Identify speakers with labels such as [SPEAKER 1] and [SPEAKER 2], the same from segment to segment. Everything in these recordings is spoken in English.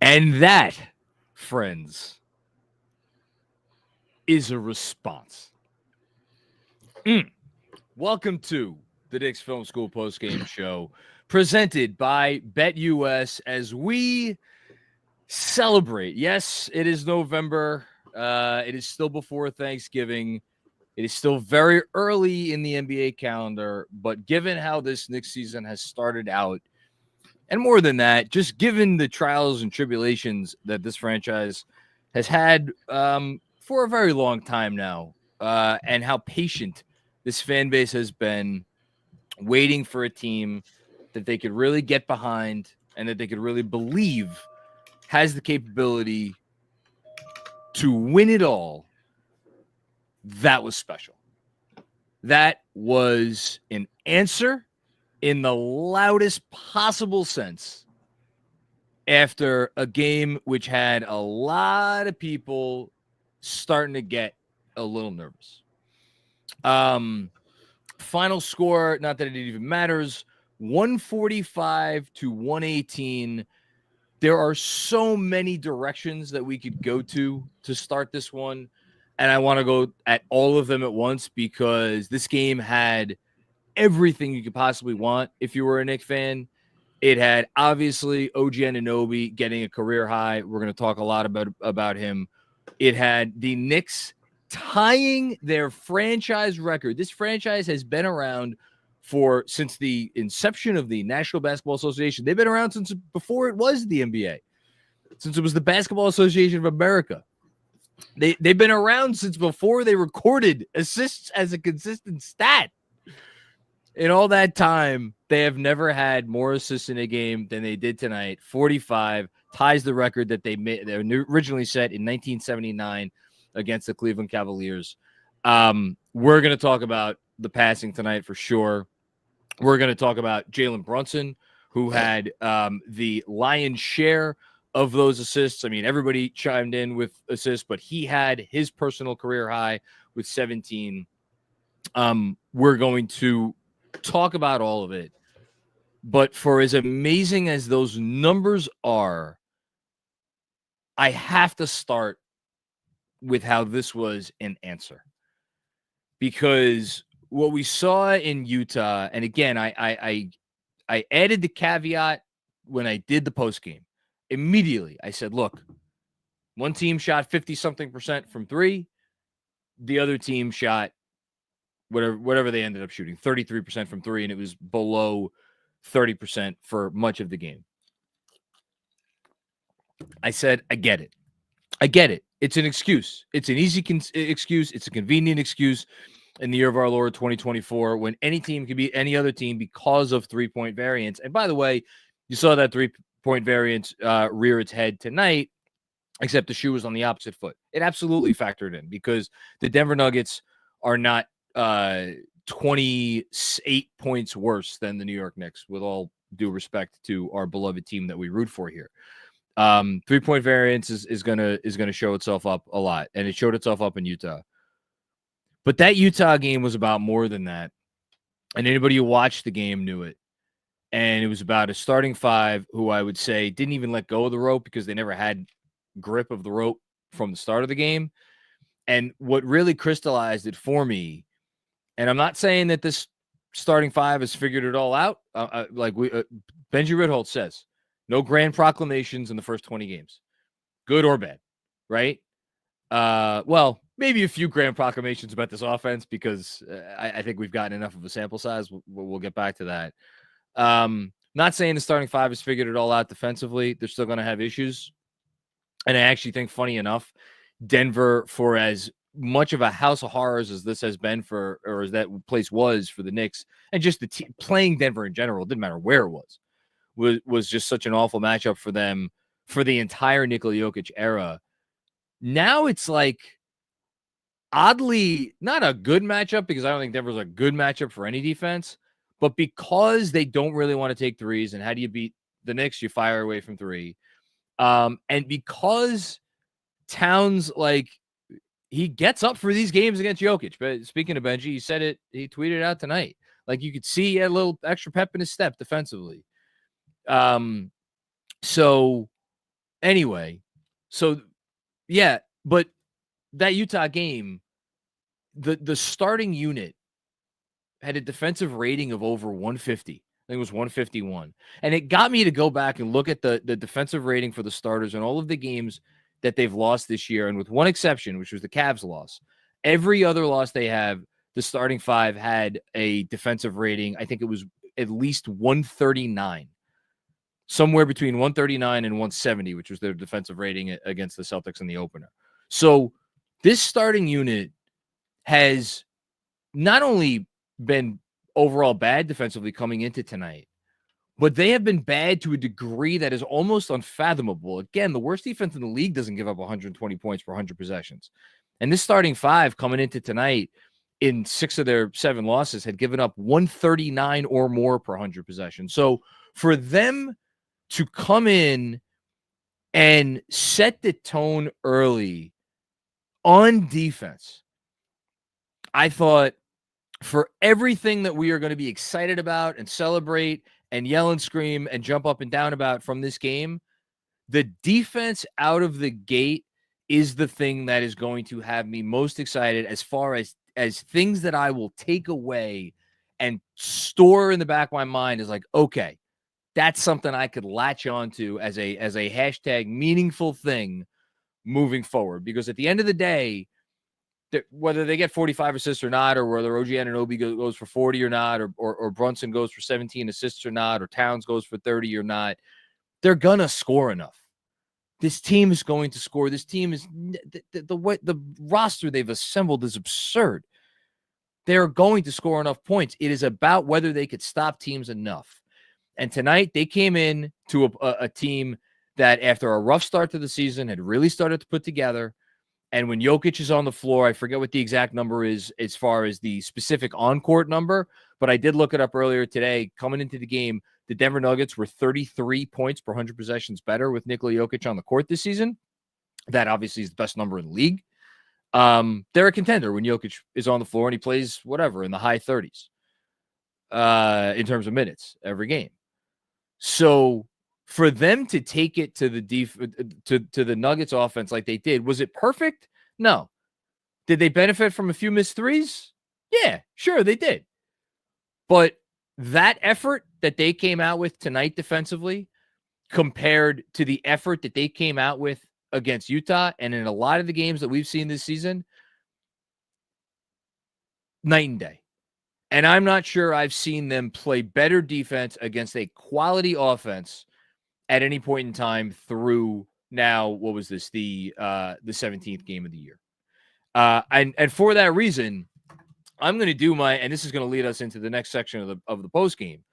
[SPEAKER 1] And that, friends, is a response. Welcome to the Knicks Film School Postgame Show, presented by BetUS as we celebrate. Yes, it is November. It is still before Thanksgiving. It is still very early in the NBA calendar, but given how this Knicks season has started out, and more than that, just given the trials and tribulations that this franchise has had for a very long time now, and how patient this fan base has been waiting for a team that they could really get behind and that they could really believe has the capability to win it all, that was special. That was an answer in the loudest possible sense after a game which had a lot of people starting to get a little nervous. Final score, not that it even matters, 145 to 118. There are so many directions that we could go to start this one, and I want to go at all of them at once because this game had everything you could possibly want if you were a Knicks fan. It had, obviously, OG Anunoby getting a career high. We're going to talk a lot about him. It had the Knicks tying their franchise record. This franchise has been around since the inception of the National Basketball Association. They've been around since before it was the NBA, since it was the Basketball Association of America. They've been around since before they recorded assists as a consistent stat. In all that time, they have never had more assists in a game than they did tonight. 45 ties the record that they originally set in 1979 against the Cleveland Cavaliers. We're going to talk about the passing tonight for sure. We're going to talk about Jalen Brunson, who had the lion's share of those assists. I mean, everybody chimed in with assists, but he had his personal career high with 17. We're going to talk about all of it. But for as amazing as those numbers are, I have to start with how this was an answer. Because what we saw in Utah, and again, I added the caveat when I did the postgame. Immediately, I said, look, one team shot 50-something% from three. The other team shot whatever they ended up shooting, 33% from three, and it was below 30% for much of the game. I said, I get it. It's an excuse. It's an easy excuse. It's a convenient excuse in the year of our Lord 2024 when any team can beat any other team because of three-point variance. And by the way, you saw that three-point variance rear its head tonight, except the shoe was on the opposite foot. It absolutely factored in because the Denver Nuggets are not 28 points worse than the New York Knicks, with all due respect to our beloved team that we root for here. Three-point variance is gonna show itself up a lot, and it showed itself up in Utah. But that Utah game was about more than that, and anybody who watched the game knew it. And it was about a starting five who I would say didn't even let go of the rope because they never had grip of the rope from the start of the game. And what really crystallized it for me, and I'm not saying that this starting five has figured it all out. Benji Ritholtz says, no grand proclamations in the first 20 games, good or bad, right? Well, maybe a few grand proclamations about this offense because I think we've gotten enough of a sample size. We'll get back to that. Not saying the starting five has figured it all out defensively. They're still going to have issues. And I actually think, funny enough, Denver, for as much of a house of horrors as this has been or as that place was for the Knicks, and just the playing Denver in general, didn't matter where it was just such an awful matchup for them for the entire Nikola Jokic era. Now it's like oddly not a good matchup because I don't think Denver's a good matchup for any defense, but because they don't really want to take threes, and how do you beat the Knicks? You fire away from three. And because Towns, he gets up for these games against Jokic. But speaking of Benji, he tweeted it out tonight. Like, you could see he had a little extra pep in his step defensively. So Anyway, so yeah, but that Utah game, the starting unit had a defensive rating of over 150. I think it was 151. And it got me to go back and look at the defensive rating for the starters and all of the games that they've lost this year. And with one exception, which was the Cavs loss, every other loss they have, the starting five had a defensive rating. I think it was at least 139, somewhere between 139 and 170, which was their defensive rating against the Celtics in the opener. So this starting unit has not only been overall bad defensively coming into tonight, but they have been bad to a degree that is almost unfathomable. Again, the worst defense in the league doesn't give up 120 points per 100 possessions. And this starting five coming into tonight in 6 of their 7 losses had given up 139 or more per 100 possessions. So for them to come in and set the tone early on defense, I thought, for everything that we are going to be excited about and celebrate and yell and scream and jump up and down about from this game, the defense out of the gate is the thing that is going to have me most excited as far as things that I will take away and store in the back of my mind is like, okay, that's something I could latch onto as a hashtag meaningful thing moving forward. Because at the end of the day, whether they get 45 assists or not, or whether OG Anunoby goes for 40 or not, or Brunson goes for 17 assists or not, or Towns goes for 30 or not, they're going to score enough. This team is going to score. This team is the roster they've assembled is absurd. They're going to score enough points. It is about whether they could stop teams enough. And tonight they came in to a team that after a rough start to the season had really started to put together. And when Jokic is on the floor, I forget what the exact number is as far as the specific on-court number, but I did look it up earlier today. Coming into the game, the Denver Nuggets were 33 points per 100 possessions better with Nikola Jokic on the court this season. That obviously is the best number in the league. They're a contender when Jokic is on the floor and he plays whatever in the high 30s in terms of minutes every game. So for them to take it to the to the Nuggets offense like they did, was it perfect? No. Did they benefit from a few missed threes? Yeah, sure they did. But that effort that they came out with tonight defensively compared to the effort that they came out with against Utah and in a lot of the games that we've seen this season, night and day. And I'm not sure I've seen them play better defense against a quality offense at any point in time through now, what was this, the 17th game of the year. And for that reason, I'm going to do my, and this is going to lead us into the next section of the post game.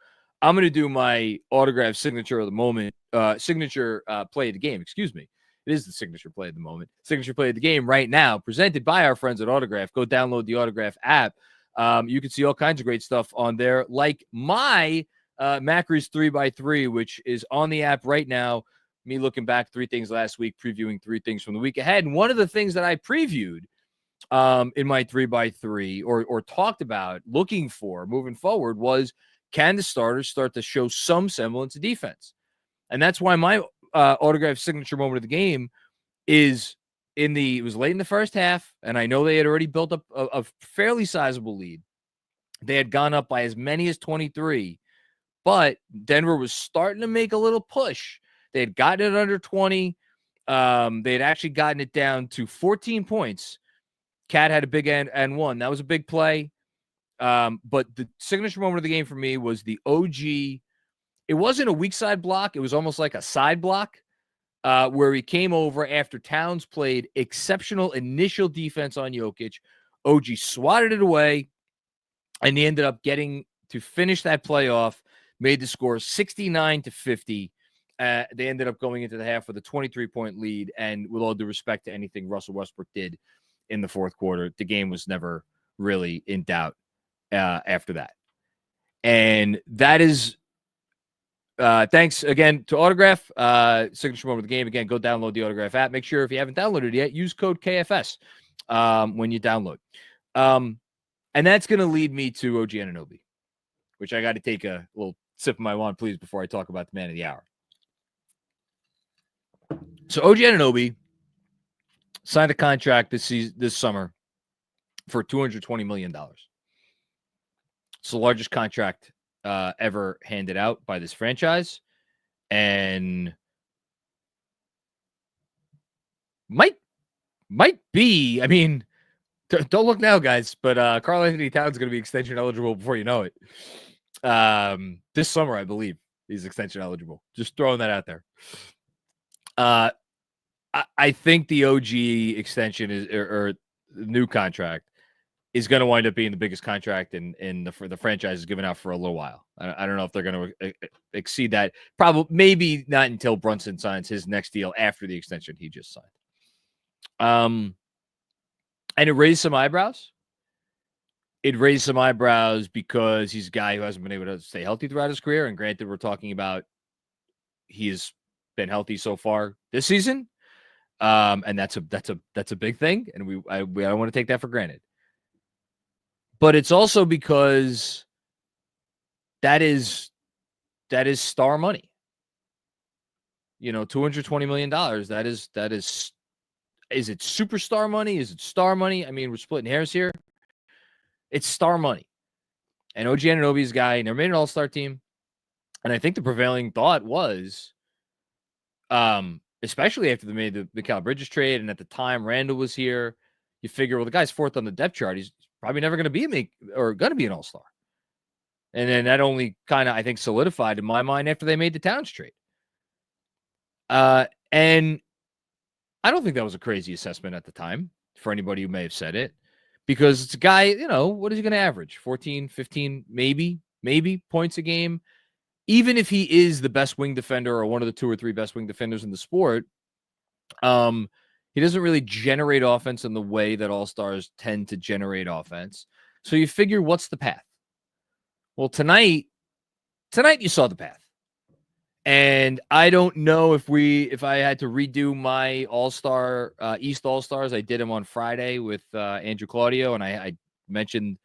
[SPEAKER 1] I'm going to do my autograph signature of the moment, signature play of the game. Excuse me. It is the signature play of the moment. Signature play of the game right now, presented by our friends at Autograph. Go download the Autograph app. You can see all kinds of great stuff on there, like my Macri's 3x3, which is on the app right now. Me looking back 3 things last week, previewing 3 things from the week ahead. And one of the things that I previewed in my 3x3 or talked about looking for moving forward was, can the starters start to show some semblance of defense? And that's why my autograph signature moment of the game is it was late in the first half, and I know they had already built up a fairly sizable lead. They had gone up by as many as 23, but Denver was starting to make a little push. They had gotten it under 20. They had actually gotten it down to 14 points. Cat had a big and one. That was a big play. But the signature moment of the game for me was the OG. It wasn't a weak side block. It was almost like a side block where he came over after Towns played exceptional initial defense on Jokic. OG swatted it away, and he ended up getting to finish that playoff, made the score 69-50. They ended up going into the half with a 23-point lead, and with all due respect to anything Russell Westbrook did in the fourth quarter, the game was never really in doubt after that. And that is thanks again to Autograph, signature moment of the game. Again, go download the Autograph app. Make sure if you haven't downloaded it yet, use code KFS when you download. And that's going to lead me to OG Anunoby, which I got to take a little sip of my wine, please, before I talk about the man of the hour. So OG Anunoby signed a contract this summer for $220 million. It's the largest contract ever handed out by this franchise, and might be. I mean, don't look now, guys, but Karl Anthony Towns is going to be extension eligible before you know it. This summer, I believe, he's extension eligible. Just throwing that out there. I think the OG extension is or new contract is going to wind up being the biggest contract in the franchise is given out for a little while. I don't know if they're going to exceed that. Probably, maybe not until Brunson signs his next deal after the extension he just signed. And it raised some eyebrows. It raised some eyebrows because he's a guy who hasn't been able to stay healthy throughout his career. And granted, we're talking about he's been healthy so far this season. And that's a big thing. And I don't want to take that for granted. But it's also because that is star money. You know, $220 million. That is it superstar money? Is it star money? I mean, we're splitting hairs here. It's star money. And OG Anunoby's guy never made an all-star team. And I think the prevailing thought was, especially after they made the Mikal Bridges trade, and at the time Randall was here, you figure, well, the guy's fourth on the depth chart. He's probably never going to be an all-star. And then that only kind of, I think, solidified in my mind after they made the Towns trade. And I don't think that was a crazy assessment at the time for anybody who may have said it, because it's a guy, you know, what is he going to average? 14, 15, maybe points a game. Even if he is the best wing defender or one of the two or three best wing defenders in the sport, he doesn't really generate offense in the way that all-stars tend to generate offense. So you figure, what's the path? Well, tonight you saw the path. And I don't know if I had to redo my all-star East All-Stars. I did them on Friday with Andrew Claudio, and I mentioned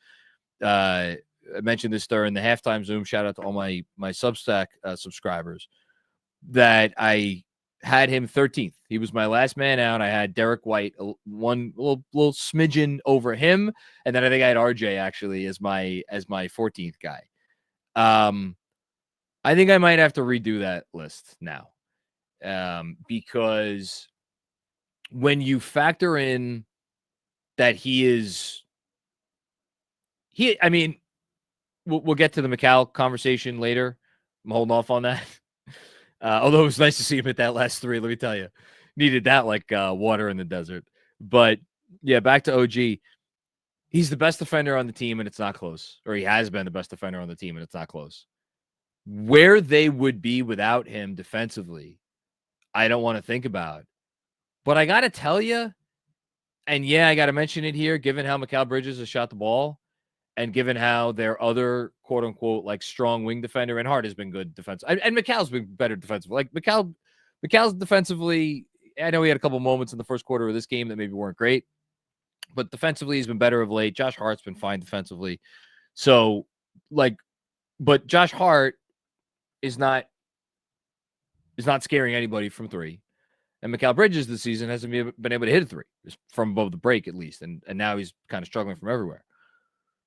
[SPEAKER 1] this during the halftime Zoom. Shout out to all my Substack subscribers that I had him 13th. He was my last man out. I had Derek White one little smidgen over him, and then I think I had RJ actually as my 14th guy. I think I might have to redo that list now, because when you factor in that I mean, we'll get to the Mikal conversation later. I'm holding off on that. Although it was nice to see him hit that last three, let me tell you. Needed that like water in the desert. But, yeah, back to OG. He's the best defender on the team, and it's not close. Or he has been the best defender on the team, and it's not close. Where they would be without him defensively, I don't want to think about. But I got to tell you, and, yeah, I got to mention it here, given how Mikal Bridges has shot the ball, and given how their other quote-unquote like strong wing defender, and Hart has been good defensively, and Mikal's been better defensively. Like Mikal's defensively, I know he had a couple moments in the first quarter of this game that maybe weren't great, but defensively he's been better of late. Josh Hart's been fine defensively. So, but Josh Hart is not scaring anybody from three. And Mikal Bridges this season hasn't been able to hit a three from above the break at least, and now he's kind of struggling from everywhere.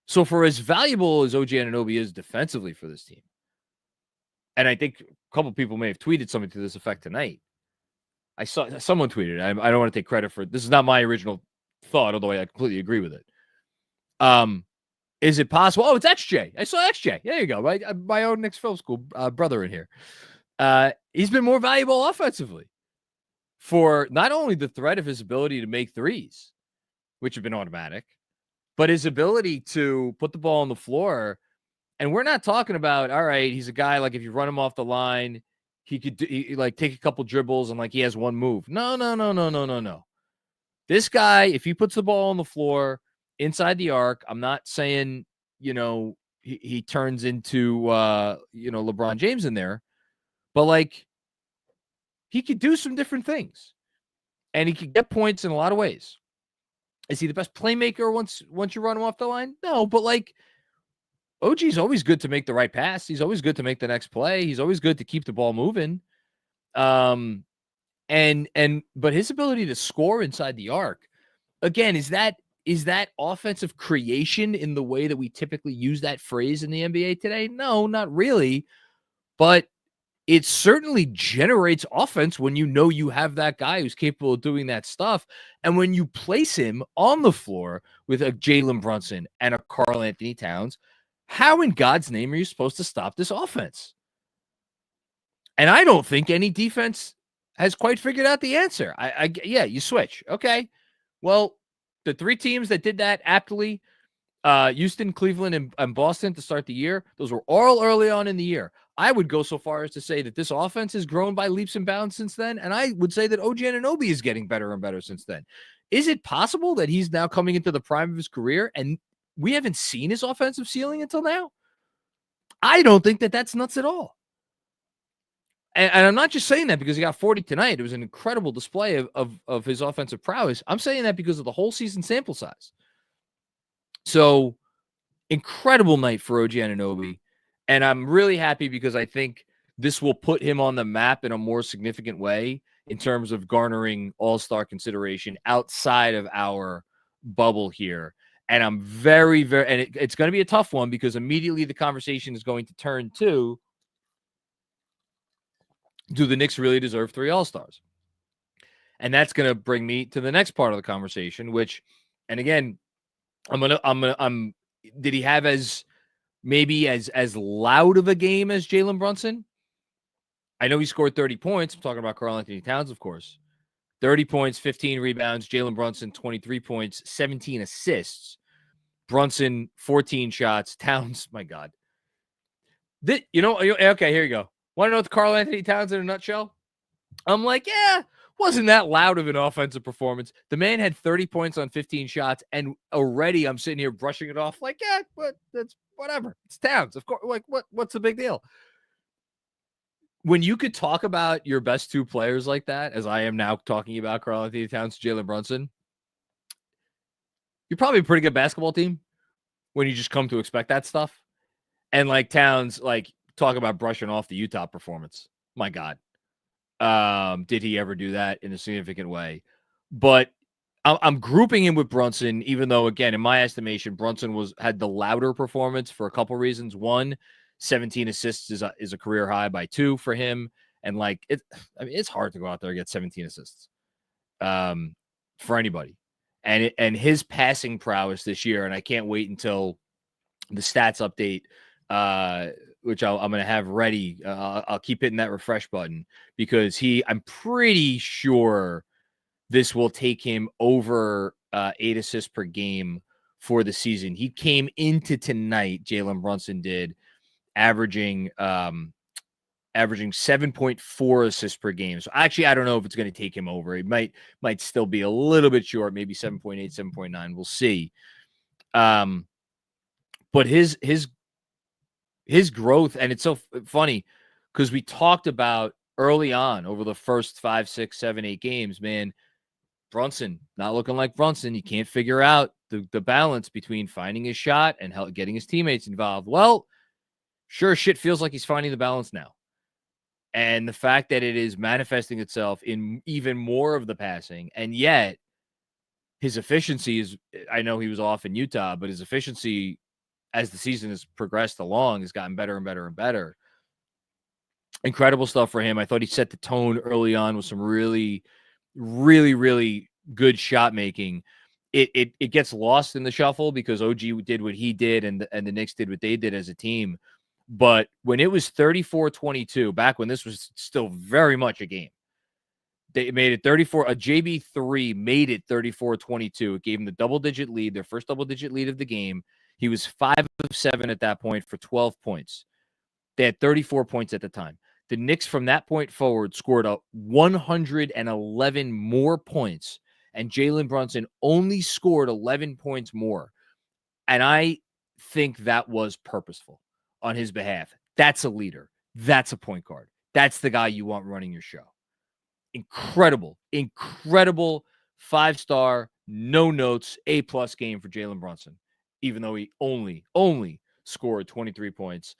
[SPEAKER 1] So for as valuable as OG Anunoby is defensively for this team, and I think a couple people may have tweeted something to this effect tonight. I saw someone tweeted. I don't want to take credit for it. This is not my original thought, although I completely agree with it. Is it possible? Oh, it's XJ. I saw XJ. There you go. My own Knicks Film School brother in here. He's been more valuable offensively for not only the threat of his ability to make threes, which have been automatic, but his ability to put the ball on the floor. And we're not talking about, all right, he's a guy, like if you run him off the line, he could take a couple dribbles and like he has one move. No. This guy, if he puts the ball on the floor inside the arc, I'm not saying, he turns into, LeBron James in there, but like he could do some different things and he could get points in a lot of ways. Is he the best playmaker once you run him off the line? No, but like OG's always good to make the right pass. He's always good to make the next play. He's always good to keep the ball moving. But his ability to score inside the arc, again, is that offensive creation in the way that we typically use that phrase in the NBA today? No, not really. But it certainly generates offense when you know you have that guy who's capable of doing that stuff. And when you place him on the floor with a Jalen Brunson and a Karl Anthony Towns, how in God's name are you supposed to stop this offense? And I don't think any defense has quite figured out the answer. Yeah, you switch. Okay. Well, the three teams that did that aptly, Houston, Cleveland, and Boston to start the year, those were all early on in the year. I would go so far as to say that this offense has grown by leaps and bounds since then, and I would say that OG Anunoby is getting better and better since then. Is it possible that he's now coming into the prime of his career and we haven't seen his offensive ceiling until now? I don't think that that's nuts at all. And I'm not just saying that because he got 40 tonight. It was an incredible display of his offensive prowess. I'm saying that because of the whole season sample size. So, incredible night for OG Anunoby. And I'm really happy because I think this will put him on the map in a more significant way in terms of garnering all-star consideration outside of our bubble here. And I'm very, and it's going to be a tough one because immediately the conversation is going to turn to, do the Knicks really deserve 3 All-Stars? And that's going to bring me to the next part of the conversation, which, and again, did he have as loud of a game as Jalen Brunson? I know he scored 30 points. I'm talking about Karl Anthony Towns, of course. 30 points, 15 rebounds. Jalen Brunson, 23 points, 17 assists. Brunson, 14 shots. Towns, my God. Okay, here you go. Want to know the Karl Anthony Towns in a nutshell? I'm like, yeah, wasn't that loud of an offensive performance. The man had 30 points on 15 shots, and already I'm sitting here brushing it off like, yeah, but that's whatever. It's Towns, of course. Like, what's the big deal? When you could talk about your best 2 players like that, as I am now talking about Karl Anthony Towns, Jalen Brunson, you're probably a pretty good basketball team when you just come to expect that stuff. And like Towns, like, talk about brushing off the Utah performance. My God. Did he ever do that in a significant way? But I'm grouping him with Brunson, even though, again, in my estimation, Brunson had the louder performance for a couple reasons. One, 17 assists is a career high by 2 for him. And it's hard to go out there and get 17 assists for anybody. And his passing prowess this year, and I can't wait until the stats update, which I'm going to have ready. I'll keep hitting that refresh button because I'm pretty sure this will take him over 8 assists per game for the season. He came into tonight, Jalen Brunson did, averaging 7.4 assists per game. So actually, I don't know if it's going to take him over. It might still be a little bit short, maybe 7.8, 7.9. We'll see. But his growth, and it's so funny because we talked about early on over the first 5, 6, 7, 8 games, man, Brunson not looking like Brunson. You can't figure out the balance between finding his shot and getting his teammates involved. Well, sure shit feels like he's finding the balance now. And the fact that it is manifesting itself in even more of the passing, and yet his efficiency is, I know he was off in Utah, but his efficiency as the season has progressed along has gotten better and better and better. Incredible stuff for him. I thought he set the tone early on with some really, really, really good shot making. It gets lost in the shuffle because OG did what he did and the Knicks did what they did as a team. But when it was 34-22, back when this was still very much a game, they made it 34. A JB3 made it 34-22. It gave him the double-digit lead, their first double-digit lead of the game. He was 5 of 7 at that point for 12 points. They had 34 points at the time. The Knicks from that point forward scored 111 more points, and Jalen Brunson only scored 11 points more. And I think that was purposeful on his behalf. That's a leader. That's a point guard. That's the guy you want running your show. Incredible 5-star, no notes, A+ game for Jalen Brunson, even though he only scored 23 points.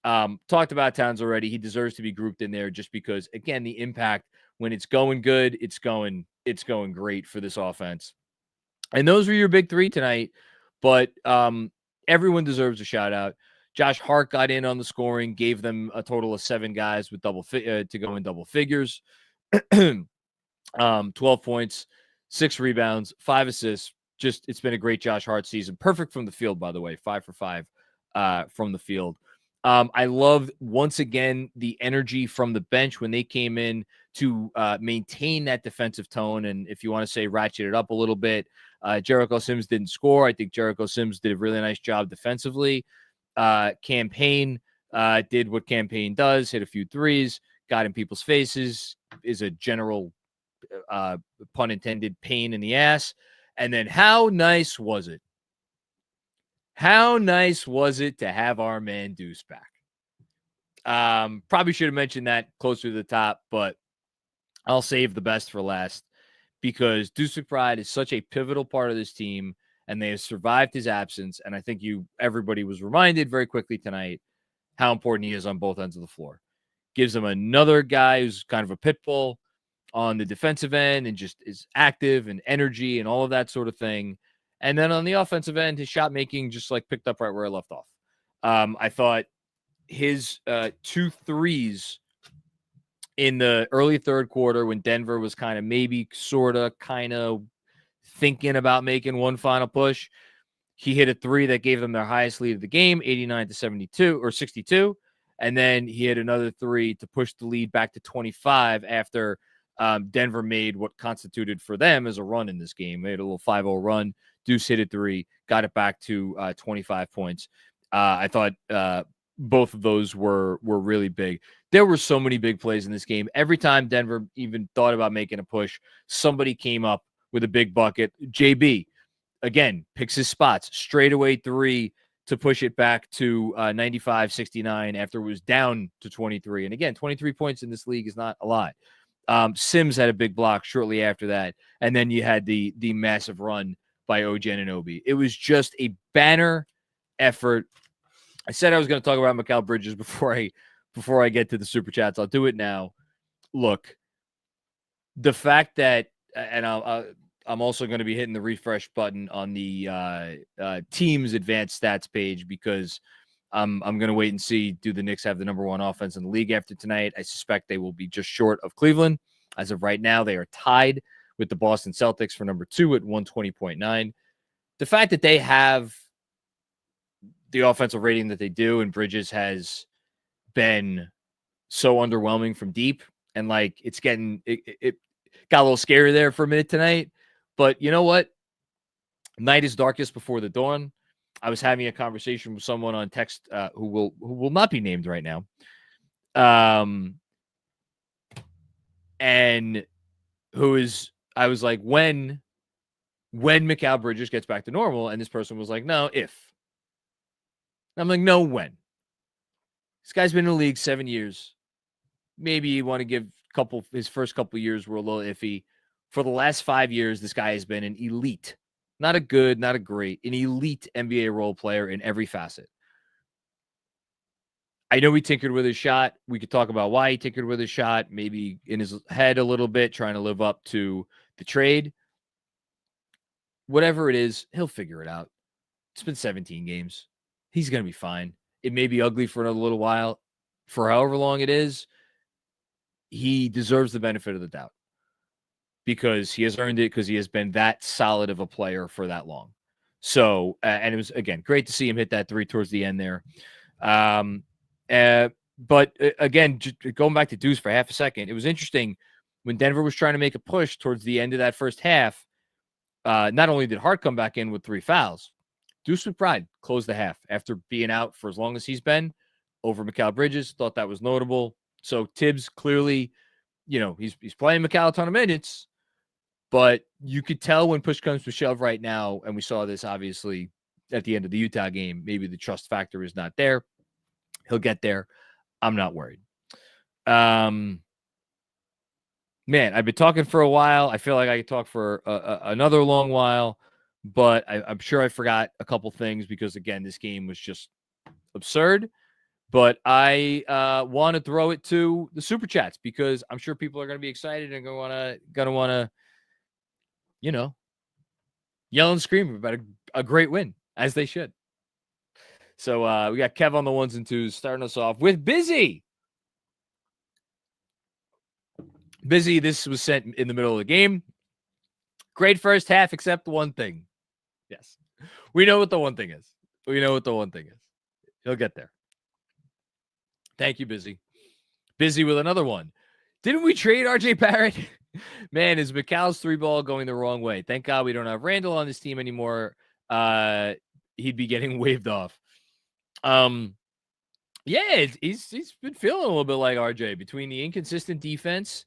[SPEAKER 1] Talked about Towns already. He deserves to be grouped in there just because, again, the impact when it's going good, it's going great for this offense. And those were your big three tonight, but everyone deserves a shout out. Josh Hart got in on the scoring, gave them a total of 7 guys with to go in double figures. 12 points, 6 rebounds, 5 assists. Just, it's been a great Josh Hart season. Perfect from the field, by the way, 5 for 5 from the field. I loved, once again, the energy from the bench when they came in to maintain that defensive tone. And if you want to say ratchet it up a little bit, Jericho Sims didn't score. I think Jericho Sims did a really nice job defensively. Campaign did what Campaign does, hit a few threes, got in people's faces, is a general, pun intended, pain in the ass. And then how nice was it? How nice was it to have our man Deuce back? Probably should have mentioned that closer to the top, but I'll save the best for last because Deuce McBride is such a pivotal part of this team, and they have survived his absence. And I think everybody was reminded very quickly tonight how important he is on both ends of the floor. Gives them another guy who's kind of a pit bull on the defensive end and just is active and energy and all of that sort of thing. And then on the offensive end, his shot making just like picked up right where I left off. I thought his 2 threes in the early third quarter when Denver was kind of maybe sort of kind of thinking about making one final push, he hit a 3 that gave them their highest lead of the game, 89-72 or 62. And then he hit another 3 to push the lead back to 25 after Denver made what constituted for them as a run in this game. They had a little 5-0 run. Deuce hit a 3, got it back to 25 points. I thought both of those were really big. There were so many big plays in this game. Every time Denver even thought about making a push, somebody came up with a big bucket. JB, again, picks his spots. Straightaway 3 to push it back to 95-69 after it was down to 23. And again, 23 points in this league is not a lot. Sims had a big block shortly after that. And then you had the massive run by OG Anunoby. It was just a banner effort. I said I was going to talk about Mikal Bridges before I get to the super chats. I'll do it now. Look, the fact that, and I'm also going to be hitting the refresh button on the team's advanced stats page because I'm going to wait and see, do the Knicks have the number 1 offense in the league after tonight? I suspect they will be just short of Cleveland. As of right now, they are tied with the Boston Celtics for number 2 at 120.9. The fact that they have the offensive rating that they do, and Bridges has been so underwhelming from deep, and like it got a little scary there for a minute tonight. But you know what? Night is darkest before the dawn. I was having a conversation with someone on text who will not be named right now. And I was like, when Mikal Bridges gets back to normal, and this person was like, no, if. I'm like, no, when. This guy's been in the league 7 years. Maybe you want to give his first couple years were a little iffy. For the last 5 years, this guy has been an elite, not a good, not a great, an elite NBA role player in every facet. I know he tinkered with his shot. We could talk about why he tinkered with his shot, maybe in his head a little bit, trying to live up to the trade. Whatever it is, he'll figure it out. It's been 17 games. He's going to be fine. It may be ugly for another little while. For however long it is, he deserves the benefit of the doubt because he has earned it, because he has been that solid of a player for that long. So, and it was, again, great to see him hit that 3 towards the end there. But again, just going back to Deuce for half a second, it was interesting when Denver was trying to make a push towards the end of that first half. Not only did Hart come back in with 3 fouls, Deuce McBride closed the half after being out for as long as he's been over Mikal Bridges. Thought that was notable. So Tibbs clearly, he's playing Mikal a ton of minutes, but you could tell when push comes to shove right now, and we saw this obviously at the end of the Utah game, maybe the trust factor is not there. He'll get there. I'm not worried. Man, I've been talking for a while. I feel like I could talk for another long while, but I'm sure I forgot a couple things because, again, this game was just absurd. But I want to throw it to the super chats because I'm sure people are going to be excited and going to want to, yell and scream about a great win, as they should. So we got Kev on the ones and twos, starting us off with Busy. Busy, this was sent in the middle of the game. Great first half, except one thing. Yes. We know what the one thing is. He'll get there. Thank you, Busy. Busy with another one. Didn't we trade RJ Barrett? Man, is McCall's 3-ball going the wrong way? Thank God we don't have Randall on this team anymore. He'd be getting waved off. Yeah, he's been feeling a little bit like RJ between the inconsistent defense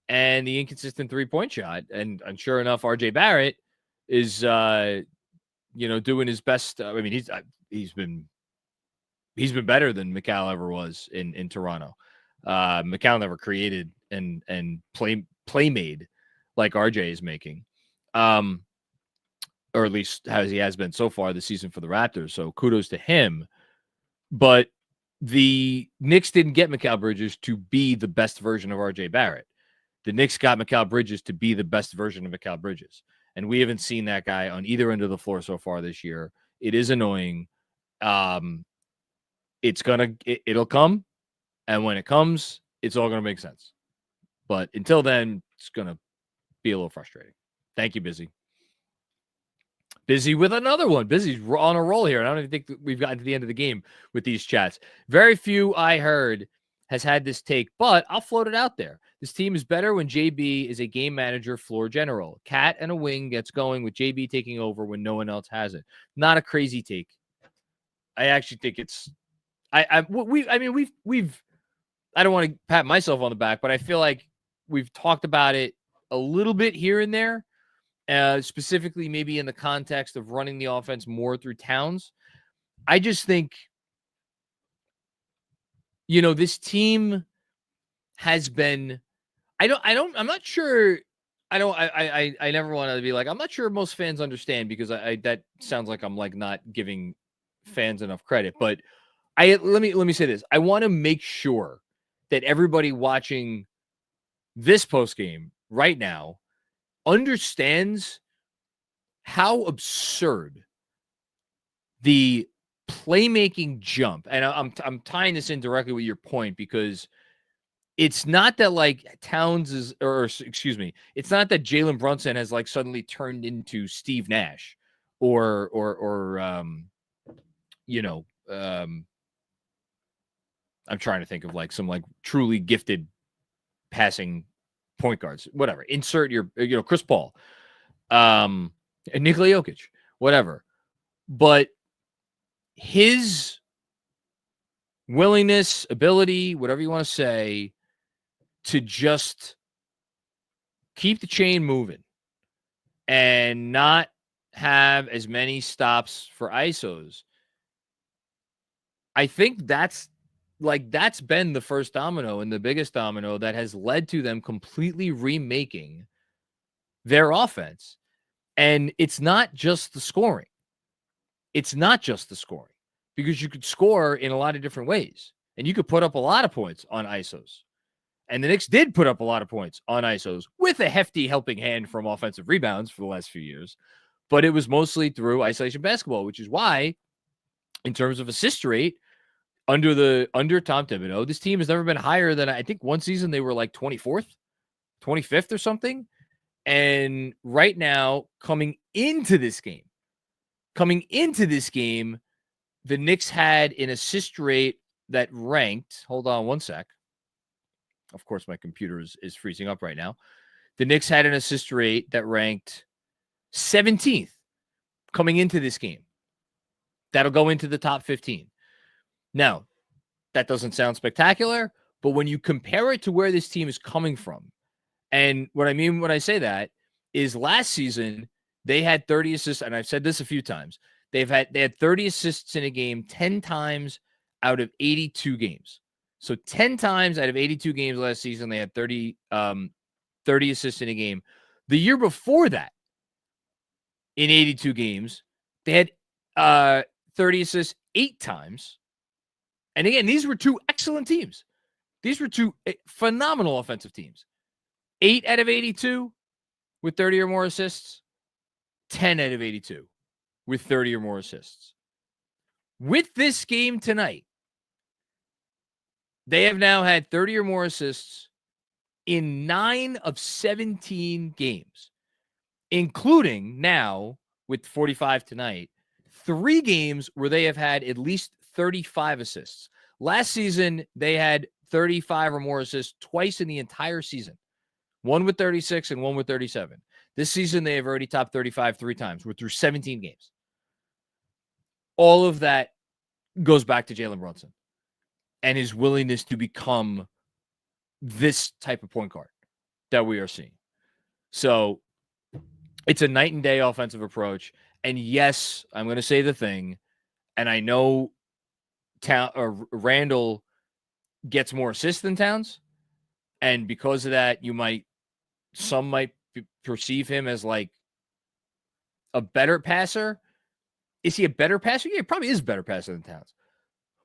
[SPEAKER 1] and the inconsistent 3-point shot. And sure enough, RJ Barrett is doing his best. I mean, he's been better than McCall ever was in Toronto. McCall never created and play made like RJ is making. Or at least as he has been so far this season for the Raptors. So kudos to him. But the Knicks didn't get Mikal Bridges to be the best version of RJ Barrett. The Knicks got Mikal Bridges to be the best version of Mikal Bridges. And we haven't seen that guy on either end of the floor so far this year. It is annoying. It'll come. And when it comes, it's all going to make sense. But until then, it's going to be a little frustrating. Thank you, Busy. Busy with another one. Busy's on a roll here. And I don't even think we've gotten to the end of the game with these chats. Very few I heard has had this take, but I'll float it out there. This team is better when JB is a game manager, floor general. Cat and a wing gets going with JB taking over when no one else has it. Not a crazy take. I actually think it's. We've. I don't want to pat myself on the back, but I feel like we've talked about it a little bit here and there. Specifically maybe in the context of running the offense more through Towns. I just think, this team has been, I'm not sure. I never want to be like, I'm not sure most fans understand because that sounds like I'm like not giving fans enough credit, but let me say this. I want to make sure that everybody watching this post game right now understands how absurd the playmaking jump. And I'm tying this in directly with your point because it's not that like Towns is, or excuse me, it's not that Jalen Brunson has like suddenly turned into Steve Nash or I'm trying to think of like some like truly gifted passing point guards, whatever. Insert your, Chris Paul, and Nikola Jokic, whatever. But his willingness, ability, whatever you want to say, to just keep the chain moving and not have as many stops for ISOs. I think that's been the first domino and the biggest domino that has led to them completely remaking their offense. And it's not just the scoring. Because you could score in a lot of different ways and you could put up a lot of points on ISOs. And the Knicks did put up a lot of points on ISOs with a hefty helping hand from offensive rebounds for the last few years. But it was mostly through isolation basketball, which is why in terms of assist rate, under Tom Thibodeau, this team has never been higher than, I think one season they were like 24th, 25th or something. And right now, coming into this game, the Knicks had an assist rate that ranked, hold on one sec. Of course, my computer is freezing up right now. The Knicks had an assist rate that ranked 17th coming into this game. That'll go into the top 15. Now, that doesn't sound spectacular, but when you compare it to where this team is coming from, and what I mean when I say that is last season, they had 30 assists, and I've said this a few times. They had 30 assists in a game 10 times out of 82 games. So 10 times out of 82 games last season, they had 30 assists in a game. The year before that, in 82 games, they had 30 assists 8 times. And again, these were two excellent teams. These were two phenomenal offensive teams. 8 out of 82 with 30 or more assists. 10 out of 82 with 30 or more assists. With this game tonight, they have now had 30 or more assists in 9 of 17 games, including now with 45 tonight, 3 games where they have had at least 35 assists. Last season, they had 35 or more assists twice in the entire season, one with 36 and one with 37. This season, they have already topped 35 3 times. We're through 17 games. All of that goes back to Jalen Brunson and his willingness to become this type of point guard that we are seeing. So it's a night and day offensive approach. And yes, I'm going to say the thing, and I know Randall gets more assists than Towns, and because of that, some might perceive him as like a better passer. Is he a better passer? Yeah, he probably is a better passer than Towns.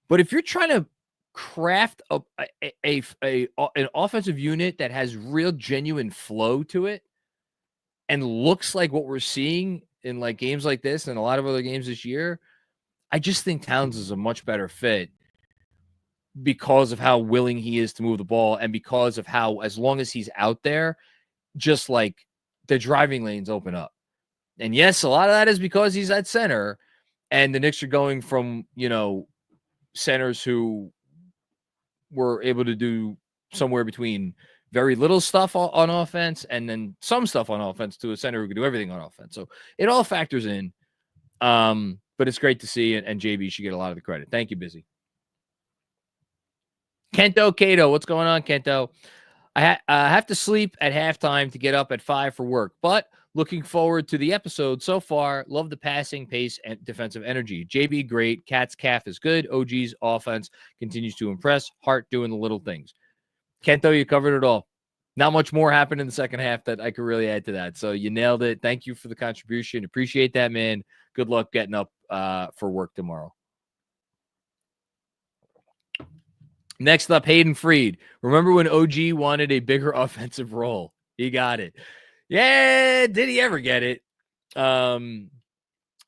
[SPEAKER 1] But if you're trying to craft an offensive unit that has real genuine flow to it and looks like what we're seeing in like games like this and a lot of other games this year, I just think Towns is a much better fit because of how willing he is to move the ball and because of how, as long as he's out there, just like the driving lanes open up. And yes, a lot of that is because he's at center and the Knicks are going from, centers who were able to do somewhere between very little stuff on offense and then some stuff on offense to a center who can do everything on offense. So it all factors in. But it's great to see, and JB should get a lot of the credit. Thank you, Busy. Kento Cato, what's going on, Kento? I have to sleep at halftime to get up at 5 for work, but looking forward to the episode so far. Love the passing, pace, and defensive energy. JB, great. Cat's calf is good. OG's offense continues to impress. Hart doing the little things. Kento, you covered it all. Not much more happened in the second half that I could really add to that. So you nailed it. Thank you for the contribution. Appreciate that, man. Good luck getting up for work tomorrow. Next up, Hayden Freed. Remember when OG wanted a bigger offensive role? He got it. Yeah, did he ever get it? And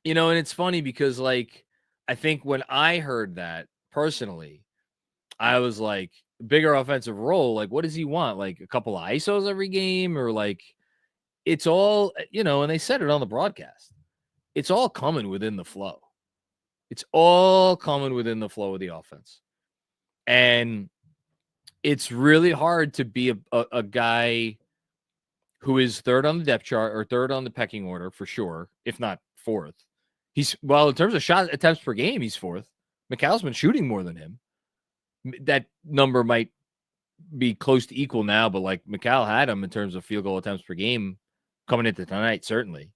[SPEAKER 1] it's funny because, like, I think when I heard that personally, I was like, bigger offensive role, like, what does he want? Like a couple of ISOs every game? Or like, it's all, and they said it on the broadcast. It's all coming within the flow. It's all coming within the flow of the offense. And it's really hard to be a guy who is third on the depth chart or third on the pecking order for sure, if not fourth. In terms of shot attempts per game, he's fourth. Mikal's been shooting more than him. That number might be close to equal now, but like Mikal had him in terms of field goal attempts per game coming into tonight, certainly.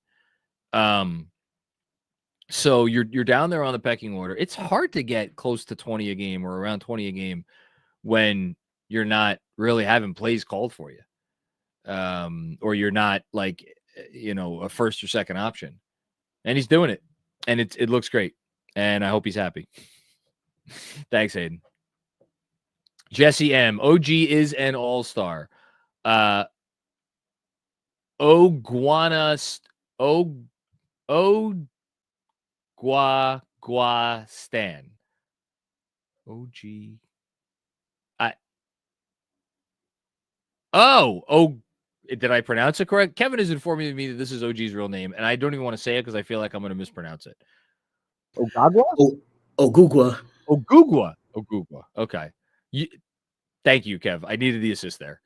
[SPEAKER 1] So you're down there on the pecking order. It's hard to get close to 20 a game or around 20 a game when you're not really having plays called for you. Or you're not like, a first or second option. And he's doing it. And it looks great. And I hope he's happy. Thanks, Hayden. Jesse M. OG is an all-star. Gua Stan. OG. Did I pronounce it correct? Kevin is informing me that this is OG's real name, and I don't even want to say it because I feel like I'm going to mispronounce it.
[SPEAKER 2] Ogugwa?
[SPEAKER 1] Ogugwa. Okay. Thank you, Kev. I needed the assist there.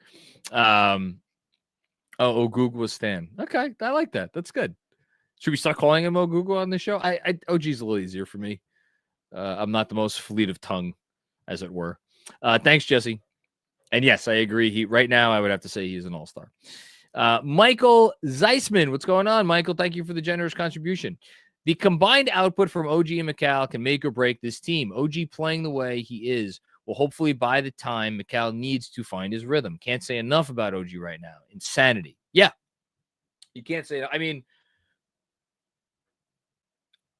[SPEAKER 1] Ogugwa Stan. Okay, I like that. That's good. Should we start calling him Ogugwa on the show? OG's a little easier for me. I'm not the most fleet of tongue, as it were. Thanks, Jesse. And yes, I agree. Right now, I would have to say he's an all-star. Michael Zeisman. What's going on, Michael? Thank you for the generous contribution. The combined output from OG and Mikal can make or break this team. OG playing the way he is will hopefully buy the time Mikal needs to find his rhythm. Can't say enough about OG right now. Insanity. Yeah. You can't say that. I mean,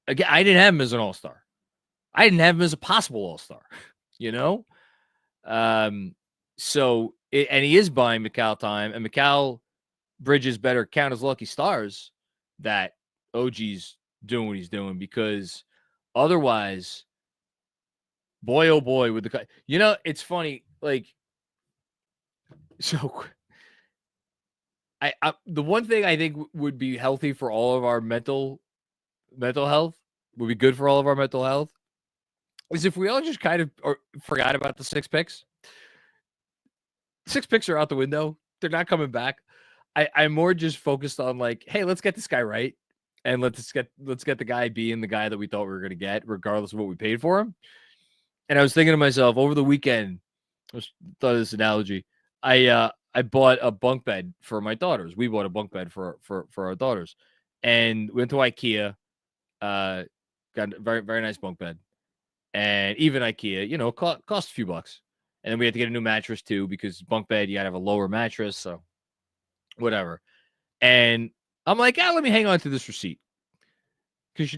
[SPEAKER 1] again, I didn't have him as an all-star. I didn't have him as a possible all-star. you know? And he is buying Mikal time, and Mikal Bridges better count his lucky stars that OG's doing what he's doing, because otherwise, boy, oh boy, with it's funny. Like, so I the one thing I think would be healthy for all of our mental health, would be good for all of our mental health, is if we all just kind of forgot about the 6 picks. 6 picks are out the window. They're not coming back. I'm more just focused on, like, hey, let's get this guy right. And let's get the guy being the guy that we thought we were going to get, regardless of what we paid for him. And I was thinking to myself over the weekend, I thought of this analogy. I bought a bunk bed for my daughters. We bought a bunk bed for our daughters, and went to IKEA. Got a very, very nice bunk bed, and even IKEA, cost a few bucks. And then we had to get a new mattress too, because bunk bed, you gotta have a lower mattress, so whatever. And I'm like, let me hang on to this receipt, because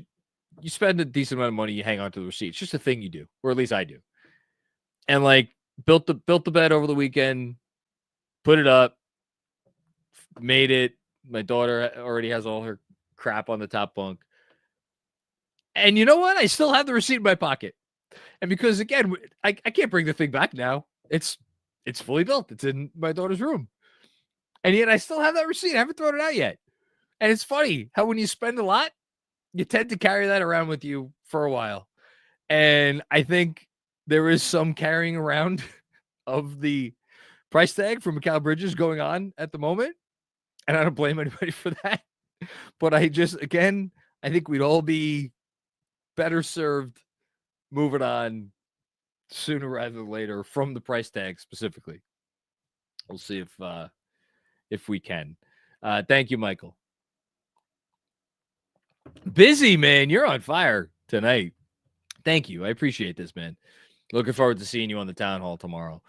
[SPEAKER 1] you spend a decent amount of money, you hang on to the receipt. It's just a thing you do, or at least I do. And like built the bed over the weekend, put it up, made it. My daughter already has all her crap on the top bunk. And you know what? I still have the receipt in my pocket. And because, again, I can't bring the thing back now. It's fully built. It's in my daughter's room. And yet I still have that receipt. I haven't thrown it out yet. And it's funny how when you spend a lot, you tend to carry that around with you for a while. And I think there is some carrying around of the price tag for Mikal Bridges going on at the moment. And I don't blame anybody for that. But I think we'd all be better served moving on sooner rather than later from the price tag specifically. We'll see if we can. Thank you, Michael. Busy, man. You're on fire tonight. Thank you. I appreciate this, man. Looking forward to seeing you on the town hall tomorrow.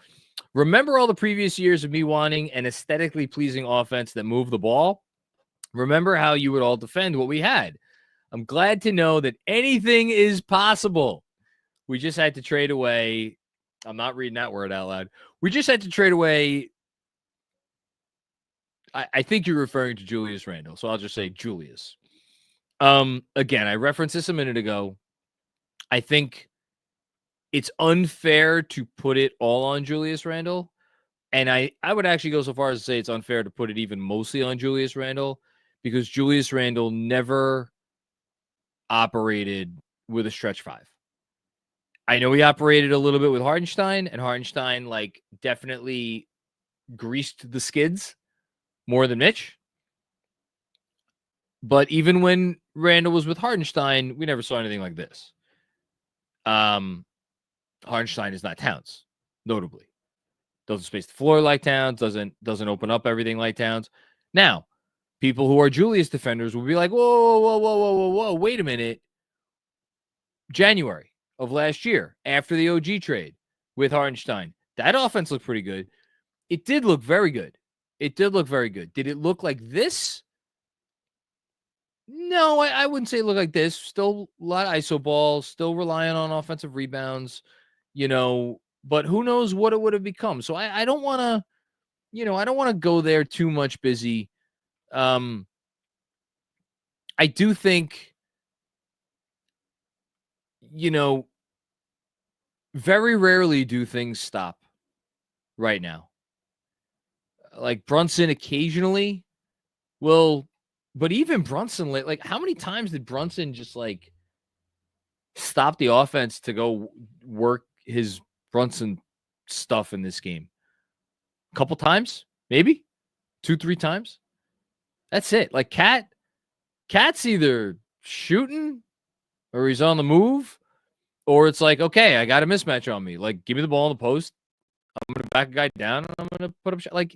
[SPEAKER 1] Remember all the previous years of me wanting an aesthetically pleasing offense that moved the ball? Remember how you would all defend what we had? I'm glad to know that anything is possible. We just had to trade away. I'm not reading that word out loud. We just had to trade away. I think you're referring to Julius Randle, so I'll just say Julius. Again, I referenced this a minute ago. I think it's unfair to put it all on Julius Randle. And I would actually go so far as to say it's unfair to put it even mostly on Julius Randle, because Julius Randle never operated with a stretch 5. I know he operated a little bit with Hartenstein, and Hartenstein definitely greased the skids more than Mitch. But even when Randle was with Hartenstein, we never saw anything like this. Hartenstein is not Towns, notably. Doesn't space the floor like Towns, doesn't open up everything like Towns. Now, people who are Julius defenders will be like, whoa, wait a minute. January of last year, after the OG trade with Hartenstein, that offense looked pretty good. It did look very good. Did it look like this? No, I wouldn't say it looked like this. Still a lot of iso balls, still relying on offensive rebounds, but who knows what it would have become. So I don't want to, go there too much, Busy. I do think, very rarely do things stop right now. Like Brunson occasionally will, but even Brunson, like how many times did Brunson just stop the offense to go work his Brunson stuff in this game? A couple times, maybe 2-3 times. That's it. Like Cat's either shooting or he's on the move, or it's like, okay, I got a mismatch on me. Like, give me the ball in the post. I'm going to back a guy down and I'm going to put up. Like,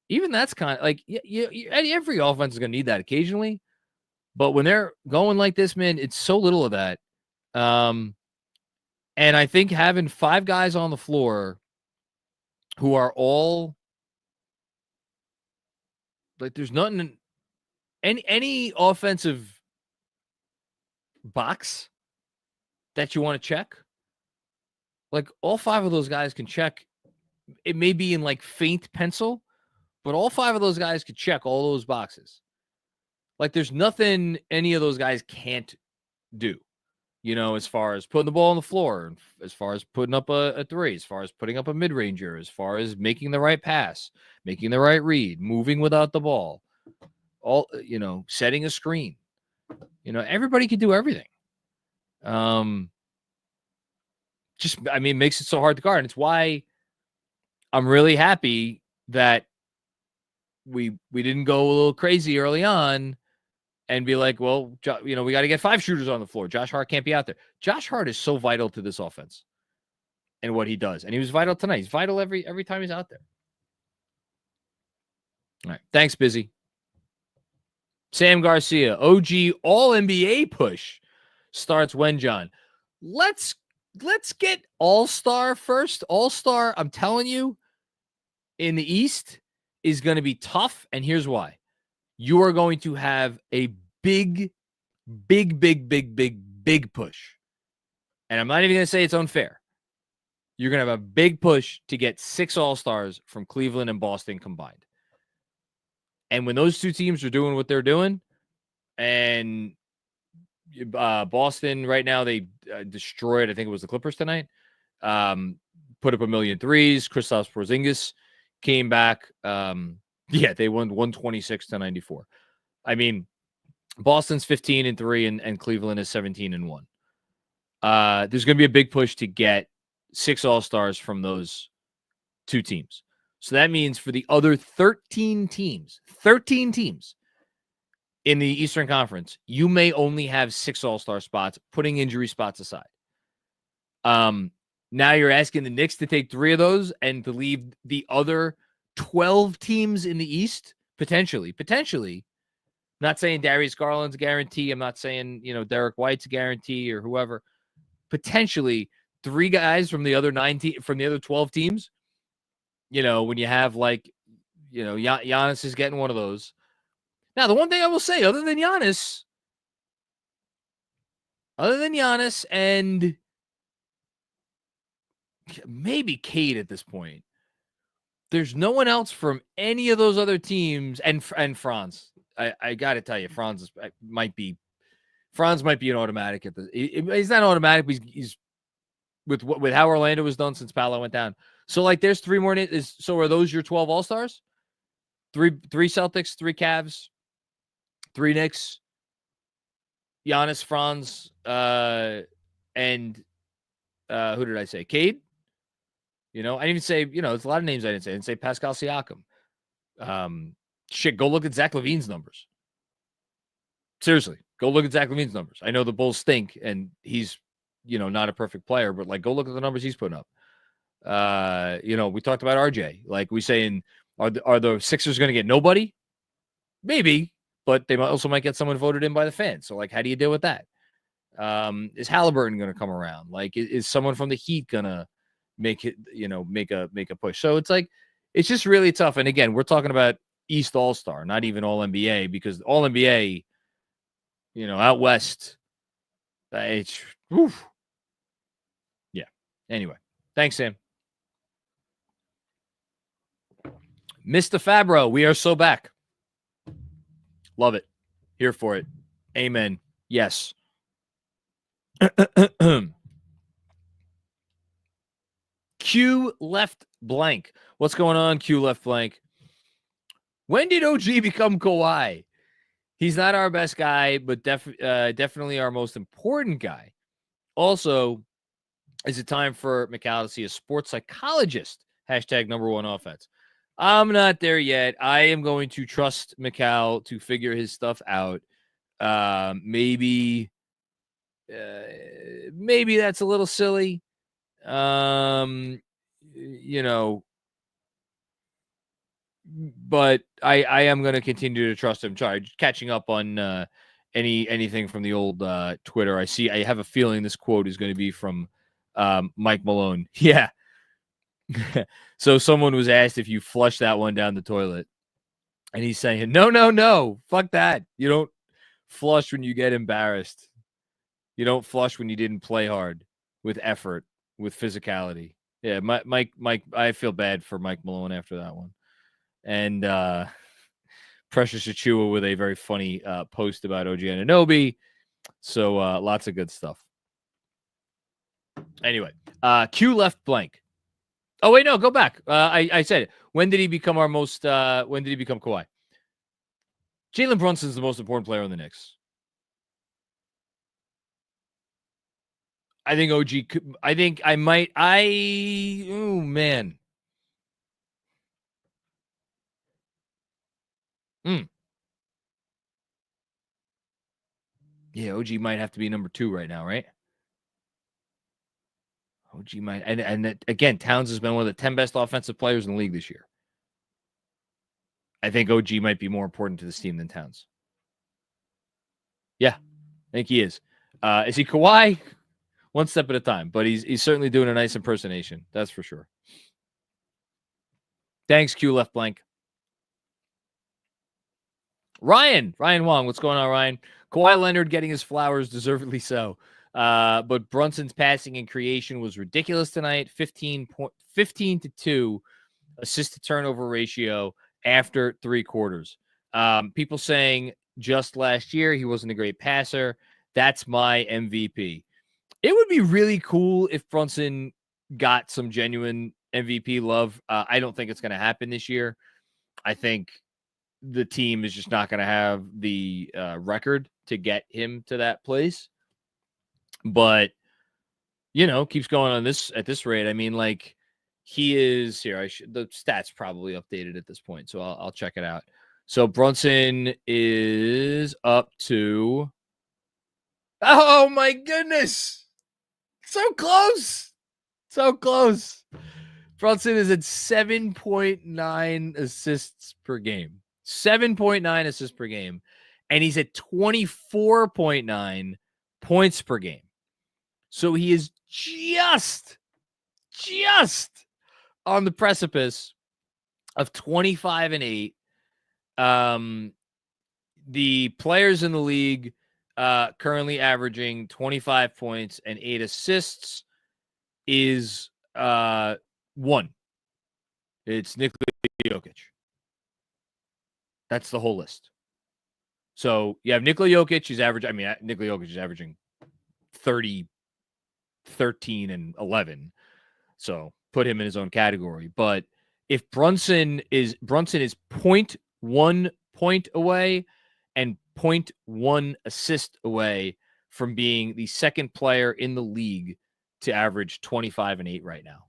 [SPEAKER 1] even that's kind of like, every offense is going to need that occasionally. But when they're going like this, man, it's so little of that. And I think having 5 guys on the floor who are all like, there's nothing, any offensive box that you want to check, Like all 5 of those guys can check. It may be in like faint pencil, but all 5 of those guys could check all those boxes. Like there's nothing any of those guys can't do, as far as putting the ball on the floor, as far as putting up a 3, as far as putting up a mid-ranger, as far as making the right pass, making the right read, moving without the ball, setting a screen. Everybody can do everything. It makes it so hard to guard. And it's why I'm really happy that we didn't go a little crazy early on and be like, well, we got to get 5 shooters on the floor. Josh Hart can't be out there. Josh Hart is so vital to this offense and what he does. And he was vital tonight. He's vital every time he's out there. All right. Thanks, Busy. Sam Garcia, OG All-NBA push starts when, John? Let's get All-Star first. All-Star, I'm telling you, in the East is going to be tough, and here's why. You are going to have a big push. And I'm not even going to say it's unfair. You're going to have a big push to get 6 All-Stars from Cleveland and Boston combined. And when those 2 teams are doing what they're doing, and Boston right now, they destroyed, I think it was the Clippers tonight, put up 1 million threes. Kristaps Porzingis came back. They won 126-94. I mean, Boston's 15-3 and Cleveland is 17-1. There's going to be a big push to get 6 All-Stars from those 2 teams. So that means for the other 13 teams in the Eastern Conference, you may only have 6 All-Star spots, putting injury spots aside. Now you're asking the Knicks to take 3 of those and to leave the other 12 teams in the East, potentially. Not saying Darius Garland's a guarantee. I'm not saying, Derek White's a guarantee or whoever. Potentially 3 guys from the other 12 teams. When you have Giannis is getting one of those. Now, the one thing I will say, other than Giannis and maybe Cade at this point, there's no one else from any of those other teams, and Franz. I got to tell you, Franz might be an automatic at the. He's not automatic, but he's with how Orlando was done since Paolo went down. So there's 3 more. So are those your 12 All-Stars? 3 Celtics, 3 Cavs, 3 Knicks, Giannis, Franz, and who did I say? Cade. I didn't even say, it's a lot of names I didn't say. I didn't say Pascal Siakam. Go look at Zach LaVine's numbers. Seriously, go look at Zach LaVine's numbers. I know the Bulls stink, and he's, not a perfect player, but go look at the numbers he's putting up. We talked about RJ. We saying, are the Sixers going to get nobody? Maybe, but they also might get someone voted in by the fans. So, how do you deal with that? Is Halliburton going to come around? Is someone from the Heat going to make it, make a push? So it's just really tough. And again, we're talking about East All-Star, not even All-NBA, because All-NBA, out West, it's, oof. Yeah. Anyway, thanks, Sam. Mr. Fabro, we are so back. Love it. Here for it. Amen. Yes. Q left blank. What's going on, Q left blank? When did OG become Kawhi? He's not our best guy, but definitely our most important guy. Also, is it time for Mikal to see a sports psychologist? Hashtag #1 offense. I'm not there yet. I am going to trust Mikal to figure his stuff out. Maybe that's a little silly. But I am going to continue to trust him. Sorry, catching up on anything from the old Twitter. I have a feeling this quote is going to be from Mike Malone. Yeah. So someone was asked if you flush that one down the toilet, and he's saying, no, fuck that. You don't flush when you get embarrassed. You don't flush when you didn't play hard with effort, with physicality. Yeah, Mike, I feel bad for Mike Malone after that one. And Precious Achua with a very funny post about OG Anunoby. So lots of good stuff. Anyway, Q left blank. Oh, wait, no, go back. I said it. When did he become when did he become Kawhi? Jalen Brunson's the most important player on the Knicks. I think OG could, oh, man. Yeah, OG might have to be number 2 right now, right? OG might, and again, Towns has been one of the 10 best offensive players in the league this year. I think OG might be more important to this team than Towns. Yeah, I think he is. Is he Kawhi? One step at a time, but he's certainly doing a nice impersonation. That's for sure. Thanks, Q left blank. Ryan Wong, what's going on, Ryan? Kawhi Leonard getting his flowers, deservedly so. But Brunson's passing and creation was ridiculous tonight. 15 to 2 assist to turnover ratio after 3 quarters. People saying just last year he wasn't a great passer. That's my MVP. It would be really cool if Brunson got some genuine MVP love. I don't think it's going to happen this year. I think the team is just not going to have the record to get him to that place. But, keeps going on this at this rate. I mean, like, he is here. The stats probably updated at this point, so I'll check it out. So Brunson is up to, oh my goodness, so close. Brunson is at 7.9 assists per game. 7.9 assists per game. And he's at 24.9 points per game. So he is just on the precipice of 25 and 8. The players in the league currently averaging 25 points and 8 assists is 1. It's Nikola Jokic. That's the whole list. So you have Nikola Jokic. Nikola Jokic is averaging 30, 13, and 11. So put him in his own category. But if Brunson is 0.1 point away and 0.1 assist away from being the second player in the league to average 25 and 8 right now.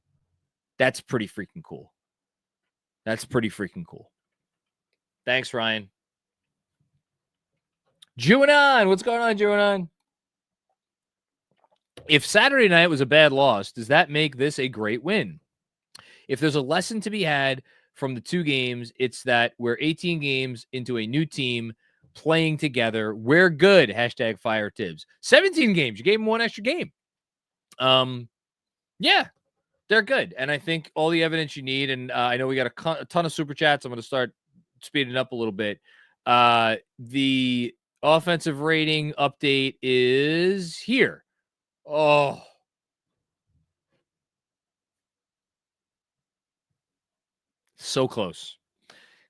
[SPEAKER 1] That's pretty freaking cool. Thanks, Ryan. Juanon, what's going on, Juanon? If Saturday night was a bad loss, does that make this a great win? If there's a lesson to be had from the 2 games, it's that we're 18 games into a new team playing together. We're good. # fire Tibbs. 17 games. You gave them 1 extra game. Yeah, they're good. And I think all the evidence you need, and I know we got a ton of super chats. I'm going to start speeding up a little bit. The offensive rating update is here. Oh, so close.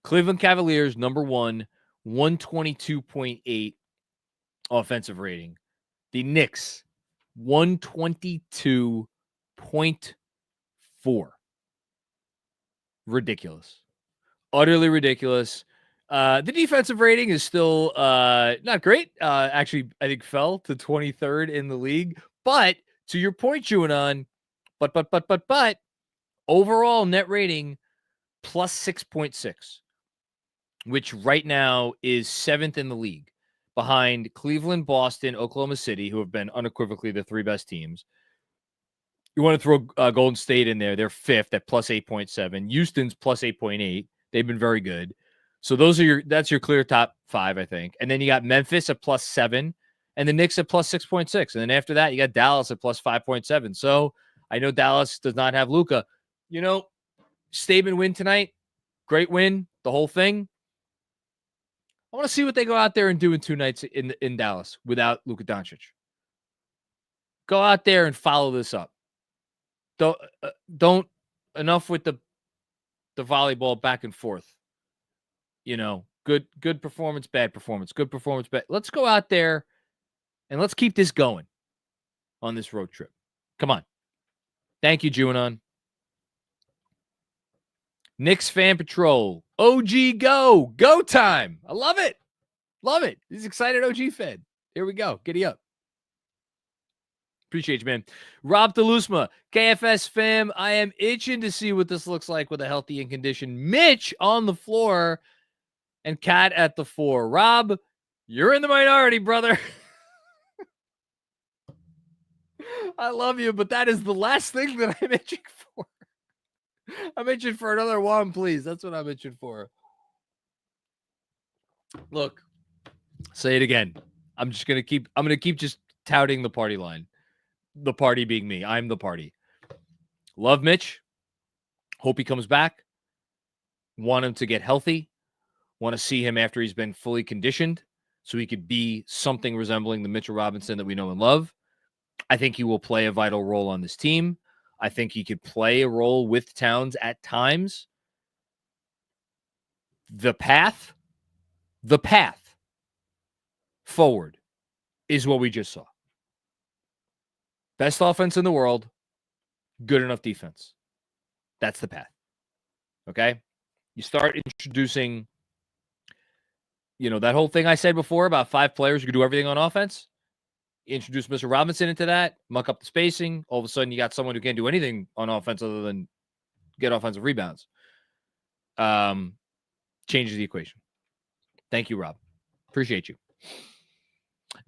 [SPEAKER 1] Cleveland Cavaliers, number 1, 122.8 offensive rating. The Knicks, 122.4. Ridiculous. Utterly ridiculous. The defensive rating is still not great. Actually, I think fell to 23rd in the league. But to your point, Juanon, but overall net rating plus 6.6, which right now is 7th in the league, behind Cleveland, Boston, Oklahoma City, who have been unequivocally the 3 best teams. You want to throw Golden State in there. They're 5th at plus 8.7. Houston's plus 8.8. They've been very good. So that's your clear top 5, I think. And then you got Memphis at plus 7 and the Knicks at plus 6.6. And then after that, you got Dallas at plus 5.7. So I know Dallas does not have Luka. Statement win tonight. Great win. The whole thing. I want to see what they go out there and do in 2 nights in Dallas without Luka Doncic. Go out there and follow this up. don't enough with the volleyball back and forth. Good performance, bad performance, good performance, bad. Let's go out there and let's keep this going on this road trip. Come on. Thank you, Juanon. Knicks Fan Patrol. OG go. Go time. I love it. Love it. He's excited OG fan. Here we go. Giddy up. Appreciate you, man. Rob DeLusma, KFS fam. I am itching to see what this looks like with a healthy and conditioned Mitch on the floor and Cat at the 4. Rob, you're in the minority, brother. I love you, but that is the last thing that I'm itching for. I'm itching for another one, please. That's what I'm itching for. Look, say it again. I'm going to keep just touting the party line. The party being me. I'm the party. Love Mitch. Hope he comes back. Want him to get healthy. Want to see him after he's been fully conditioned so he could be something resembling the Mitchell Robinson that we know and love. I think he will play a vital role on this team. I think he could play a role with Towns at times. The path forward is what we just saw. Best offense in the world, good enough defense. That's the path. Okay? You start introducing, that whole thing I said before about 5 players who can do everything on offense. Introduce Mr. Robinson into that, muck up the spacing. All of a sudden, you got someone who can't do anything on offense other than get offensive rebounds. Changes the equation. Thank you, Rob. Appreciate you.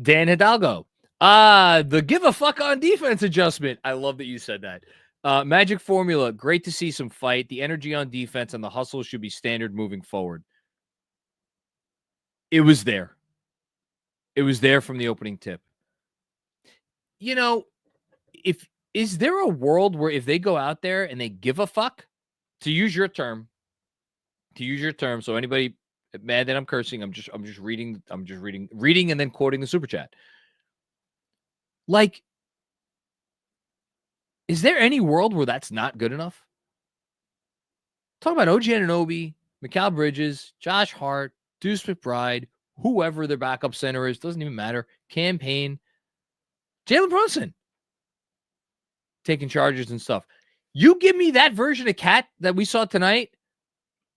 [SPEAKER 1] Dan Hidalgo. The give a fuck on defense adjustment. I love that you said that. Magic formula. Great to see some fight. The energy on defense and the hustle should be standard moving forward. It was there. It was there from the opening tip. Is there a world where if they go out there and they give a fuck, to use your term, so anybody mad that I'm cursing, I'm just reading and then quoting the super chat. Like, is there any world where that's not good enough? Talk about OG Anunoby, Mikal Bridges, Josh Hart, Deuce McBride, whoever their backup center is, doesn't even matter. Campaign, Jalen Brunson taking charges and stuff. You give me that version of Cat that we saw tonight,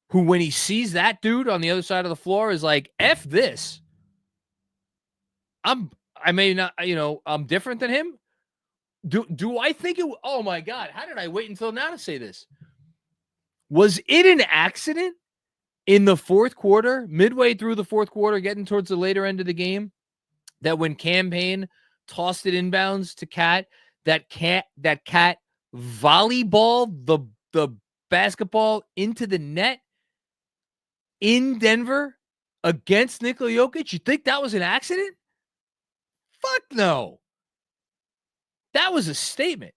[SPEAKER 1] who when he sees that dude on the other side of the floor is like, F this. I'm different than him. Do I think it? Oh my God. How did I wait until now to say this? Was it an accident in the fourth quarter, midway through the fourth quarter, getting towards the later end of the game, that when Campaign tossed it inbounds to Cat, that Cat volleyball the basketball into the net in Denver against Nikola Jokic? You think that was an accident? Fuck no. That was a statement.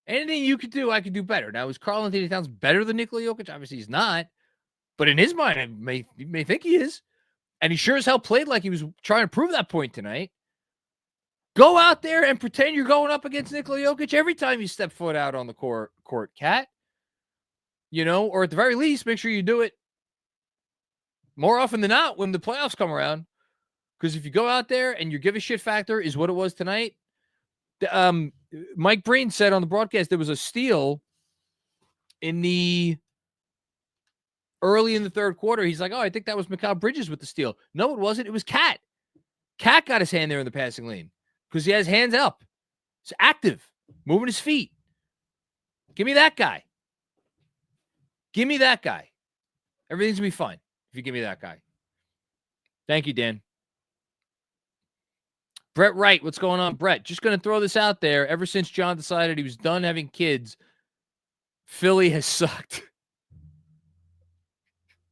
[SPEAKER 1] Anything you could do, I could do better. Now, is Karl-Anthony Towns better than Nikola Jokic? Obviously, he's not. But in his mind, he may think he is. And he sure as hell played like he was trying to prove that point tonight. Go out there and pretend you're going up against Nikola Jokic every time you step foot out on the court, Cat. Or at the very least, make sure you do it more often than not when the playoffs come around. Because if you go out there and your give a shit factor is what it was tonight, Mike Breen said on the broadcast there was a steal early in the third quarter. He's like, oh, I think that was Mikal Bridges with the steal. No, it wasn't. It was Cat. Cat got his hand there in the passing lane because he has hands up. He's active, moving his feet. Give me that guy. Give me that guy. Everything's going to be fine if you give me that guy. Thank you, Dan. Brett Wright, what's going on, Brett? Just going to throw this out there. Ever since John decided he was done having kids, Philly has sucked.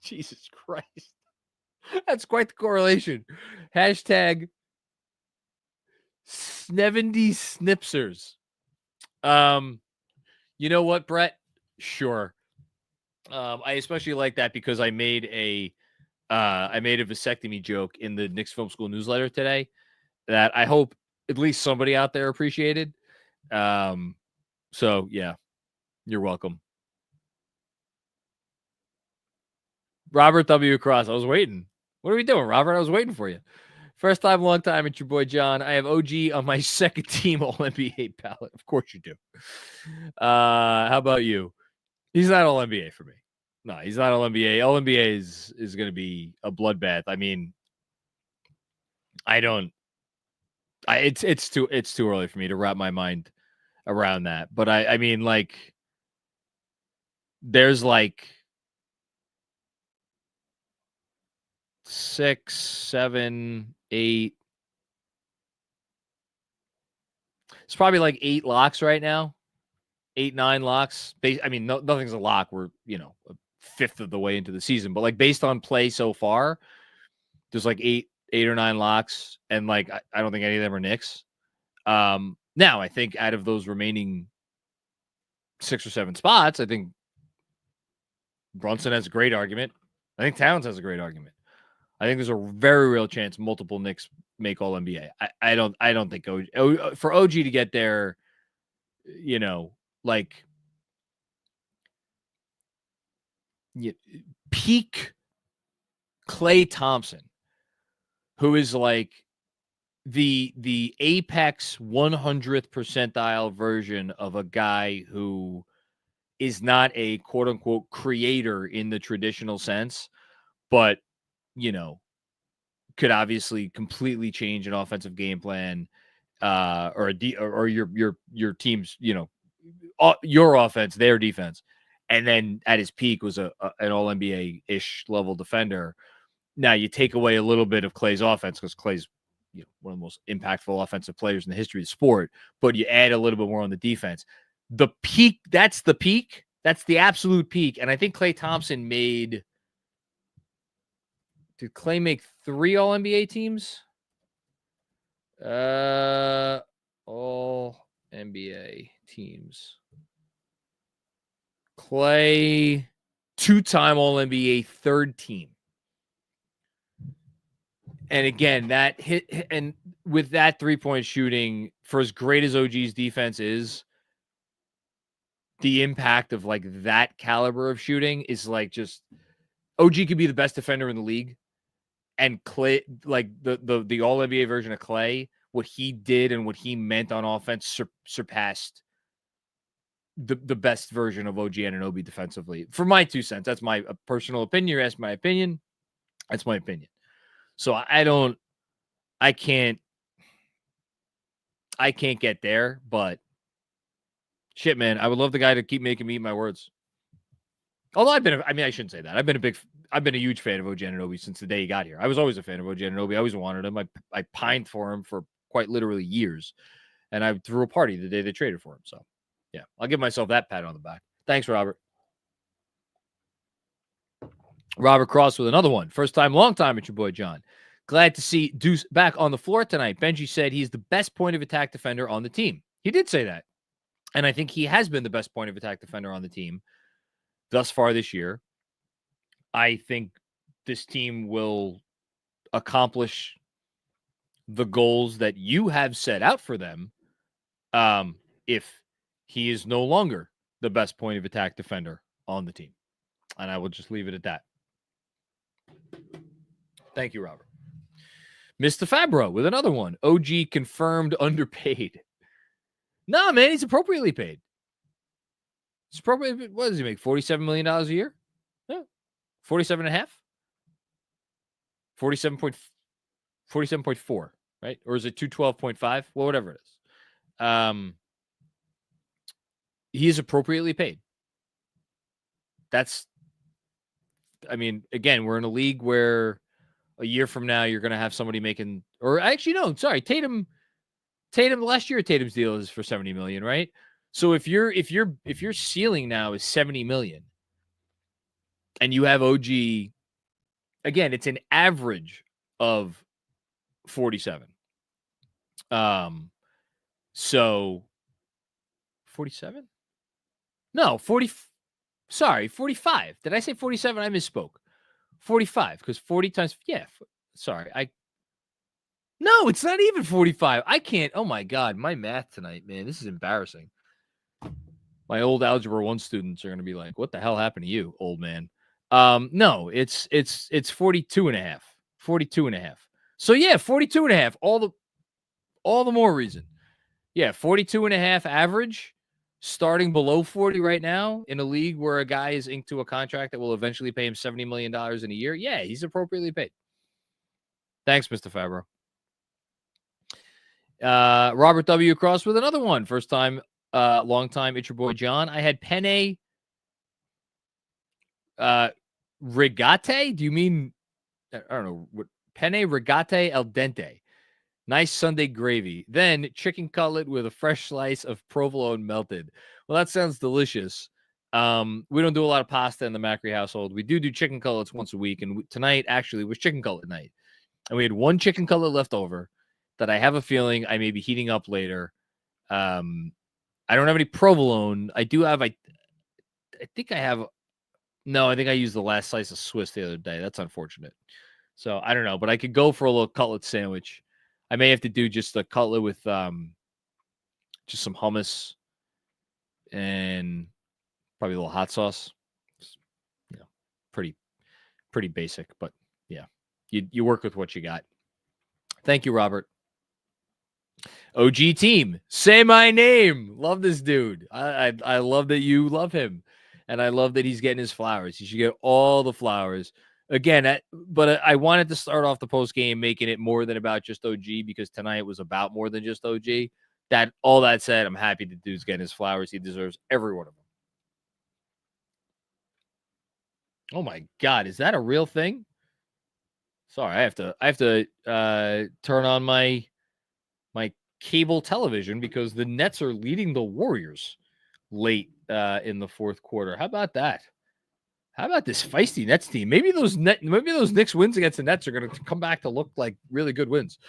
[SPEAKER 1] Jesus Christ. That's quite the correlation. Hashtag 70 Snipsers. You know what, Brett? Sure. I especially like that because I made a vasectomy joke in the Knicks Film School newsletter today that I hope at least somebody out there appreciated. So, yeah, you're welcome. Robert W. Cross, I was waiting. What are we doing, Robert? I was waiting for you. First time, long time. It's your boy, John. I have OG on my second team All-NBA ballot. Of course you do. How about you? He's not All-NBA for me. No, he's not All-NBA. All-NBA is going to be a bloodbath. I mean, it's too early for me to wrap my mind around that. But I mean, like, there's like 6, 7, 8. It's probably like 8 locks right now. 8, 9 locks. I mean, nothing's a lock. We're, a fifth of the way into the season. But like based on play so far, there's like 8 or 9 locks. And like I don't think any of them are Knicks. Now I think out of those remaining 6 or 7 spots, I think Brunson has a great argument. I think Towns has a great argument. I think there's a very real chance multiple Knicks make All NBA. I don't think for OG to get there, like peak Klay Thompson, who is like the apex 100th percentile version of a guy who is not a quote unquote creator in the traditional sense, but could obviously completely change an offensive game plan, or your team's, your offense, their defense. And then at his peak was an All-NBA-ish level defender. Now you take away a little bit of Klay's offense because Klay's one of the most impactful offensive players in the history of the sport, but you add a little bit more on the defense. The peak, that's the peak. That's the absolute peak. And I think Klay Thompson did Klay make 3 All-NBA teams? All-NBA teams. Klay, 2-time All-NBA third team. And again, that hit, and with that 3-point shooting, for as great as OG's defense is, the impact of like that caliber of shooting is like just OG could be the best defender in the league. And Klay, like the All-NBA version of Klay, what he did and what he meant on offense surpassed the best version of OG Anunoby defensively. For my 2 cents, that's my personal opinion. You asked my opinion. That's my opinion. So I can't get there, but shit, man, I would love the guy to keep making me eat my words. Although I shouldn't say that. I've been a huge fan of OG Anunoby since the day he got here. I was always a fan of OG Anunoby. I always wanted him. I pined for him for quite literally years. And I threw a party the day they traded for him. So, yeah, I'll give myself that pat on the back. Thanks, Robert. Robert Cross with another one. First time, long time, it's your boy, John. Glad to see Deuce back on the floor tonight. Benji said he's the best point of attack defender on the team. He did say that. And I think he has been the best point of attack defender on the team thus far this year. I think this team will accomplish the goals that you have set out for them if he is no longer the best point of attack defender on the team. And I will just leave it at that. Thank you, Robert. Mr. Fabro with another one. OG confirmed underpaid. No, man, he's appropriately paid. It's appropriately. What does he make? $47 million a year? Yeah. 47 and a half? 47.4, right? Or is it 212.5? Well, whatever it is. He is appropriately paid. Again, we're in a league where a year from now you're going to have somebody making, or actually, no, sorry, Tatum, last year Tatum's deal is for 70 million, right? So if your ceiling now is 70 million and you have OG, again, it's an average of 47. So 47? No, 45. Did I say 47? I misspoke. 45, because 40 times, yeah. No, it's not even 45. I can't. Oh my God, my math tonight, man. This is embarrassing. My old Algebra 1 students are going to be like, what the hell happened to you, old man? No, it's 42 and a half. 42 and a half. So yeah, 42 and a half. All the more reason. Yeah, 42 and a half average, starting below 40 right now in a league where a guy is inked to a contract that will eventually pay him $70 million in a year. Yeah, he's appropriately paid. Thanks, Mr. Fabro. Robert W. Cross with another one. First time, long time. It's your boy John. I had Penne Rigate. Do you mean, I don't know, what Penne Rigate al dente? Nice Sunday gravy. Then chicken cutlet with a fresh slice of provolone melted. Well, that sounds delicious. We don't do a lot of pasta in the Macri household. We do chicken cutlets once a week, and tonight actually was chicken cutlet night. And we had one chicken cutlet left over that I have a feeling I may be heating up later. I don't have any provolone. I do have, I think I have, no, I think I used the last slice of Swiss the other day. That's unfortunate. So I don't know, but I could go for a little cutlet sandwich. I may have to do just a cutlet with just some hummus and probably a little hot sauce. Just, pretty basic, but yeah, you work with what you got. Thank you, Robert. OG team, say my name. Love this dude. I love that you love him, and I love that he's getting his flowers. He should get all the flowers. Again, but I wanted to start off the post game making it more than about just OG, because tonight was about more than just OG. All that said, I'm happy the dude's getting his flowers. He deserves every one of them. Oh my God, is that a real thing? Sorry, I have to turn on my cable television because the Nets are leading the Warriors late in the fourth quarter. How about that? How about this feisty Nets team? Maybe those Knicks wins against the Nets are going to come back to look like really good wins.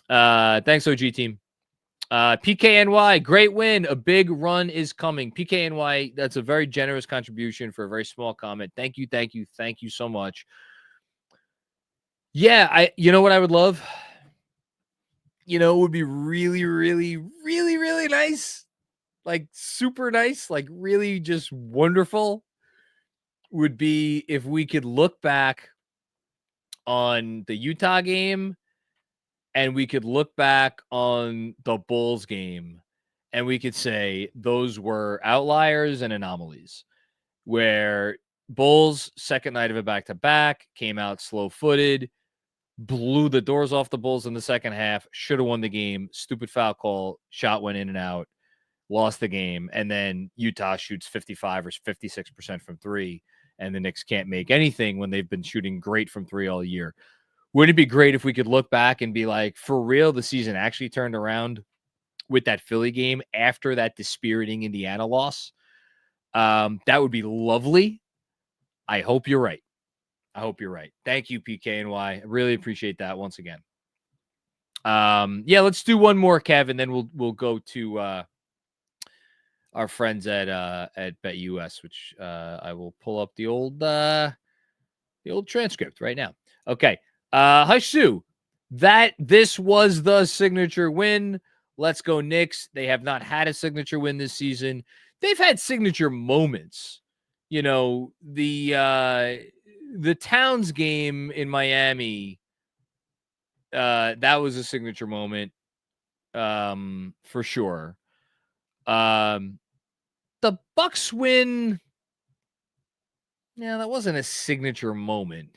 [SPEAKER 1] Thanks, OG team. PKNY, great win. A big run is coming. PKNY, that's a very generous contribution for a very small comment. Thank you so much. Yeah, you know what I would love? It would be really, really, really, really nice. Like super nice, like really just wonderful would be if we could look back on the Utah game and we could look back on the Bulls game and we could say those were outliers and anomalies, where Bulls second night of a back-to-back came out slow-footed, blew the doors off the Bulls in the second half, should have won the game, stupid foul call, shot went in and out, lost the game, and then Utah shoots 55 or 56% from three, and the Knicks can't make anything when they've been shooting great from three all year. Wouldn't it be great if we could look back and be like, for real, the season actually turned around with that Philly game after that dispiriting Indiana loss? That would be lovely. I hope you're right. Thank you, PKNY. I really appreciate that once again. Yeah, let's do one more, Kev, and then we'll go to our friends at BetUS, which I will pull up the old transcript right now. Okay. Hush Sue, this was the signature win. Let's go Knicks. They have not had a signature win this season. They've had signature moments. The Towns game in Miami, that was a signature moment, for sure. The Bucks win, yeah, that wasn't a signature moment.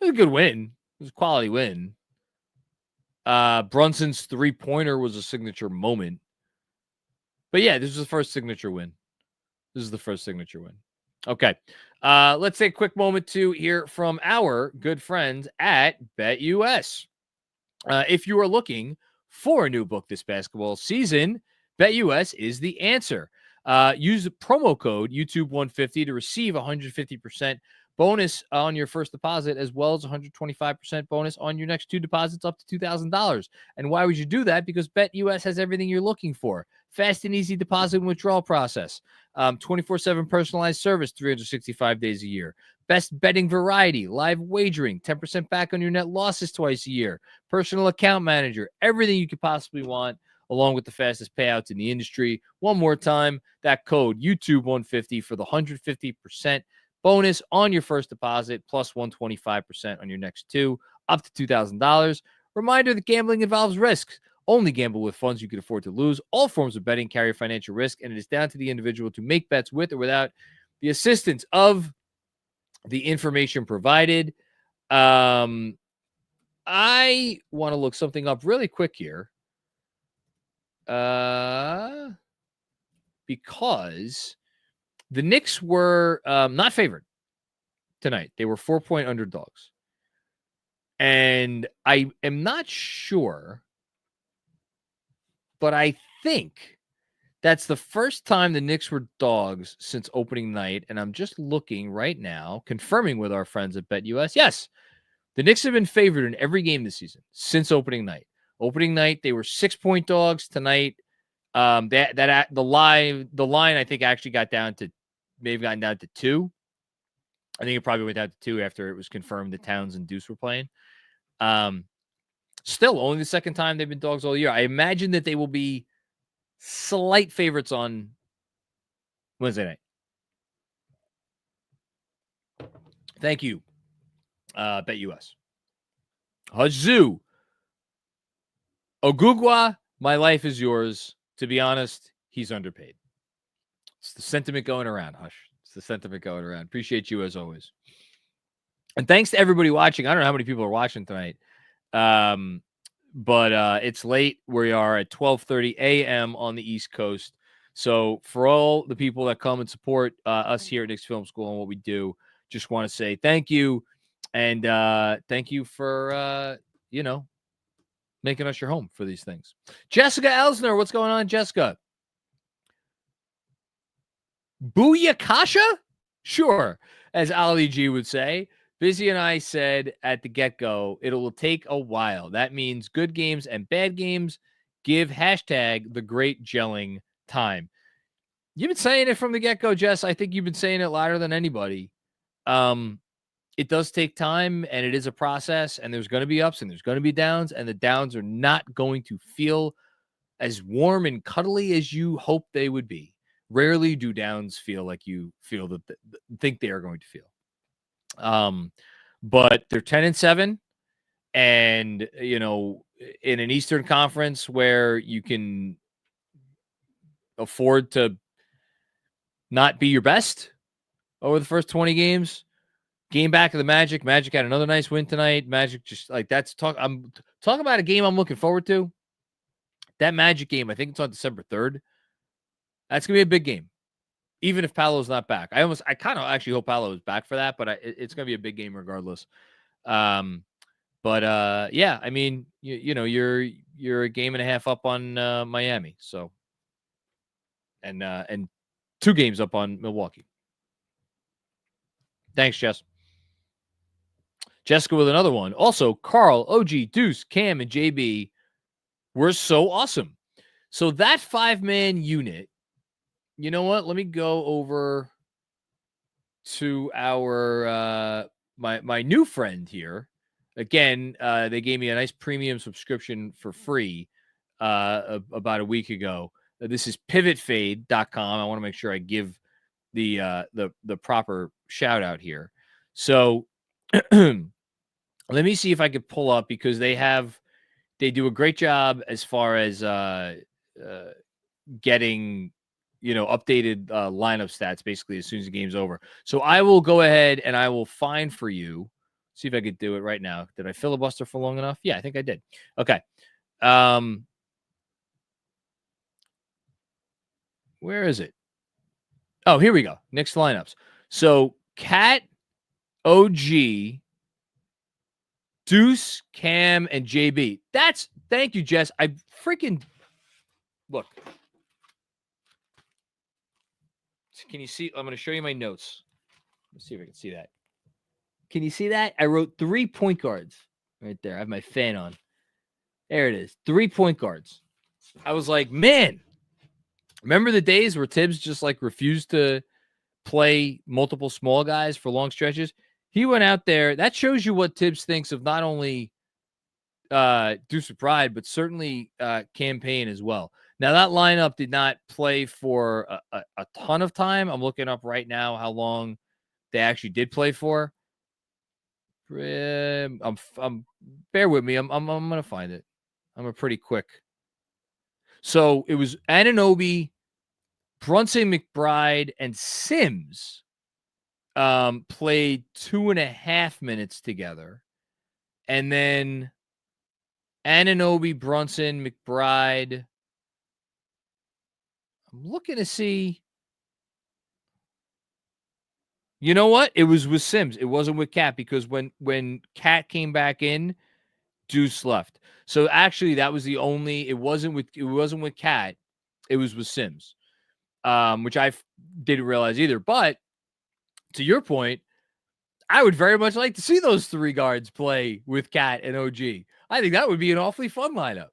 [SPEAKER 1] It was a good win. It was a quality win. Brunson's three-pointer was a signature moment. But yeah, this is the first signature win. Okay. Let's take a quick moment to hear from our good friends at BetUS. If you are looking for a new book this basketball season, BetUS is the answer. Use the promo code YouTube150 to receive 150% bonus on your first deposit, as well as 125% bonus on your next two deposits up to $2,000. And why would you do that? Because BetUS has everything you're looking for. Fast and easy deposit and withdrawal process. 24/7 personalized service, 365 days a year. Best betting variety, live wagering, 10% back on your net losses twice a year. Personal account manager, everything you could possibly want, along with the fastest payouts in the industry. One more time, that code YouTube150 for the 150% bonus on your first deposit, plus 125% on your next two, up to $2,000. Reminder that gambling involves risks. Only gamble with funds you can afford to lose. All forms of betting carry financial risk, and it is down to the individual to make bets with or without the assistance of the information provided. I want to look something up really quick here. Because the Knicks were not favored tonight. They were 4-point underdogs. And I am not sure, but I think that's the first time the Knicks were dogs since opening night. And I'm just looking right now, confirming with our friends at BetUS. Yes, the Knicks have been favored in every game this season since opening night. Opening night, they were 6-point dogs. Tonight, the line I think actually may have gotten down to 2. I think it probably went down to 2 after it was confirmed that Towns and Deuce were playing. Still, only the second time they've been dogs all year. I imagine that they will be slight favorites on Wednesday night. Thank you, BetUS. Hazu. Ogugwa, my life is yours. To be honest, he's underpaid. It's the sentiment going around, Hush. It's the sentiment going around. Appreciate you as always. And thanks to everybody watching. I don't know how many people are watching tonight. But it's late. We are at 12:30 a.m. on the East Coast. So for all the people that come and support us here at Knicks Film School and what we do, just want to say thank you. And thank you for, making us your home for these things. Jessica Elsner, what's going on, Jessica? Booyakasha? Sure, as Ali G would say. Busy and I said at the get-go, it will take a while. That means good games and bad games. Give hashtag the great gelling time. You've been saying it from the get-go, Jess. I think you've been saying it louder than anybody. It does take time, and it is a process, and there's going to be ups and there's going to be downs, and the downs are not going to feel as warm and cuddly as you hope they would be. Rarely do downs feel like you feel that think they are going to feel. But they're 10-7, and in an Eastern Conference where you can afford to not be your best over the first 20 games. Game back of the Magic. Magic had another nice win tonight. Magic just I'm talking about a game I'm looking forward to. That Magic game, I think it's on December 3rd. That's gonna be a big game, even if Paolo's not back. I kind of actually hope Paolo is back for that, but it's gonna be a big game regardless. Yeah, I mean, you're a game and a half up on Miami, so and 2 games up on Milwaukee. Thanks, Jess. Jessica with another one. Also, Carl, OG, Deuce, Cam, and JB were so awesome. So that 5-man unit, you know what? Let me go over to our my new friend here. Again, they gave me a nice premium subscription for free about a week ago. This is pivotfade.com. I want to make sure I give the proper shout out here. So let me see if I could pull up, because they do a great job as far as getting updated lineup stats basically as soon as the game's over. So I will go ahead and I will find for you. See if I could do it right now. Did I filibuster for long enough? Yeah, I think I did. Okay. Where is it? Oh, here we go. Knicks lineups. So Cat, OG, Deuce, Cam, and JB. Thank you, Jess. I freaking look. Can you see? I'm going to show you my notes. Let's see if I can see that. Can you see that? I wrote 3 point guards right there. I have my fan on. There it is. 3 point guards. I was like, man, remember the days where Tibbs just refused to play multiple small guys for long stretches? He went out there. That shows you what Tibbs thinks of not only Deuce McBride, but certainly Campaign as well. Now, that lineup did not play for a ton of time. I'm looking up right now how long they actually did play for. Bear with me. I'm gonna find it. I'm a pretty quick. So it was Anunoby, Brunson, McBride, and Sims played 2.5 minutes together. And then Anunoby, Brunson, McBride. I'm looking to see. You know what? It was with Sims. It wasn't with Cat, because when Cat came back in, Deuce left. So actually, that was the only. It wasn't with Cat. It was with Sims, which I didn't realize either. But to your point, I would very much like to see those three guards play with Cat and OG. I think that would be an awfully fun lineup.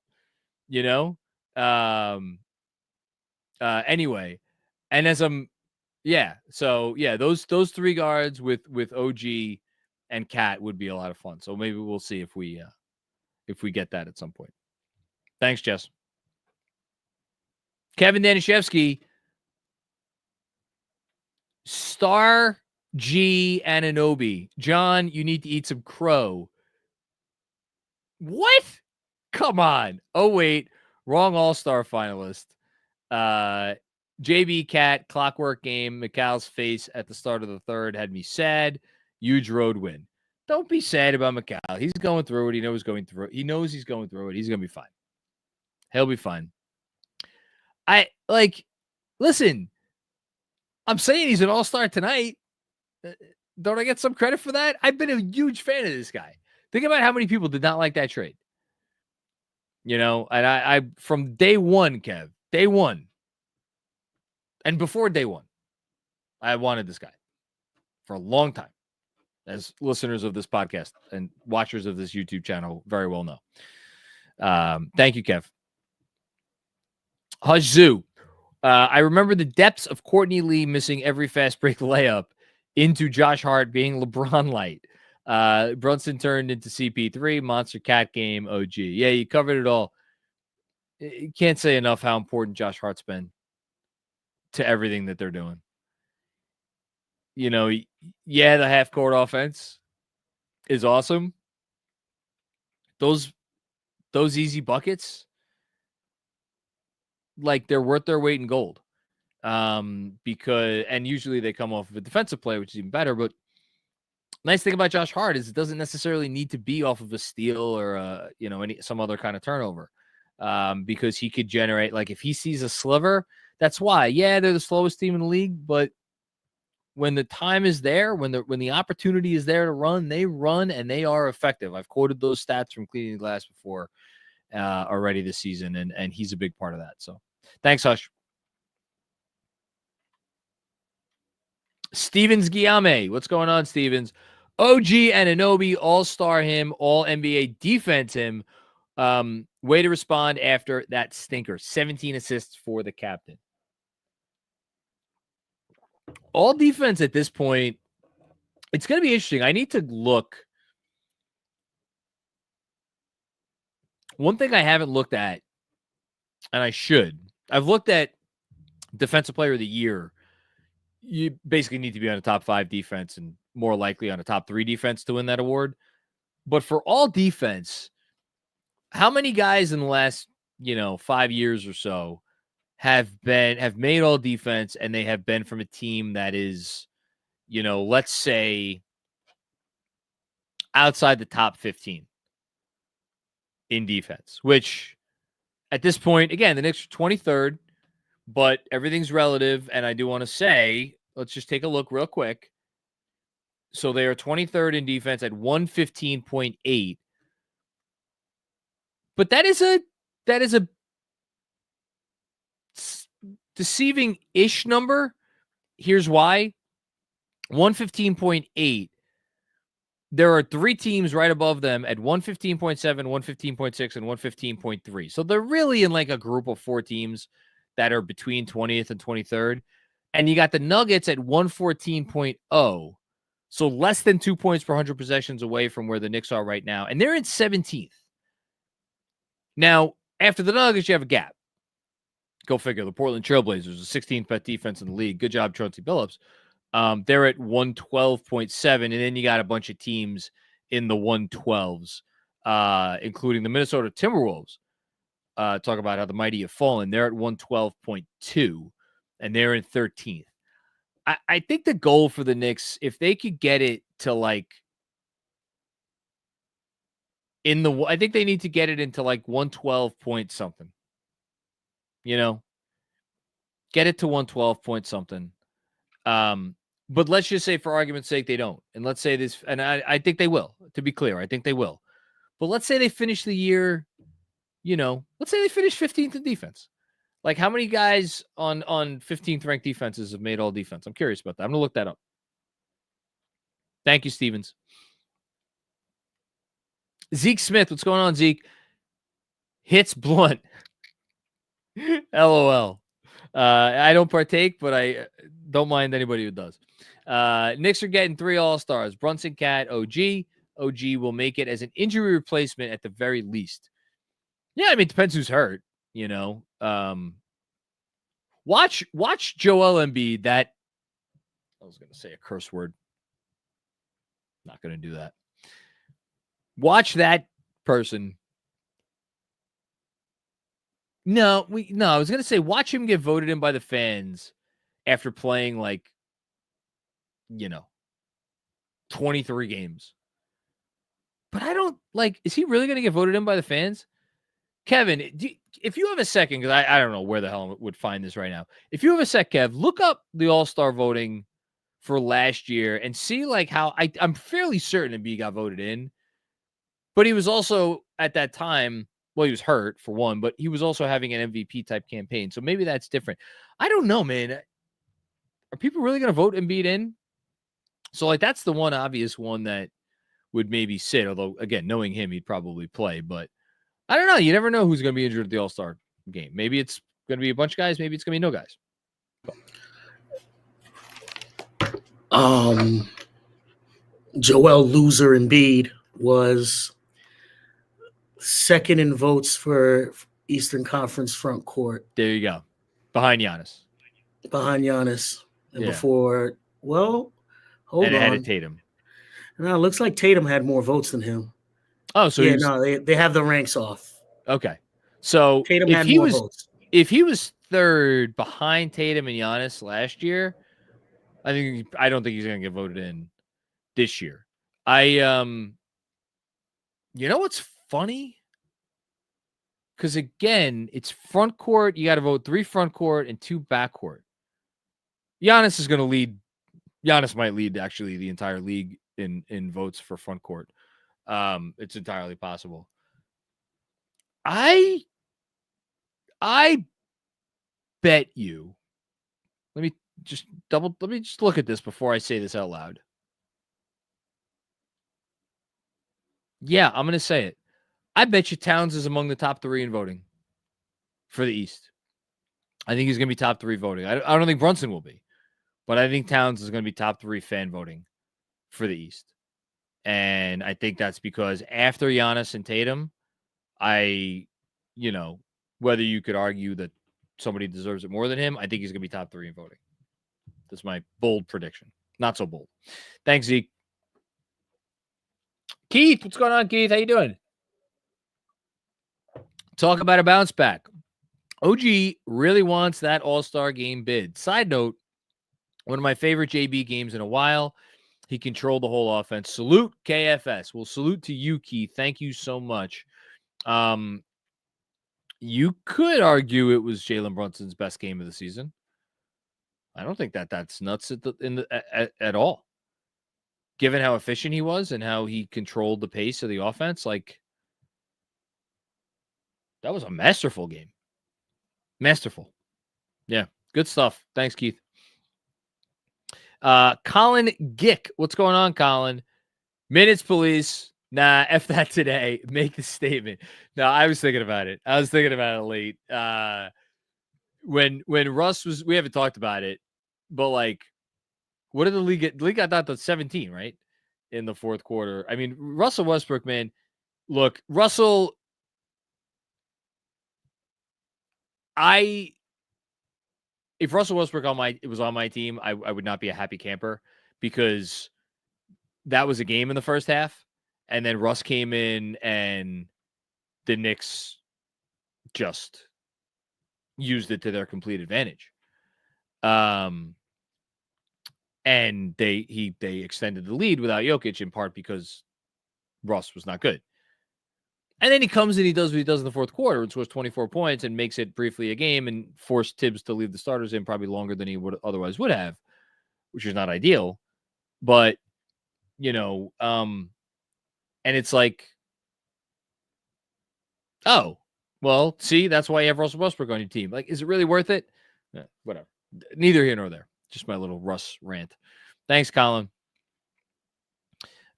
[SPEAKER 1] You know. Anyway, and as I'm. Yeah. So yeah, those three guards with OG and Cat would be a lot of fun. So maybe we'll see if we get that at some point. Thanks, Jess. Kevin Danishevsky, Star G Anunoby. John, you need to eat some crow. What? Come on. Oh wait, wrong All-Star finalist. JB Cat, clockwork game. McCall's face at the start of the third had me sad. Huge road win. Don't be sad about McCall. He's going through it. He knows he's going through it. He's going through it. He's going to be fine. He'll be fine. Listen, I'm saying he's an all-star tonight. Don't I get some credit for that? I've been a huge fan of this guy. Think about how many people did not like that trade. You know, and I from day one, Kev, day one. And before day one, I wanted this guy for a long time, as listeners of this podcast and watchers of this YouTube channel very well know. Thank you, Kev. Hush Zoo. I remember the depths of Courtney Lee missing every fast break layup into Josh Hart being LeBron light. Brunson turned into CP3, Monster Cat game, OG. Yeah, you covered it all. You can't say enough how important Josh Hart's been to everything that they're doing. You know, yeah, the half-court offense is awesome. Those easy buckets, like, they're worth their weight in gold. Because usually they come off of a defensive play, which is even better. But nice thing about Josh Hart is it doesn't necessarily need to be off of a steal or some other kind of turnover. Because he could generate, like, if he sees a sliver, that's why. Yeah, they're the slowest team in the league, but when the time is there, when the opportunity is there to run, they run and they are effective. I've quoted those stats from Cleaning the Glass before already this season, and he's a big part of that. So thanks, Hush. Stevens Guillaume. What's going on, Stevens? OG Anunoby, all-star him, all NBA defense him. Way to respond after that stinker. 17 assists for the captain. All defense at this point, it's going to be interesting. I need to look. One thing I haven't looked at, and I should, I've looked at Defensive Player of the Year. You basically need to be on a top 5 defense and more likely on a top 3 defense to win that award. But for all defense, how many guys in the last, 5 years or so have made all defense, and they have been from a team that is, let's say outside the top 15 in defense, which at this point, again, the Knicks are 23rd, but everything's relative. And I do want to say, let's just take a look real quick. So they are 23rd in defense at 115.8. But that is a deceiving-ish number. Here's why. 115.8. There are 3 teams right above them at 115.7, 115.6, and 115.3. So they're really in like a group of 4 teams that are between 20th and 23rd. And you got the Nuggets at 114.0. So less than 2 points per 100 possessions away from where the Knicks are right now. And they're in 17th. Now, after the Nuggets, you have a gap. Go figure. The Portland Trailblazers, the 16th best defense in the league. Good job, Chauncey Billups. They're at 112.7, and then you got a bunch of teams in the 112s, including the Minnesota Timberwolves. Talk about how the mighty have fallen. They're at 112.2, and they're in 13th. I think the goal for the Knicks, if they could get it to like I think they need to get it into like 112 point something. Get it to 112 point something. But let's just say, for argument's sake, they don't. And let's say this, and I think they will, to be clear. I think they will. But let's say they finish the year, let's say they finish 15th in defense. Like, how many guys on 15th ranked defenses have made all defense? I'm curious about that. I'm going to look that up. Thank you, Stevens. Zeke Smith, what's going on, Zeke? Hits blunt. LOL. I don't partake, but I don't mind anybody who does. Knicks are getting 3 All-Stars. Brunson, Cat, OG. OG will make it as an injury replacement at the very least. Yeah, I mean, it depends who's hurt, Watch Joel Embiid. I was going to say a curse word. Not going to do that. Watch that person. No, I was going to say watch him get voted in by the fans after playing 23 games. But I don't is he really going to get voted in by the fans? Kevin, if you have a second, because I don't know where the hell I would find this right now. If you have a sec, Kev, look up the All-Star voting for last year and see how I'm fairly certain Embiid got voted in. But he was also at that time, well, he was hurt for one, but he was also having an MVP type campaign. So maybe that's different. I don't know, man. Are people really going to vote Embiid in? So that's the one obvious one that would maybe sit. Although, again, knowing him, he'd probably play. But I don't know. You never know who's going to be injured at the All-Star game. Maybe it's going to be a bunch of guys. Maybe it's going to be no guys.
[SPEAKER 3] Joel Loser Embiid was second in votes for Eastern Conference front court.
[SPEAKER 1] There you go. Behind Giannis.
[SPEAKER 3] And before, hold on.
[SPEAKER 1] Ahead of Tatum.
[SPEAKER 3] No, it looks like Tatum had more votes than him.
[SPEAKER 1] Oh, so
[SPEAKER 3] they have the ranks off.
[SPEAKER 1] Okay. So
[SPEAKER 3] Tatum had more votes.
[SPEAKER 1] If he was third behind Tatum and Giannis last year, I don't think he's going to get voted in this year. You know what's funny? Because again, it's front court. You got to vote 3 front court and 2 back court. Giannis is going to lead. Giannis might lead actually the entire league in votes for front court. It's entirely possible. I bet you. Let me just look at this before I say this out loud. Yeah, I'm going to say it. I bet you Towns is among the top 3 in voting for the East. I think he's going to be top 3 voting. I don't think Brunson will be, but I think Towns is going to be top 3 fan voting for the East. And I think that's because after Giannis and Tatum, whether you could argue that somebody deserves it more than him, I think he's going to be top 3 in voting. That's my bold prediction. Not so bold. Thanks, Zeke. Keith, what's going on, Keith? How you doing? Talk about a bounce back. OG really wants that All-Star game bid. Side note, one of my favorite JB games in a while. He controlled the whole offense. Salute KFS. Well, salute to you, Keith. Thank you so much. You could argue it was Jalen Brunson's best game of the season. I don't think that's nuts at all. Given how efficient he was and how he controlled the pace of the offense, that was a masterful game. Masterful. Yeah, good stuff. Thanks, Keith. Colin Gick. What's going on, Colin? Minutes, police. Nah, F that today. Make the statement. No, I was thinking about it. Late. When Russ was, we haven't talked about it, but what did the league get? The league got down to 17, right? In the fourth quarter. I mean, Russell Westbrook, man. Look, Russell, if Russell Westbrook was on my team, I would not be a happy camper because that was a game in the first half, and then Russ came in and the Knicks just used it to their complete advantage. And they extended the lead without Jokic in part because Russ was not good. And then he comes and he does what he does in the fourth quarter and scores 24 points and makes it briefly a game and forced Tibbs to leave the starters in probably longer than he would have, which is not ideal. But, and it's like, oh, well, see, that's why you have Russell Westbrook on your team. Like, is it really worth it? Whatever. Neither here nor there. Just my little Russ rant. Thanks, Colin.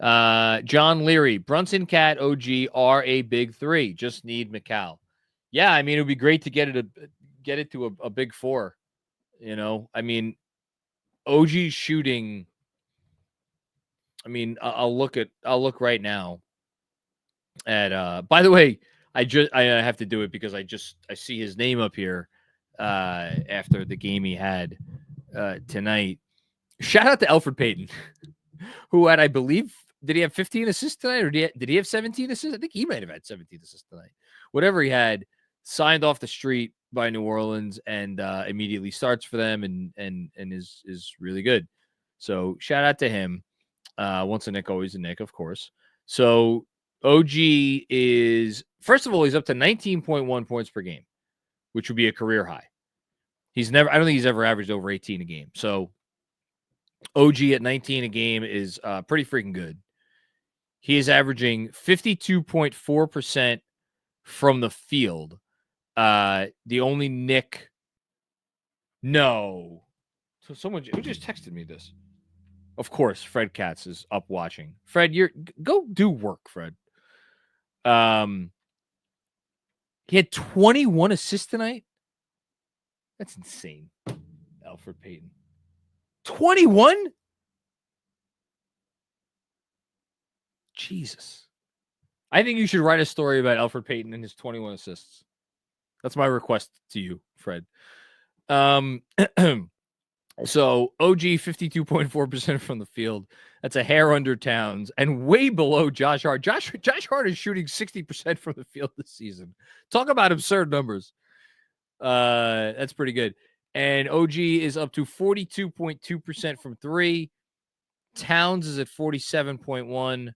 [SPEAKER 1] John Leary, Brunson, Cat, OG are a big three. Just need McCall. Yeah, I mean, it would be great to get it to a big four. I mean, OG's shooting. I mean, I'll look right now at. By the way, I have to do it because I see his name up here after the game he had tonight. Shout out to Elfrid Payton, who had, I believe, did he have 15 assists tonight, or did he have 17 assists? I think he might have had 17 assists tonight. Whatever he had, signed off the street by New Orleans and immediately starts for them and is really good. So shout out to him. Once a Knick, always a Knick, of course. So OG is, first of all, he's up to 19.1 points per game, which would be a career high. I don't think he's ever averaged over 18 a game. So OG at 19 a game is pretty freaking good. He is averaging 52.4% from the field. The only Knick. No. So someone who just texted me this. Of course, Fred Katz is up watching. Fred, go do work, Fred. He had 21 assists tonight. That's insane. Elfrid Payton. 21? Jesus. I think you should write a story about Elfrid Payton and his 21 assists. That's my request to you, Fred. So OG 52.4% from the field. That's a hair under Towns and way below Josh Hart. Josh Hart is shooting 60% from the field this season. Talk about absurd numbers. That's pretty good. And OG is up to 42.2% from three. Towns is at 47.1.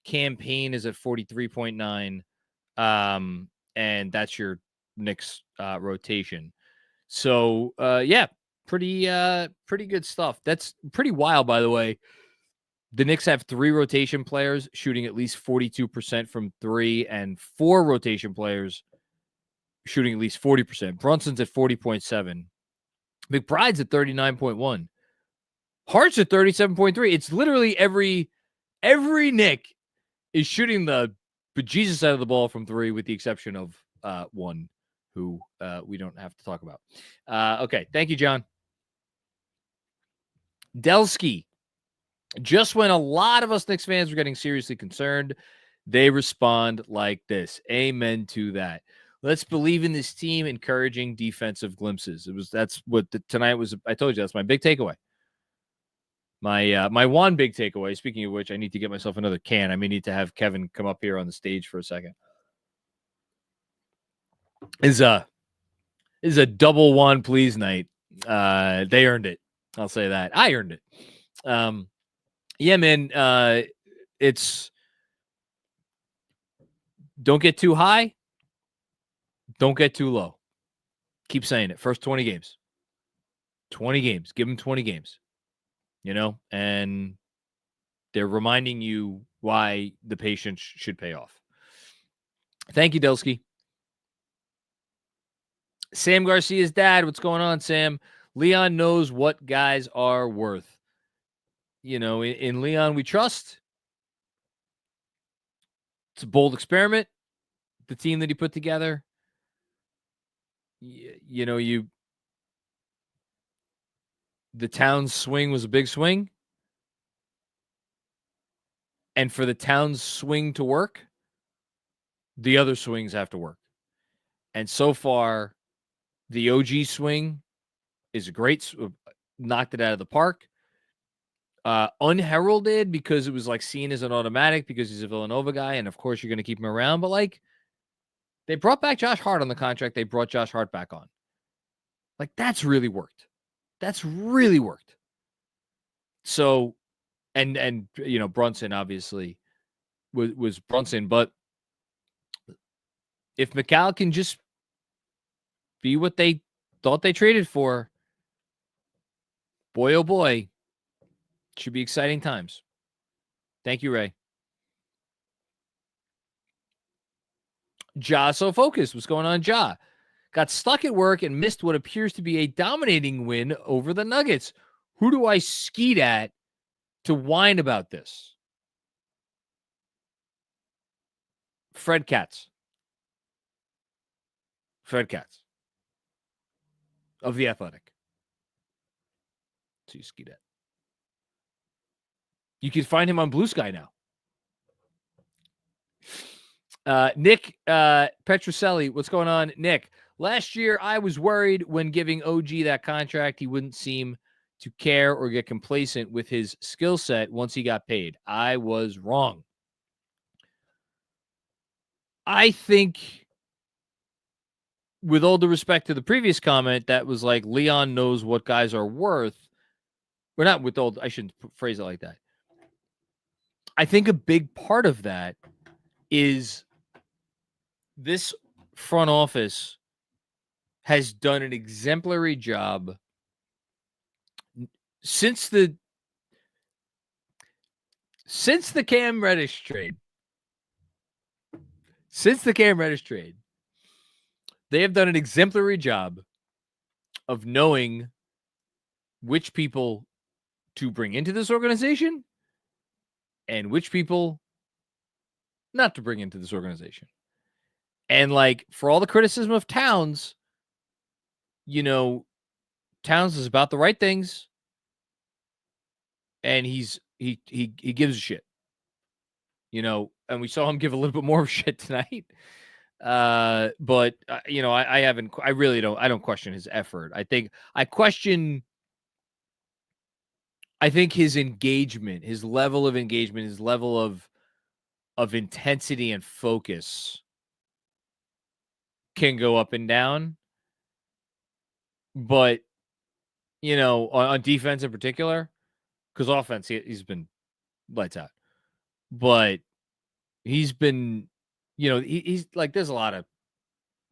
[SPEAKER 1] Campaign is at 43.9. And that's your Knicks rotation. So yeah, pretty good stuff. That's pretty wild, by the way. The Knicks have 3 rotation players shooting at least 42% from three, and 4 rotation players shooting at least 40%. Brunson's at 40.7. McBride's at 39.1. Hart's at 37.3. It's literally every Knick is shooting the bejesus out of the ball from three, with the exception of one who we don't have to talk about. Okay, thank you, John. Delsky. Just when a lot of us Knicks fans were getting seriously concerned, they respond like this. Amen to that. Let's believe in this team, encouraging defensive glimpses. That's what tonight was. I told you that's my big takeaway. My one big takeaway. Speaking of which, I need to get myself another can. I may need to have Kevin come up here on the stage for a second. Is a double one please night. They earned it. I'll say that. I earned it. Yeah, man. It's don't get too high. Don't get too low. Keep saying it. First 20 games. 20 games. Give them 20 games. And they're reminding you why the patience should pay off. Thank you, Delsky. Sam Garcia's dad. What's going on, Sam? Leon knows what guys are worth. In Leon, we trust. It's a bold experiment. The team that he put together. The Towns swing was a big swing. And for the Towns swing to work, the other swings have to work. And so far, The OG swing is great. Knocked it out of the park. Unheralded because it was like seen as an automatic because he's a Villanova guy. And of course you're going to keep him around. But like they brought back Josh Hart on the contract. They brought Josh Hart back on. Like that's really worked. That's really worked. So, and you know, Brunson obviously was Brunson. But if McCall can just be what they thought they traded for, boy, oh boy, should be exciting times. Thank you, Ray. Ja, so focused. What's going on, Ja? Got stuck at work and missed what appears to be a dominating win over the Nuggets. Who do I skeet at to whine about this? Fred Katz. Fred Katz of The Athletic. So you skeet at. You can find him on Blue Sky now. Nick Petrucelli, what's going on, Nick? Last year, I was worried when giving OG that contract, he wouldn't seem to care or get complacent with his skill set once he got paid. I was wrong. I think, with all due respect to the previous comment, that was like Leon knows what guys are worth. We're not with all, I shouldn't phrase it like that. I think a big part of that is this front office has done an exemplary job since the Cam Reddish trade. Since the Cam Reddish trade, they have done an exemplary job of knowing which people to bring into this organization and which people not to bring into this organization. And like, for all the criticism of Towns, you know, Towns is about the right things, and he gives a shit, you know, and we saw him give a little bit more of shit tonight. But you know, I don't question his effort. I think his engagement, his level of engagement, his level of intensity and focus can go up and down. But, you know, on defense in particular, because offense, he's been lights out. But he's been, you know, he's like, there's a lot of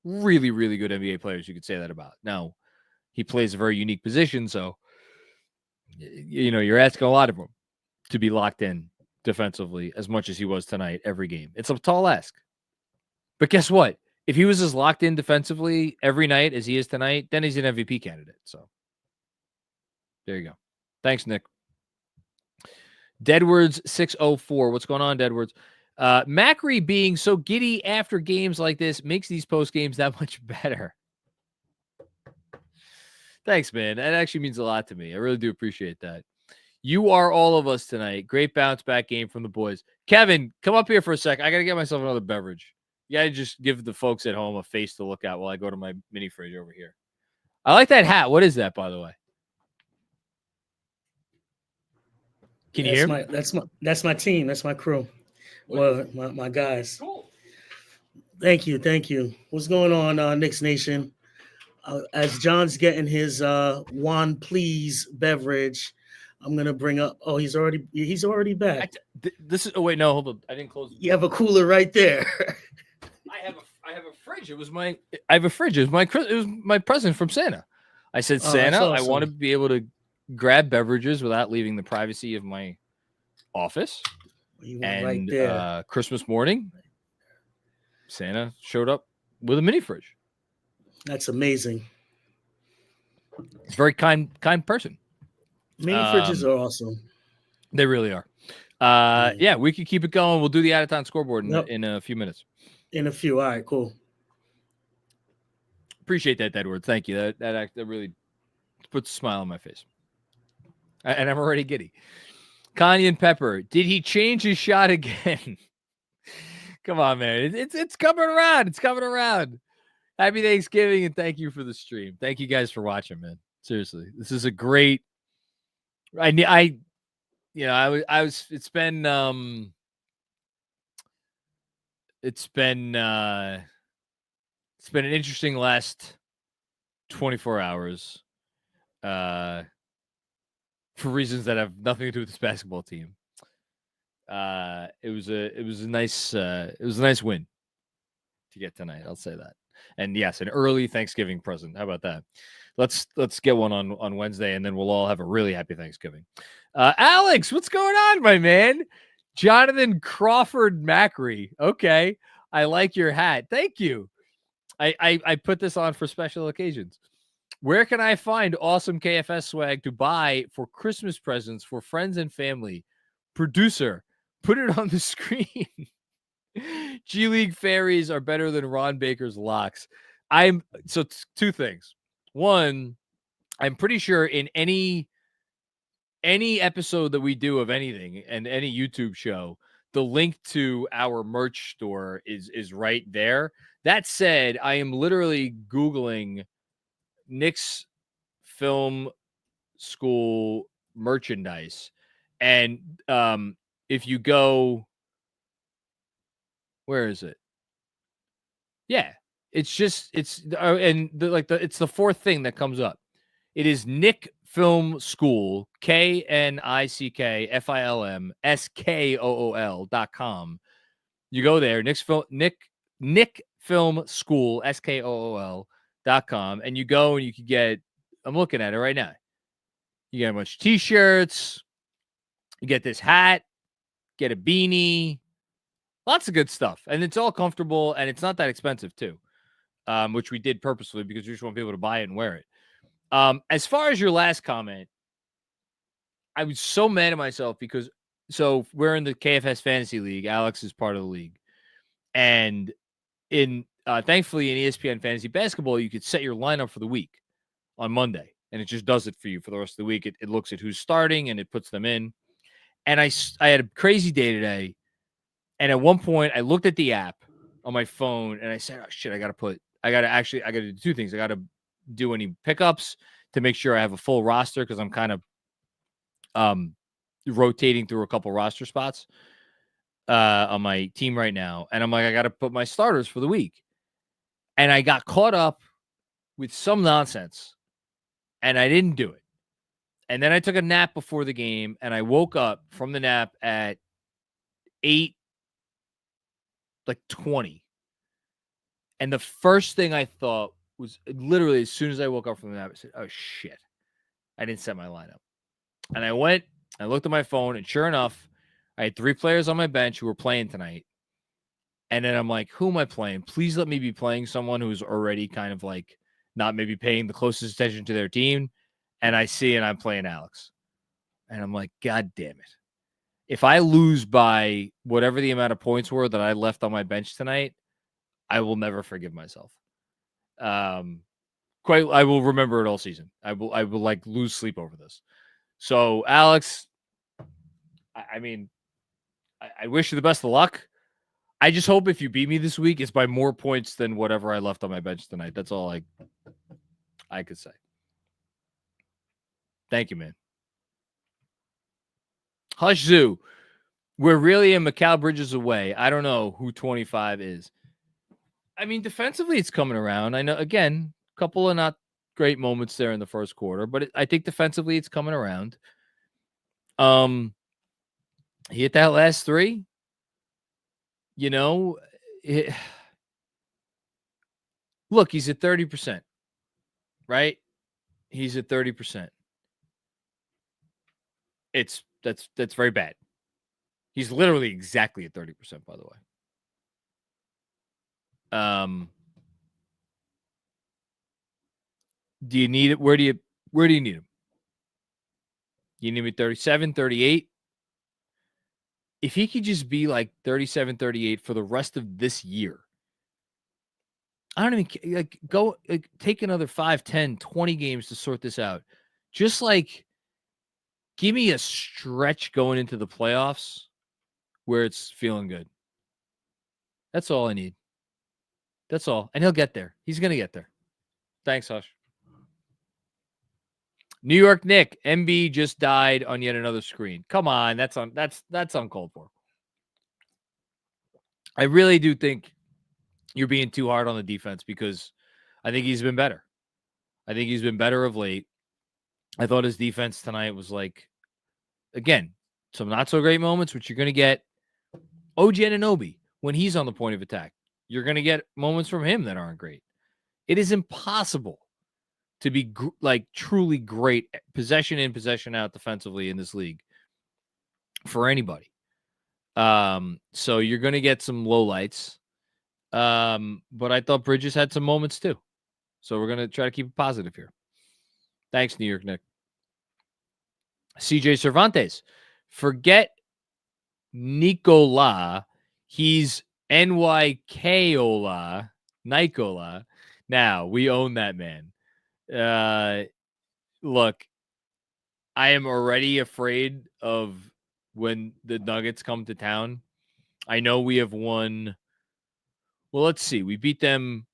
[SPEAKER 1] really, really good NBA players you could say that about. Now, he plays a very unique position, so, you know, you're asking a lot of him to be locked in defensively as much as he was tonight every game. It's a tall ask. But guess what? If he was as locked in defensively every night as he is tonight, then he's an MVP candidate. So there you go. Thanks, Nick. Deadwards 604. What's going on, Deadwards? Macri being so giddy after games like this makes these post games that much better. Thanks, man. That actually means a lot to me. I really do appreciate that. You are all of us tonight. Great bounce back game from the boys. Kevin, come up here for a sec. I got to get myself another beverage. You got to just give the folks at home a face to look at while I go to my mini fridge over here. I like that hat. What is that, by the way? Can you hear me?
[SPEAKER 3] That's my team. That's my crew. Well, my guys.
[SPEAKER 1] Cool.
[SPEAKER 3] Thank you. What's going on, Knicks Nation? As John's getting his Juan Please beverage, I'm gonna bring up. Oh, he's already back.
[SPEAKER 1] This is. Oh wait, no, hold on. I didn't close.
[SPEAKER 3] You have a cooler right there.
[SPEAKER 1] I have a fridge. It was my present from Santa. I said, Santa, awesome. I want to be able to grab beverages without leaving the privacy of my office. And right there. Christmas morning, Santa showed up with a mini fridge.
[SPEAKER 3] That's amazing.
[SPEAKER 1] He's a very kind person.
[SPEAKER 3] Mini fridges are awesome.
[SPEAKER 1] They really are. Yeah, we can keep it going. We'll do the out of town scoreboard in a few minutes.
[SPEAKER 3] In a few. All right, cool.
[SPEAKER 1] Appreciate that, Edward. Thank you. That really puts a smile on my face. And I'm already giddy. Kanye and Pepper, did he change his shot again? Come on, man. It's coming around. It's coming around. Happy Thanksgiving and thank you for the stream. Thank you guys for watching, man. Seriously, this is a great. It's been an interesting last 24 hours. For reasons that have nothing to do with this basketball team. It was a nice win to get tonight. I'll say that. And yes, an early Thanksgiving present. How about that? Let's get one on Wednesday, and then we'll all have a really happy Thanksgiving. Alex, what's going on, my man? Jonathan Crawford Macri. Okay, I like your hat. Thank you. I put this on for special occasions. Where can I find awesome KFS swag to buy for Christmas presents for friends and family? Producer, put it on the screen. G League fairies are better than Ron Baker's locks. Two things. One, I'm pretty sure in any episode that we do of anything and any YouTube show, the link to our merch store is right there. That said, I am literally Googling Knicks Film School merchandise. And if you go, where is it? Yeah, it's the fourth thing that comes up. It is Knick Film School, KNICKFILMSKOOL.com. You go there, Knick Film School, SKOOL.com, and you go and you can get, I'm looking at it right now. You get a bunch of t-shirts, you get this hat, get a beanie, lots of good stuff. And it's all comfortable and it's not that expensive too, which we did purposefully because we just want people to buy it and wear it. As far as your last comment, I was so mad at myself because we're in the KFS Fantasy League. Alex is part of the league. And thankfully in ESPN Fantasy Basketball, you could set your lineup for the week on Monday. And it just does it for you for the rest of the week. It looks at who's starting and it puts them in. And I had a crazy day today. And at one point, I looked at the app on my phone and I said, oh, shit, I got to do two things. I got to do any pickups to make sure I have a full roster because I'm kind of rotating through a couple roster spots on my team right now. And I'm like, I got to put my starters for the week. And I got caught up with some nonsense and I didn't do it. And then I took a nap before the game and I woke up from the nap at 8:20. And the first thing I thought was literally as soon as I woke up from the nap, I said, oh shit, I didn't set my lineup. And I went, I looked at my phone and sure enough, I had 3 players on my bench who were playing tonight. And then I'm like, who am I playing? Please let me be playing someone who's already kind of like not maybe paying the closest attention to their team. And I see, and I'm playing Alex. And I'm like, God damn it. If I lose by whatever the amount of points were that I left on my bench tonight, I will never forgive myself. I will remember it all season. I will like lose sleep over this. So Alex, I wish you the best of luck. I just hope if you beat me this week, it's by more points than whatever I left on my bench tonight. That's all I could say. Thank you, man. Hush Zoo. We're really in Mikal Bridges away. I don't know who 25 is. I mean, defensively, it's coming around. I know, again, a couple of not great moments there in the first quarter, but I think defensively, it's coming around. He hit that last 3. You know, look, he's at 30%, right? He's at 30%. That's very bad. He's literally exactly at 30%, by the way. Do you need it? Where do you need him? You need him at 37, 38? If he could just be like 37, 38 for the rest of this year, I don't even take another 5, 10, 20 games to sort this out. Just like give me a stretch going into the playoffs where it's feeling good. That's all I need. That's all. And he'll get there. He's going to get there. Thanks, Hush. New York Knicks. MB just died on yet another screen. Come on. That's uncalled for. I really do think you're being too hard on the defense because I think he's been better. I think he's been better of late. I thought his defense tonight was like, again, some not so great moments, which you're going to get. OG Anunoby, when he's on the point of attack, you're going to get moments from him that aren't great. It is impossible to be truly great possession in, possession out defensively in this league for anybody. So you're going to get some lowlights. But I thought Bridges had some moments too. So we're going to try to keep it positive here. Thanks, New York Knicks. CJ Cervantes. Forget Nicola. He's NYKola. Nicola. Now, we own that man. Look, I am already afraid of when the Nuggets come to town. I know we have won. Well, let's see. We beat them.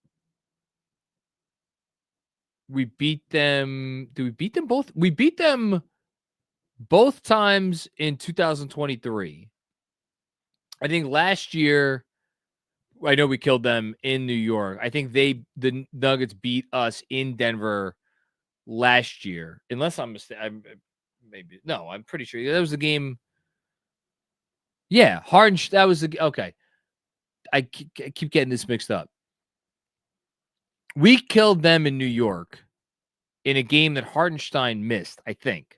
[SPEAKER 1] Do we beat them both? We beat them both times in 2023. I think last year, I know we killed them in New York. I think the Nuggets beat us in Denver last year. Unless I'm mistaken. I'm pretty sure that was the game. Yeah, that was the okay. I keep getting this mixed up. We killed them in New York in a game that Hartenstein missed, I think.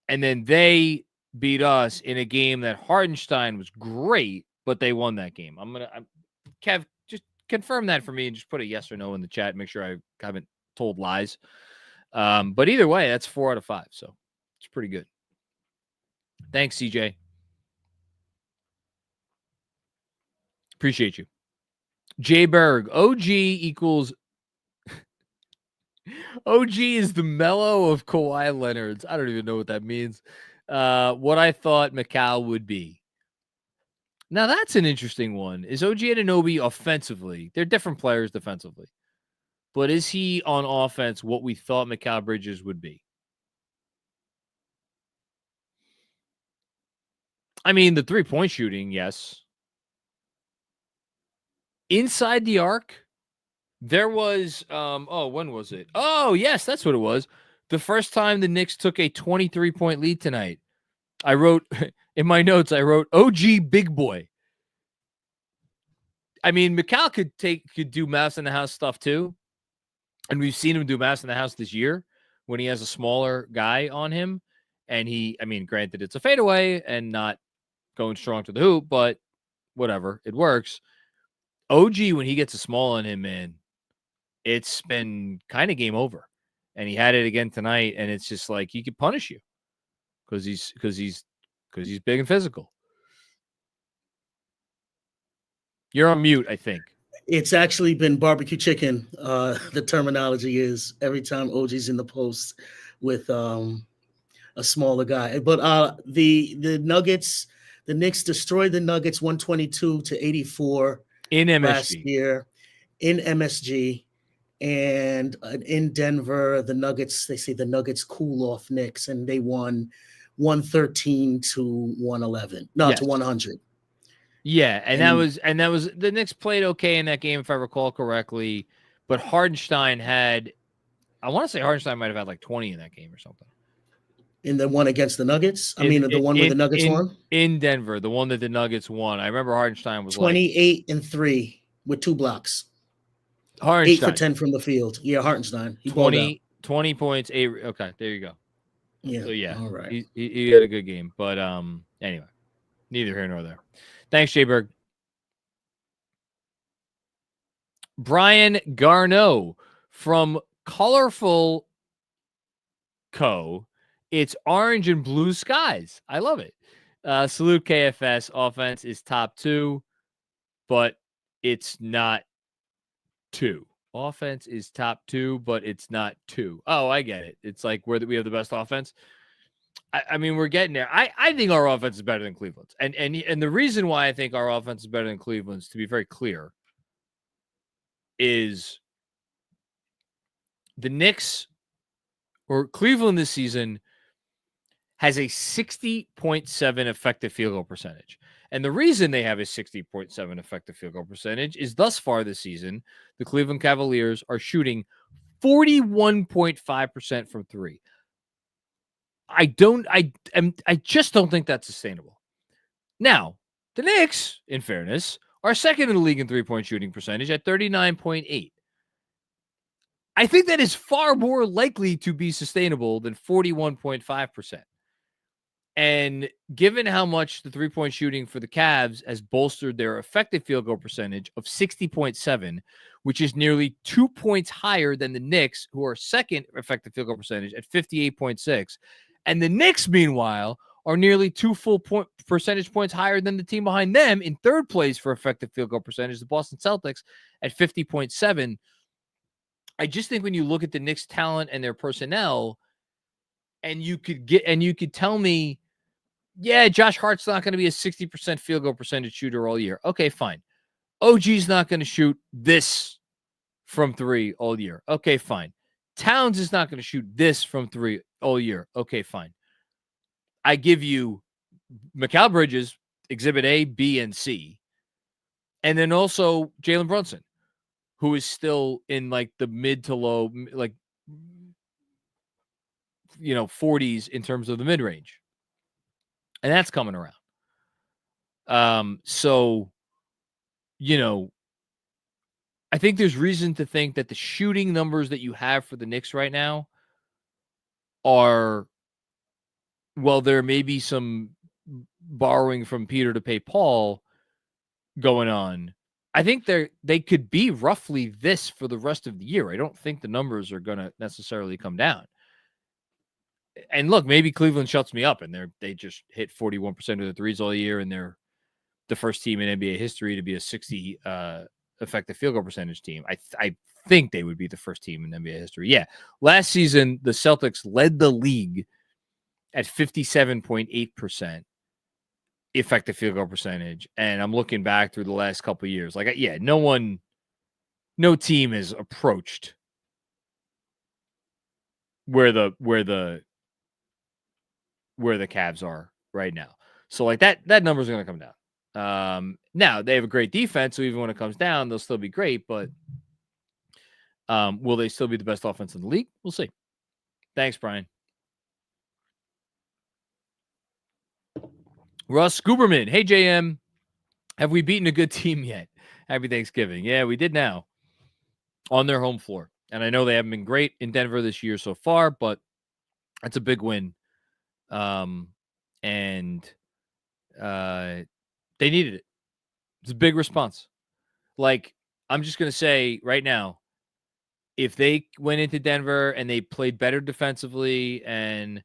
[SPEAKER 1] And then they beat us in a game that Hartenstein was great, but they won that game. Kev, just confirm that for me and just put a yes or no in the chat. Make sure I haven't told lies. But either way, that's 4 out of 5. So it's pretty good. Thanks, CJ. Appreciate you. Jay Berg, OG equals OG is the mellow of Kawhi Leonard's. I don't even know what that means. What I thought Macau would be. Now, that's an interesting one. Is OG Anunoby offensively? They're different players defensively. But is he on offense what we thought Macau Bridges would be? I mean, the three-point shooting, yes. Inside the arc, there was, when was it? Oh, yes, that's what it was. The first time the Knicks took a 23-point lead tonight. I wrote, in my notes, OG Big Boy. I mean, Macau could do mouse in the house stuff too. And we've seen him do mouse in the house this year when he has a smaller guy on him. And granted, it's a fadeaway and not going strong to the hoop, but whatever, it works. OG, when he gets a small on him, man, it's been kind of game over. And he had it again tonight, and it's just like he could punish you because he's big and physical. You're on mute, I think.
[SPEAKER 3] It's actually been barbecue chicken. The terminology is every time OG's in the post with a smaller guy. But the Nuggets, the Knicks destroyed the Nuggets 122-84
[SPEAKER 1] in MSG
[SPEAKER 3] last year in MSG. And in Denver, the Nuggets, they say the Nuggets cool off Knicks, and they won 113-111. No,
[SPEAKER 1] yes.
[SPEAKER 3] To 100.
[SPEAKER 1] Yeah, and that was the Knicks played okay in that game, if I recall correctly. But Hartenstein might have had like 20 in that game or something.
[SPEAKER 3] In the one against the Nuggets? The one where the Nuggets won?
[SPEAKER 1] In Denver, the one that the Nuggets won. I remember Hartenstein was
[SPEAKER 3] 28-3 with 2 blocks.
[SPEAKER 1] Hartenstein.
[SPEAKER 3] 8 for 10 from the field. Yeah, Hartenstein. He
[SPEAKER 1] 20 points, 8. Okay, there you go.
[SPEAKER 3] Yeah.
[SPEAKER 1] So yeah,
[SPEAKER 3] all right.
[SPEAKER 1] He had a good game. But anyway, neither here nor there. Thanks, Jay Berg. Brian Garneau from Colorful Co. It's orange and blue skies. I love it. Salute KFS. Offense is top 2, but it's not 2. Offense is top 2, but it's not 2. Oh, I get it. It's like we have the best offense. I mean, we're getting there. I think our offense is better than Cleveland's. And the reason why I think our offense is better than Cleveland's, to be very clear, is the Knicks or Cleveland this season has a 60.7 effective field goal percentage. And the reason they have a 60.7 effective field goal percentage is thus far this season, the Cleveland Cavaliers are shooting 41.5% from three. I just don't think that's sustainable. Now, the Knicks, in fairness, are second in the league in three-point shooting percentage at 39.8. I think that is far more likely to be sustainable than 41.5%. And given how much the three-point shooting for the Cavs has bolstered their effective field goal percentage of 60.7, which is nearly 2 points higher than the Knicks, who are second effective field goal percentage at 58.6. And the Knicks, meanwhile, are nearly 2 full percentage points higher than the team behind them in third place for effective field goal percentage, the Boston Celtics, at 50.7. I just think when you look at the Knicks' talent and their personnel, and you could tell me, yeah, Josh Hart's not going to be a 60% field goal percentage shooter all year. Okay, fine. OG's not going to shoot this from three all year. Okay, fine. Towns is not going to shoot this from three all year. Okay, fine. I give you Mikal Bridges, Exhibit A, B, and C. And then also Jalen Brunson, who is still in like the mid to low, like, 40s in terms of the mid-range. And that's coming around. So, I think there's reason to think that the shooting numbers that you have for the Knicks right now are, well, there may be some borrowing from Peter to pay Paul going on. I think they could be roughly this for the rest of the year. I don't think the numbers are going to necessarily come down. And look, maybe Cleveland shuts me up and they just hit 41% of the threes all year, and they're the first team in NBA history to be a 60 effective field goal percentage team. I think they would be the first team in NBA history. Yeah. Last season, the Celtics led the league at 57.8% effective field goal percentage. And I'm looking back through the last couple of years. Like, yeah, no team has approached where the Cavs are right now. So like that number's going to come down. Now they have a great defense, so even when it comes down, they'll still be great, but will they still be the best offense in the league? We'll see. Thanks, Brian. Russ Guberman. Hey, JM. Have we beaten a good team yet? Happy Thanksgiving. Yeah, we did now on their home floor. And I know they haven't been great in Denver this year so far, but that's a big win. And they needed it. It's a big response. Like, I'm just going to say right now, if they went into Denver and they played better defensively and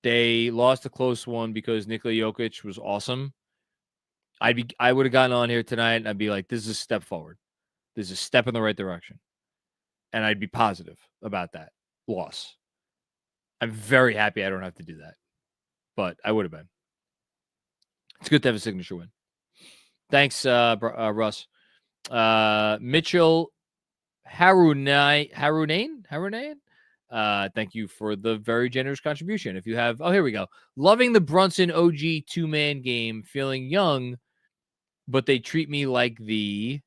[SPEAKER 1] they lost a close one because Nikola Jokic was awesome, I would have gotten on here tonight and I'd be like, this is a step forward. This is a step in the right direction. And I'd be positive about that loss. I'm very happy I don't have to do that, but I would have been. It's good to have a signature win. Thanks, Russ. Mitchell Harunain. Thank you for the very generous contribution. If you have, here we go. Loving the Brunson OG 2-man game. Feeling young, but they treat me like the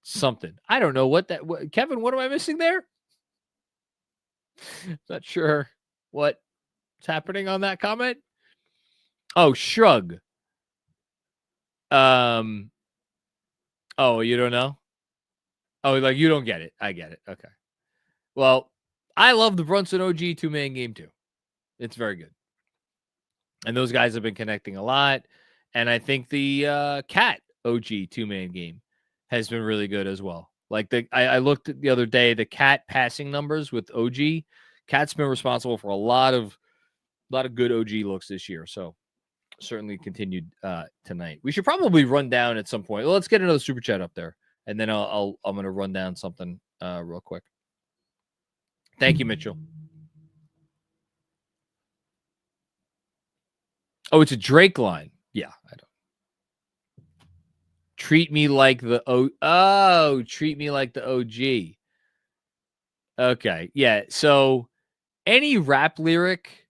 [SPEAKER 1] something. I don't know what Kevin, what am I missing there? Not sure what's happening on that comment. Oh, shrug. Oh, you don't know? Oh, like you don't get it. I get it. Okay. Well, I love the Brunson OG 2-man game too. It's very good. And those guys have been connecting a lot. And I think the Cat OG 2-man game has been really good as well. Like I looked at the other day, the Cat passing numbers with OG. Cat's been responsible for a lot of good OG looks this year. So certainly continued tonight. We should probably run down at some point. Well, let's get another super chat up there, and then I'm going to run down something real quick. Thank you, Mitchell. Oh, it's a Drake line. Yeah, I don't. Treat me like the treat me like the OG. Okay, yeah. So any rap lyric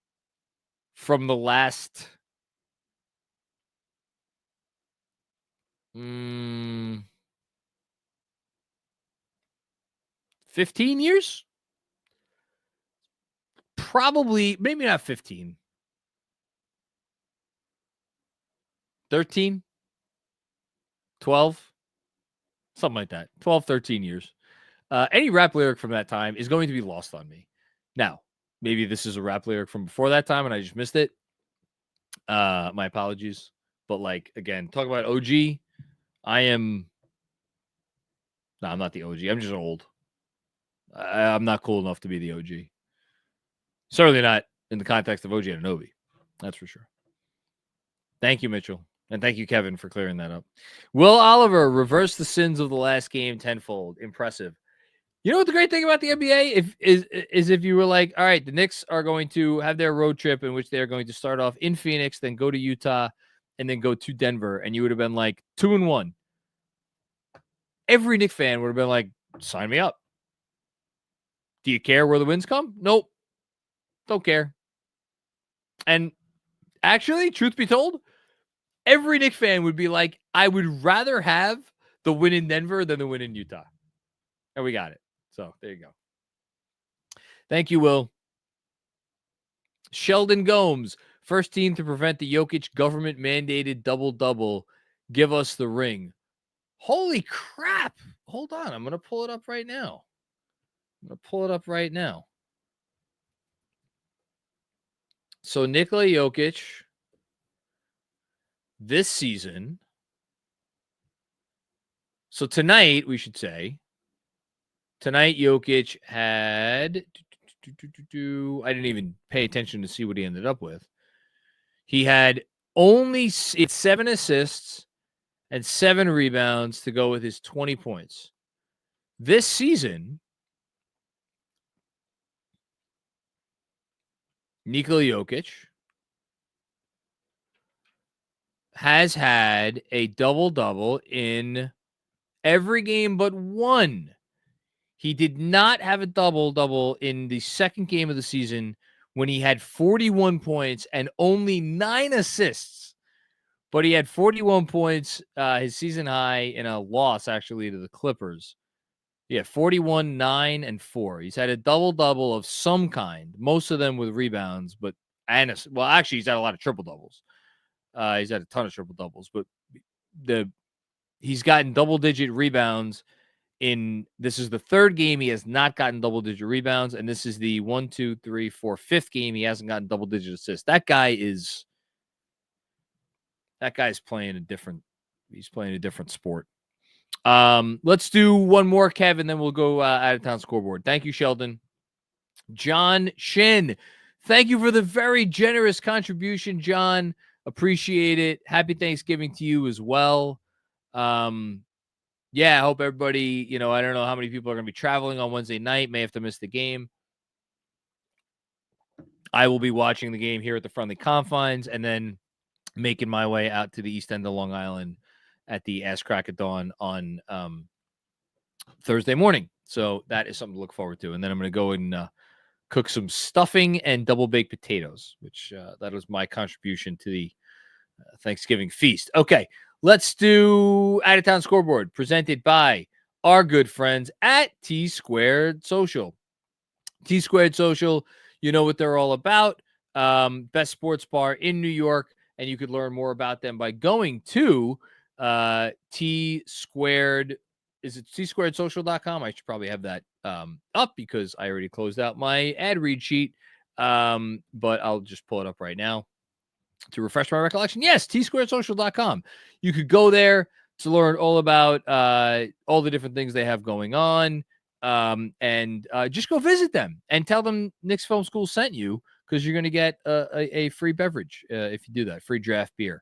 [SPEAKER 1] from the last 15 years? Probably, maybe not 15. 13? 12? Something like that. 12, 13 years. Any rap lyric from that time is going to be lost on me. Now, maybe this is a rap lyric from before that time and I just missed it. My apologies. But like, again, talk about OG. I'm not the OG. I'm just old. I'm not cool enough to be the OG. Certainly not in the context of OG Anunoby. That's for sure. Thank you, Mitchell. And thank you, Kevin, for clearing that up. Will Oliver reverse the sins of the last game tenfold. Impressive. You know what the great thing about the NBA is if you were like, all right, the Knicks are going to have their road trip in which they're going to start off in Phoenix, then go to Utah, and then go to Denver, and you would have been like 2-1. Every Knicks fan would have been like, sign me up. Do you care where the wins come? Nope. Don't care. And actually, truth be told, every Knicks fan would be like, I would rather have the win in Denver than the win in Utah. And we got it. So there you go. Thank you, Will. Sheldon Gomes, first team to prevent the Jokic government-mandated double-double. Give us the ring. Holy crap. Hold on. I'm going to pull it up right now. So Nikola Jokic this season. So tonight, we should say, Jokic had, I didn't even pay attention to see what he ended up with. He had it's 7 assists and 7 rebounds to go with his 20 points. This season, Nikola Jokic has had a double-double in every game but one. He did not have a double-double in the second game of the season when he had 41 points and only 9 assists. But he had 41 points, his season high, in a loss, actually, to the Clippers. Yeah, 41, 9, and 4. He's had a double-double of some kind, most of them with rebounds, actually, he's had a lot of triple-doubles. He's had a ton of triple-doubles, but he's gotten double-digit rebounds this is the third game he has not gotten double-digit rebounds, and this is the 1, 2, 3, 4, 5th game he hasn't gotten double-digit assists. That guy's playing a different sport. Let's do one more, Kevin, then we'll go out of town scoreboard. Thank you, Sheldon. John Shin, thank you for the very generous contribution, John. Appreciate it. Happy Thanksgiving to you as well. Yeah, I hope everybody, I don't know how many people are going to be traveling on Wednesday night, may have to miss the game. I will be watching the game here at the Friendly Confines and then making my way out to the east end of Long Island at the Ass Crack at Dawn on Thursday morning. So that is something to look forward to. And then I'm going to go and cook some stuffing and double-baked potatoes, which that was my contribution to the Thanksgiving feast. Okay, let's do Out of Town Scoreboard, presented by our good friends at T Squared Social. T Squared Social, you know what they're all about. Best sports bar in New York, and you could learn more about them by going to T Squared. Is it tsquaredsocial.com? I should probably have that up because I already closed out my ad read sheet. But I'll just pull it up right now to refresh my recollection. Yes, tsquaredsocial.com. You could go there to learn all about all the different things they have going on. And just go visit them and tell them Knicks Film School sent you, because you're going to get a free beverage if you do that, free draft beer.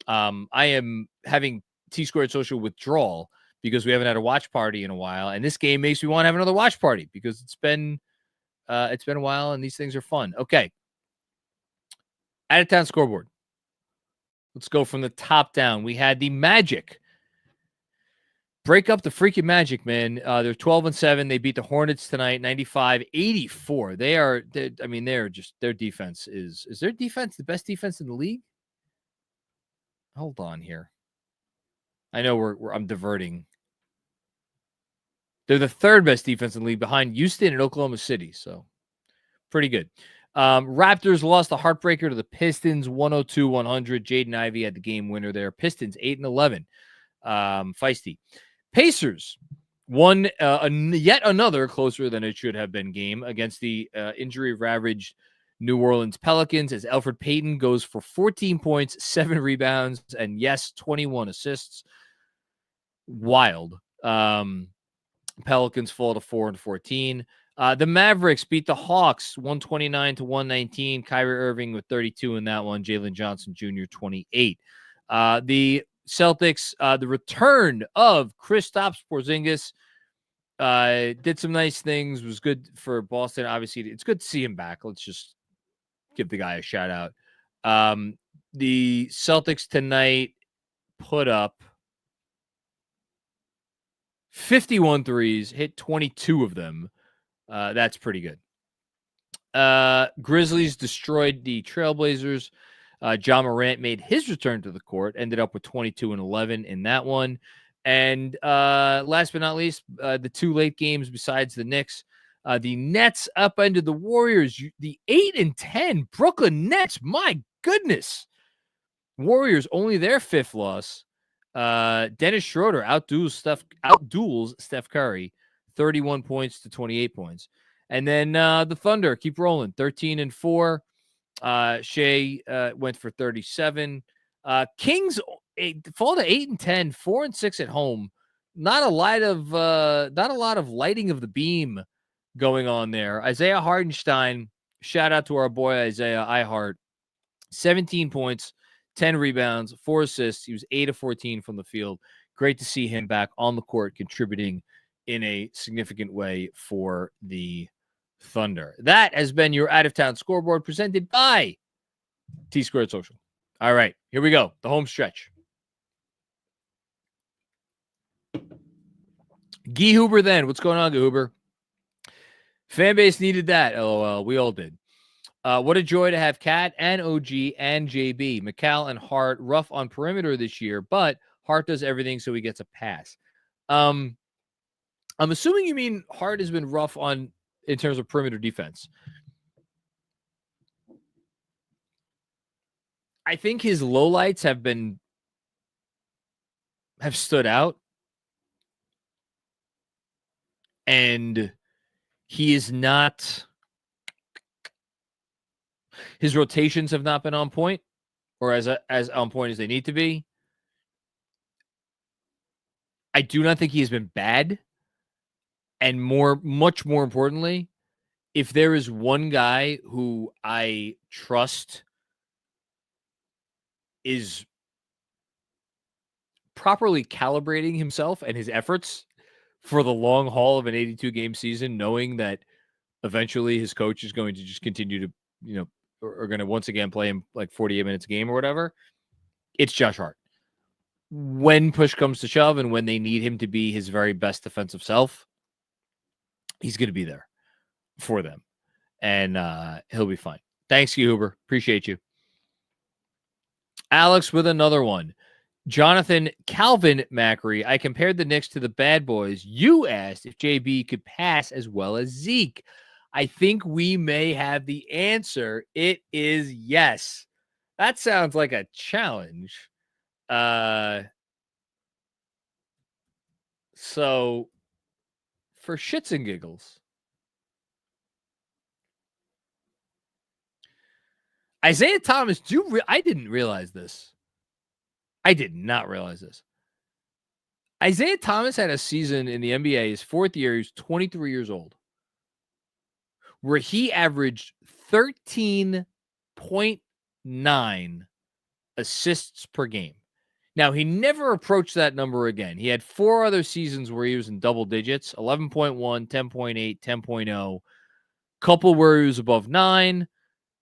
[SPEAKER 1] I am having T Squared Social withdrawal because we haven't had a watch party in a while, and this game makes me want to have another watch party because it's been a while and these things are fun. Okay, Out of Town Scoreboard. Let's go from the top down. We had the Magic break up the freaking Magic, man. They're 12-7. They beat the Hornets tonight, 95-84. They're just, their defense is their defense the best defense in the league? Hold on here. I know I'm diverting. They're the third best defense in the league behind Houston and Oklahoma City. So pretty good. Raptors lost a heartbreaker to the Pistons, 102-100. Jaden Ivey had the game winner there. Pistons 8-11. Feisty. Pacers won yet another closer than it should have been game against the injury-ravaged New Orleans Pelicans as Elfrid Payton goes for 14 points, 7 rebounds, and yes, 21 assists. Wild. Pelicans fall to 4-14. The Mavericks beat the Hawks 129-119. Kyrie Irving with 32 in that one. Jalen Johnson Jr. 28. The Celtics, the return of Kristaps Porzingis did some nice things. Was good for Boston. Obviously, it's good to see him back. Let's just give the guy a shout out. The Celtics tonight put up 51 threes, hit 22 of them. That's pretty good. Grizzlies destroyed the Trailblazers. John Morant made his return to the court, ended up with 22 and 11 in that one. And last but not least, the two late games besides the Knicks, the Nets upended the Warriors. The 8-10 Brooklyn Nets. My goodness. Warriors only their fifth loss. Dennis Schroeder outduels Steph Curry, 31 points to 28 points. And then the Thunder keep rolling, 13-4. Shea went for 37. Kings fall to 8-10, 4-6 at home. Not a lot of lighting of the beam going on there. Isaiah Hardenstein, shout out to our boy Isaiah Ihart, 17 points, 10 rebounds, 4 assists. He was 8 of 14 from the field. Great to see him back on the court contributing in a significant way for the Thunder. That has been your out-of-town scoreboard presented by T-Squared Social. All right, here we go. The home stretch. Guy Huber then. What's going on, Guy Huber? Fan base needed that. LOL. We all did. What a joy to have Cat and OG and JB. McCall and Hart rough on perimeter this year, but Hart does everything, so he gets a pass. I'm assuming you mean Hart has been rough in terms of perimeter defense. I think his lowlights have stood out. And he is not, his rotations have not been on point, or as on point as they need to be. I do not think he has been bad. And much more importantly, if there is one guy who I trust is properly calibrating himself and his efforts for the long haul of an 82-game season, knowing that eventually his coach is going to just continue to, are going to once again play him like 48 minutes a game or whatever, it's Josh Hart. When push comes to shove and when they need him to be his very best defensive self, he's going to be there for them. And he'll be fine. Thanks, Huber. Appreciate you. Alex with another one. Jonathan Calvin Macri. I compared the Knicks to the bad boys. You asked if JB could pass as well as Zeke. I think we may have the answer. It is yes. That sounds like a challenge. So for shits and giggles, Isaiah Thomas, I didn't realize this. I did not realize this. Isaiah Thomas had a season in the NBA, his fourth year, he was 23 years old, where he averaged 13.9 assists per game. Now, he never approached that number again. He had 4 other seasons where he was in double digits, 11.1, 10.8, 10.0, couple where he was above 9,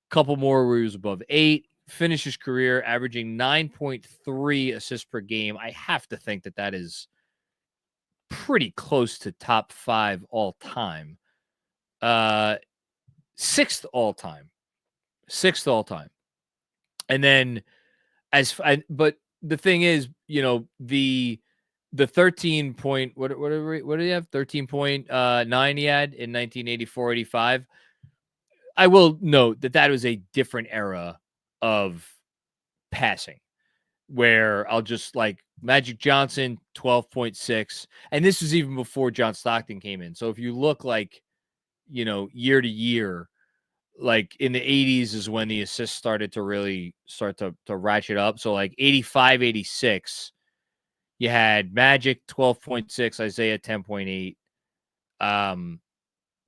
[SPEAKER 1] couple more where he was above 8. Finished his career averaging 9.3 assists per game. I have to think that is pretty close to top 5 all time. 6th all time. 6th all time. And then but the thing is, the 13 point, what did he have? 13.9 he had in 1984-85. I will note that was a different era of passing, where I'll just like Magic Johnson 12.6, and this was even before John Stockton came in. So if you look like, year to year, like in the 80s is when the assists started to really start to ratchet up. So like 85, 86, you had Magic 12.6, Isaiah 10.8.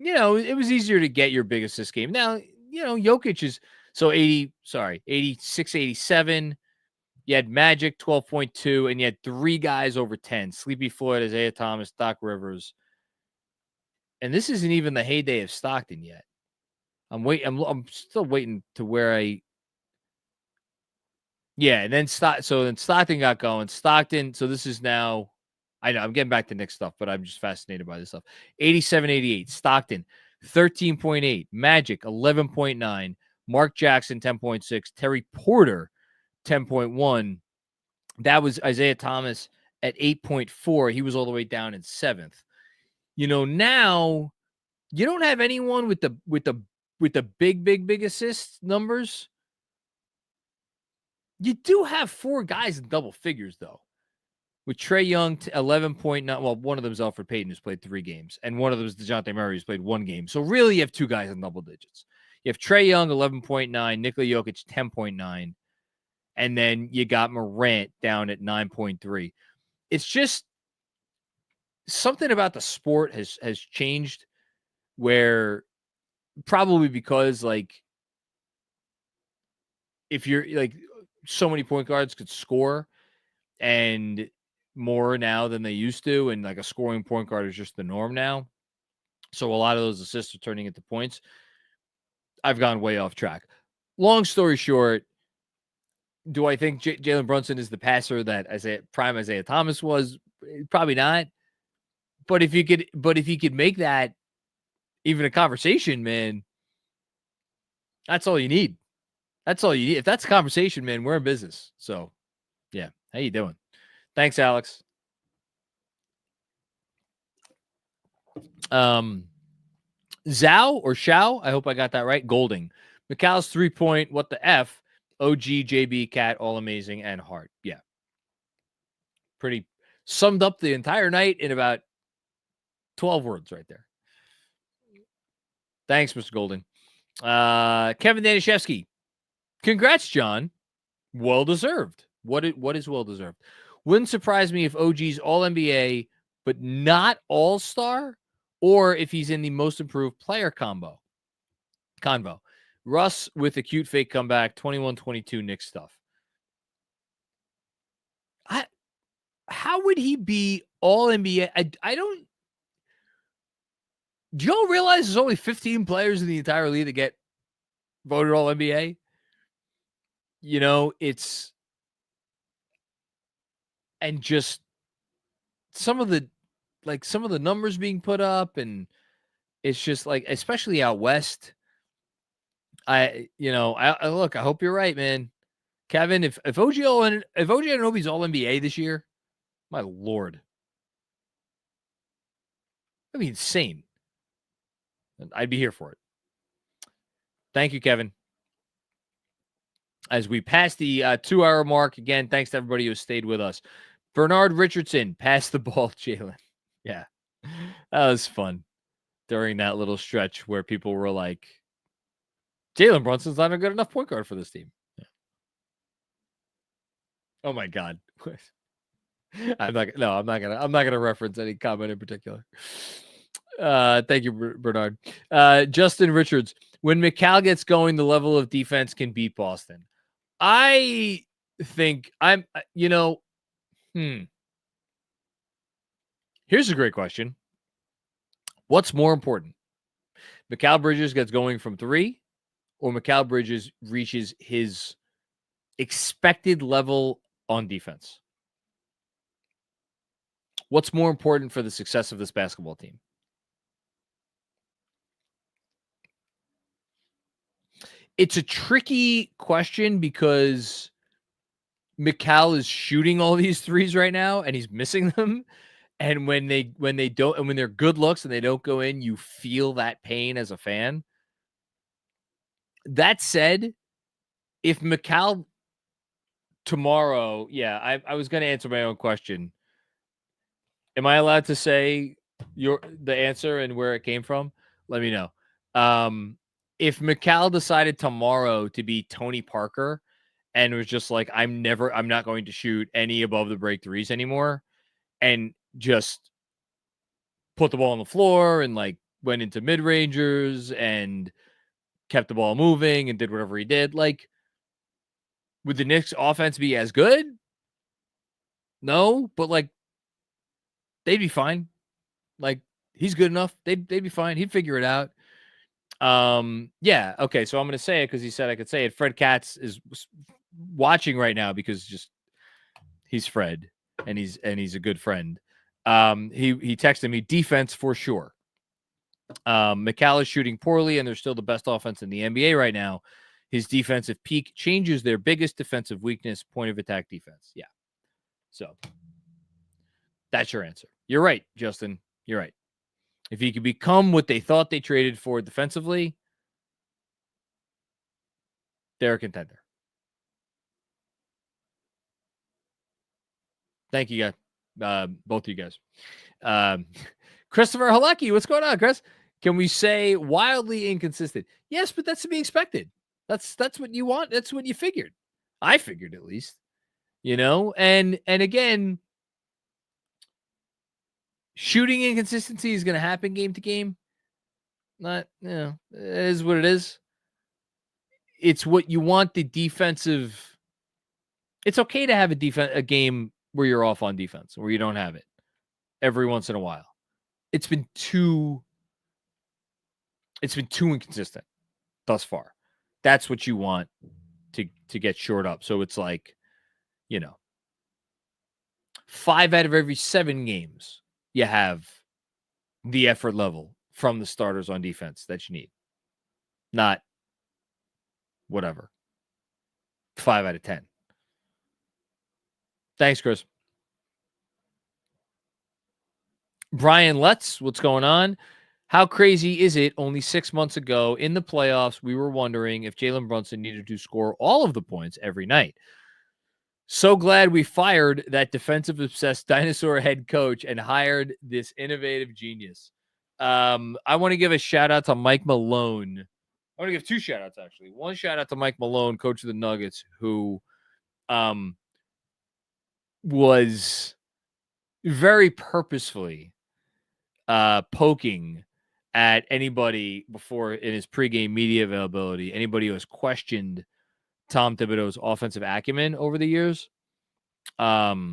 [SPEAKER 1] It was easier to get your big assist game. Now, Jokic is 86, 87. You had Magic 12.2, and you had 3 guys over 10: Sleepy Floyd, Isaiah Thomas, Doc Rivers. And this isn't even the heyday of Stockton yet. I'm still waiting to where and then Stockton got going. Stockton, so this is now, I know I'm getting back to Knicks stuff, but I'm just fascinated by this stuff. 87, 88, Stockton 13.8, Magic 11.9, Mark Jackson 10.6, Terry Porter 10.1. That was Isaiah Thomas at 8.4. He was all the way down in 7th. Now you don't have anyone with the big assist numbers. You do have 4 guys in double figures, though, with Trae Young 11.9. Well, one of them is Alfred Payton, who's played 3 games, and one of them is DeJounte Murray, who's played 1 game. So really, you have 2 guys in double digits. You have Trae Young 11.9, Nikola Jokic 10.9, and then you got Morant down at 9.3. It's just something about the sport has changed, where probably because like if you're like so many point guards could score and more now than they used to, and like a scoring point guard is just the norm now. So a lot of those assists are turning into points. I've gone way off track. Long story short, do I think Jalen Brunson is the passer that prime Isaiah Thomas was? Probably not. But if you could make that even a conversation, man, that's all you need. That's all you need. If that's a conversation, man, we're in business. So, yeah. How you doing? Thanks, Alex. Zhao or Shao, I hope I got that right. Golding. McCall's 3-point, what the F? OG, JB, Cat, all amazing, and Hart. Yeah. Pretty summed up the entire night in about 12 words right there. Thanks, Mr. Golding. Kevin Danishevsky. Congrats, John. Well-deserved. What is well-deserved? Wouldn't surprise me if OG's All-NBA, but not All-Star, or if he's in the most improved player convo. Russ with a cute fake comeback, 21-22 Knicks stuff. How would he be All-NBA? I don't. Do y'all realize there's only 15 players in the entire league that get voted All-NBA? It's. And just some of the numbers being put up, and it's just like, especially out west. I look, I hope you're right, man. Kevin, if OG Anunoby's all NBA this year, my Lord. That'd be insane. I'd be here for it. Thank you, Kevin. As we pass the 2-hour mark, again, thanks to everybody who stayed with us. Bernard Richardson, pass the ball, Jalen. Yeah, that was fun during that little stretch where people were like, Jalen Brunson's not a good enough point guard for this team. Yeah. Oh my God. I'm not gonna reference any comment in particular. Thank you, Bernard. Justin Richards, when McCall gets going, the level of defense can beat Boston. I think Here's a great question. What's more important? Mikal Bridges gets going from 3, or Mikal Bridges reaches his expected level on defense? What's more important for the success of this basketball team? It's a tricky question because Mikal is shooting all these threes right now and he's missing them. And when they don't, and when they're good looks and they don't go in, you feel that pain as a fan. That said, if Mikal tomorrow, I was going to answer my own question. Am I allowed to say the answer and where it came from? Let me know. If Mikal decided tomorrow to be Tony Parker and was just like, I'm not going to shoot any above the break threes anymore, and just put the ball on the floor and like went into mid-rangers and kept the ball moving and did whatever he did, like, would the Knicks offense be as good? No, but like they'd be fine. Like, he's good enough. They'd be fine. He'd figure it out. Yeah. Okay. So I'm going to say it because he said I could say it. Fred Katz is watching right now because he's Fred and he's a good friend. He texted me defense for sure. Mikal is shooting poorly and they're still the best offense in the NBA right now. His defensive peak changes their biggest defensive weakness, point of attack defense. Yeah. So that's your answer. You're right, Justin. You're right. If he could become what they thought they traded for defensively, they're a contender. Thank you, guys. Both of you guys. Christopher Halecki, what's going on, Chris? Can we say wildly inconsistent? Yes, but that's to be expected. That's what you want. That's what you figured. I figured, at least. And again, shooting inconsistency is going to happen game to game. It is what it is. It's what you want the defensive. It's okay to have a game where you're off on defense, where you don't have it every once in a while. It's been too inconsistent thus far. That's what you want to get shored up. So it's like, 5 out of every 7 games, you have the effort level from the starters on defense that you need. Not whatever. 5 out of 10. Thanks, Chris. Brian Lutz, what's going on? How crazy is it? Only 6 months ago in the playoffs, we were wondering if Jalen Brunson needed to score all of the points every night. So glad we fired that defensive-obsessed dinosaur head coach and hired this innovative genius. I want to give a shout-out to Mike Malone. I want to give 2 shout-outs, actually. One shout-out to Mike Malone, coach of the Nuggets, who was very purposefully poking at anybody before in his pregame media availability, anybody who has questioned Tom Thibodeau's offensive acumen over the years, by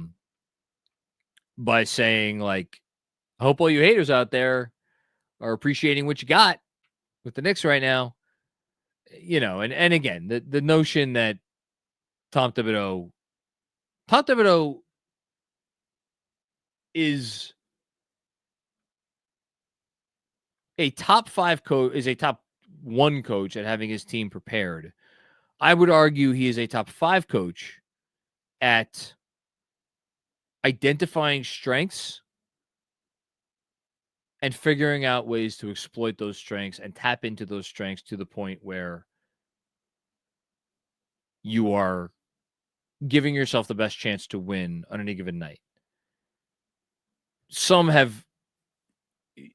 [SPEAKER 1] saying, like, I hope all you haters out there are appreciating what you got with the Knicks right now. And again, the notion that Tom Thibodeau is a top 5 coach, is a top 1 coach at having his team prepared. I would argue he is a top 5 coach at identifying strengths and figuring out ways to exploit those strengths and tap into those strengths to the point where you are giving yourself the best chance to win on any given night. Some have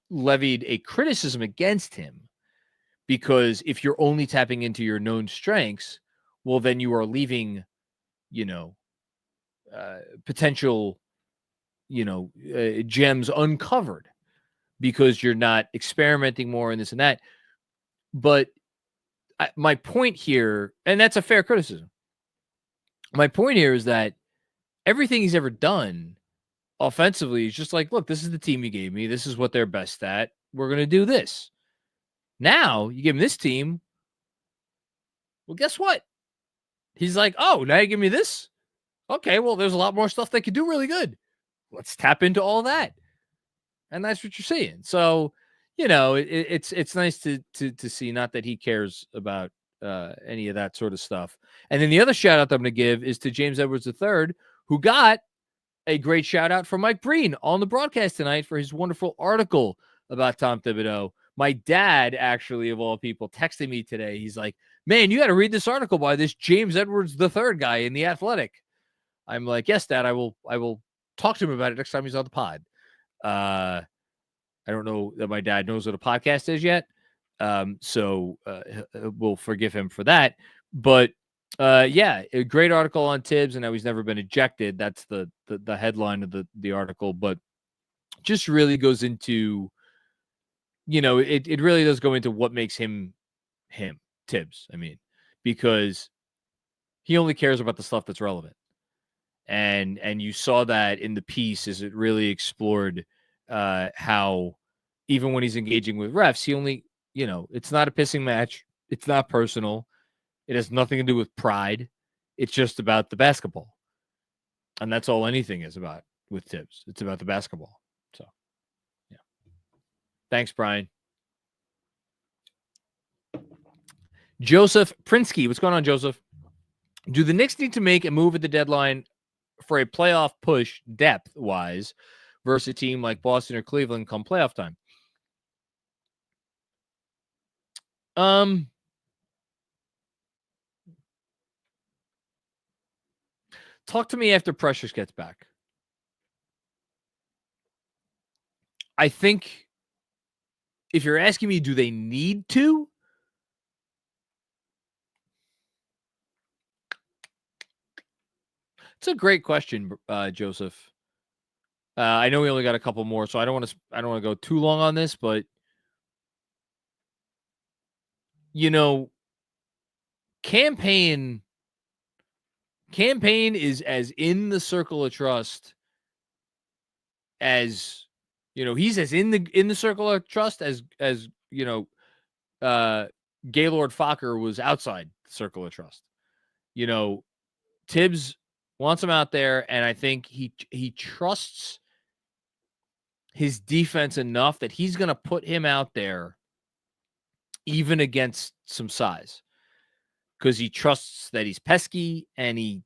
[SPEAKER 1] levied a criticism against him because if you're only tapping into your known strengths, well, then you are leaving, potential, gems uncovered because you're not experimenting more in this and that. But my point here, and that's a fair criticism. My point here is that everything he's ever done offensively is just like, look, this is the team you gave me. This is what they're best at. We're going to do this. Now you give him this team. Well, guess what? He's like, oh, now you give me this? Okay, well, there's a lot more stuff they could do really good. let's tap into all that. And that's what you're seeing. So, it's nice to see, not that he cares about any of that sort of stuff. And then the other shout out that I'm going to give is to James Edwards III, who got a great shout out from Mike Breen on the broadcast tonight for his wonderful article about Tom Thibodeau. My dad, actually, of all people, texted me today. He's like, man, you got to read this article by this James Edwards III guy in The Athletic. I'm like, yes, Dad, I will talk to him about it next time he's on the pod. I don't know that my dad knows what a podcast is yet. So we'll forgive him for that. But yeah, a great article on Tibbs and how he's never been ejected. That's the headline of the article, but just really goes into, it really does go into what makes him Tibbs. I mean, because he only cares about the stuff that's relevant. And you saw that in the piece as it really explored how even when he's engaging with refs, he only, it's not a pissing match. It's not personal. It has nothing to do with pride. It's just about the basketball. And that's all anything is about with Tibbs. It's about the basketball. So, yeah. Thanks, Brian. Joseph Prinsky. What's going on, Joseph? Do the Knicks need to make a move at the deadline for a playoff push depth-wise versus a team like Boston or Cleveland come playoff time? Talk to me after Precious gets back. I think if you're asking me, do they need to? It's a great question, Joseph. I know we only got a couple more, so I don't want to go too long on this, but campaign is as in the circle of trust as he's as in the circle of trust as Gaylord Fokker was outside the circle of trust. Tibbs wants him out there, and I think he trusts his defense enough that he's going to put him out there even against some size, because he trusts that he's pesky and he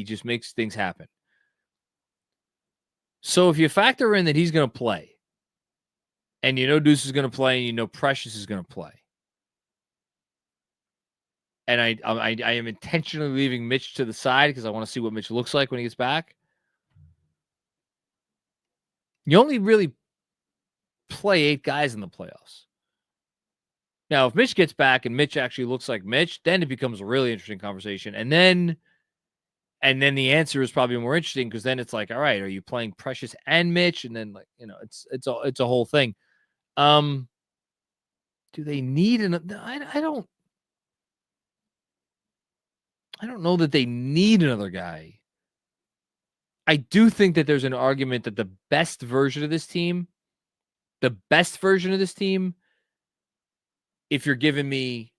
[SPEAKER 1] just makes things happen. So if you factor in that he's going to play, and Deuce is going to play, and Precious is going to play, and I am intentionally leaving Mitch to the side because I want to see what Mitch looks like when he gets back. You only really play 8 guys in the playoffs. Now, if Mitch gets back and Mitch actually looks like Mitch, then it becomes a really interesting conversation. And then the answer is probably more interesting, because then it's like, all right, are you playing Precious and Mitch? And then it's a whole thing. Do they need I don't know that they need another guy. I do think that there's an argument that the best version of this team, if you're giving me,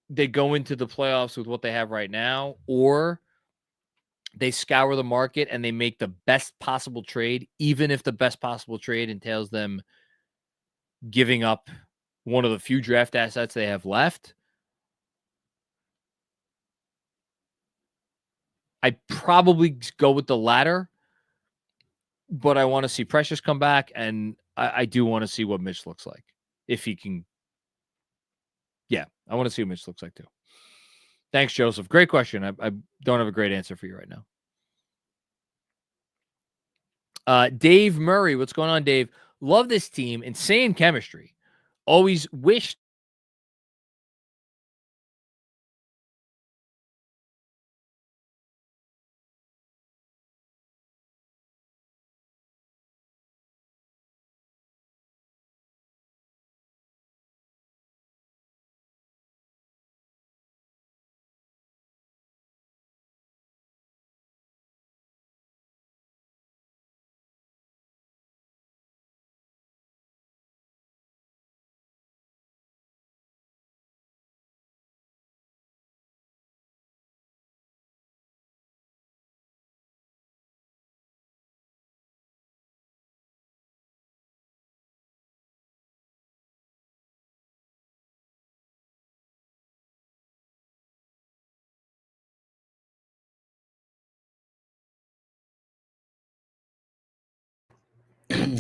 [SPEAKER 1] they go into the playoffs with what they have right now, or they scour the market and they make the best possible trade, even if the best possible trade entails them giving up one of the few draft assets they have left. I'd probably go with the latter, but I want to see Precious come back, and I do want to see what Mitch looks like. If he can. Yeah, I want to see what Mitch looks like too. Thanks, Joseph. Great question. I don't have a great answer for you right now. Dave Murray. What's going on, Dave? Love this team. Insane chemistry. Always wished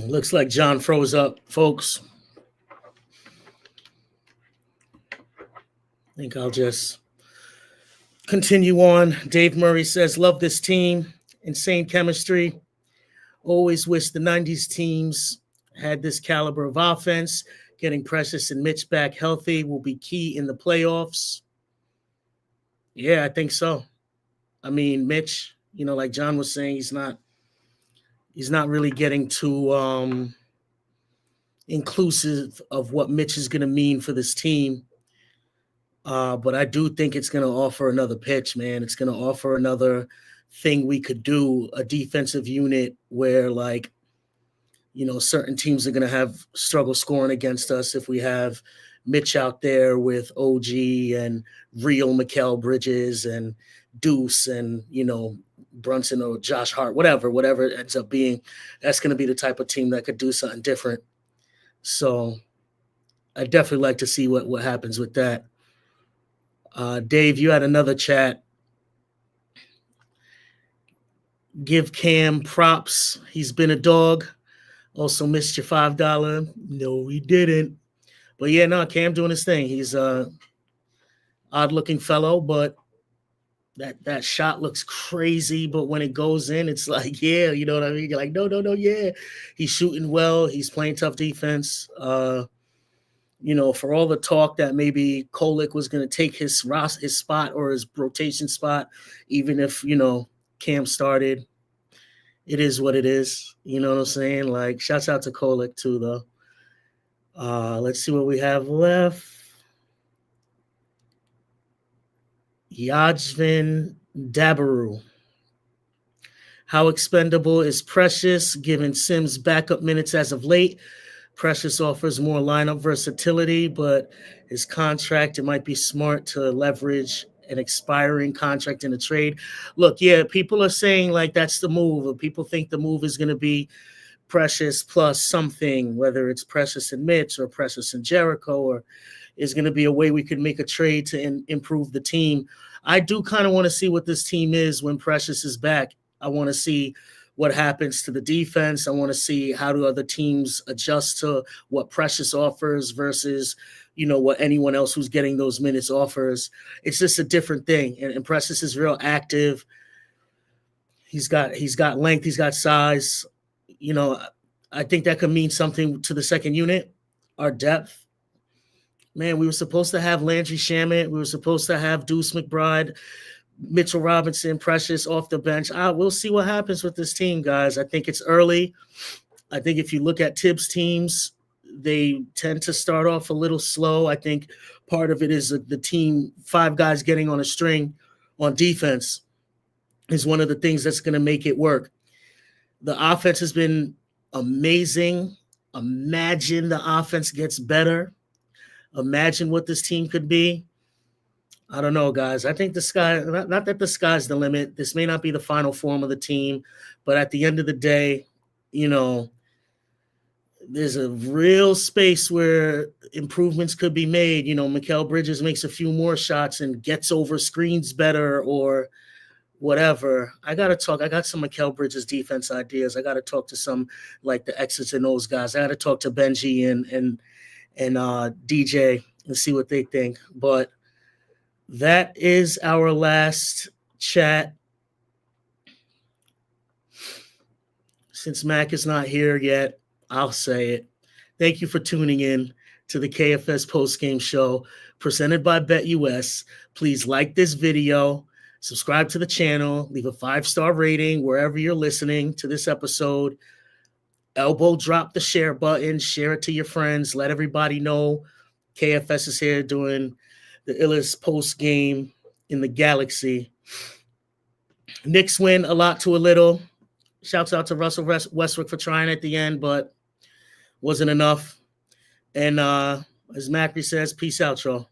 [SPEAKER 3] Looks like John froze up, folks. I think I'll just continue on. Dave Murray says, love this team. Insane chemistry. Always wish the 90s teams had this caliber of offense. Getting Precious and Mitch back healthy will be key in the playoffs. Yeah, I think so. I mean, Mitch, like John was saying, he's not really getting too inclusive of what Mitch is going to mean for this team. But I do think it's going to offer another pitch, man. It's going to offer another thing we could do, a defensive unit where, certain teams are going to have struggle scoring against us if we have Mitch out there with OG and real Mikal Bridges and Deuce and, Brunson or Josh Hart, whatever it ends up being. That's going to be the type of team that could do something different. So I definitely like to see what happens with that. Dave, you had another chat. Give Cam props. He's been a dog. Also missed your $5. No, he didn't. But yeah, no, Cam doing his thing. He's a odd-looking fellow, but that shot looks crazy. But when it goes in, it's like, yeah, you know what I mean? You're like, no, yeah. He's shooting well. He's playing tough defense. For all the talk that maybe Kolek was going to take his spot or his rotation spot, even if, Cam started, it is what it is. You know what I'm saying? Like, shouts out to Kolek too, though. Let's see what we have left. Yajvin Dabaru. How expendable is Precious given Sims backup minutes as of late? Precious offers more lineup versatility, but his contract, it might be smart to leverage an expiring contract in a trade. Look, yeah, people are saying like that's the move. People think the move is going to be Precious plus something, whether it's Precious and Mitch or Precious and Jericho, or is going to be a way we could make a trade to improve the team. I do kind of want to see what this team is when Precious is back. I want to see what happens to the defense. I want to see how do other teams adjust to what Precious offers versus, what anyone else who's getting those minutes offers. It's just a different thing. And Precious is real active. He's got length. He's got size. I think that could mean something to the second unit, our depth. Man, we were supposed to have Landry Shamet. We were supposed to have Deuce McBride, Mitchell Robinson, Precious off the bench. We'll see what happens with this team, guys. I think it's early. I think if you look at Tibbs' teams, they tend to start off a little slow. I think part of it is the team, 5 guys getting on a string on defense is one of the things that's going to make it work. The offense has been amazing. Imagine the offense gets better. Imagine what this team could be. I don't know, guys. I think the sky, not that the sky's the limit. This may not be the final form of the team, but at the end of the day, there's a real space where improvements could be made. Mikal Bridges makes a few more shots and gets over screens better or whatever. I got some Mikal Bridges defense ideas. I got to talk to some like the X's and O's guys. I got to talk to Benji and DJ and see what they think. But that is our last chat. Since Mac is not here yet, I'll say it. Thank you for tuning in to the KFS postgame show presented by BetUS. Please like this video, subscribe to the channel, leave a 5-star rating wherever you're listening to this episode. Elbow drop the share button, share it to your friends, let everybody know KFS is here doing the illest post game in the galaxy. Knicks win a lot to a little. Shouts out to Russell Westbrook for trying at the end, but wasn't enough. And as Macri says, peace out, y'all.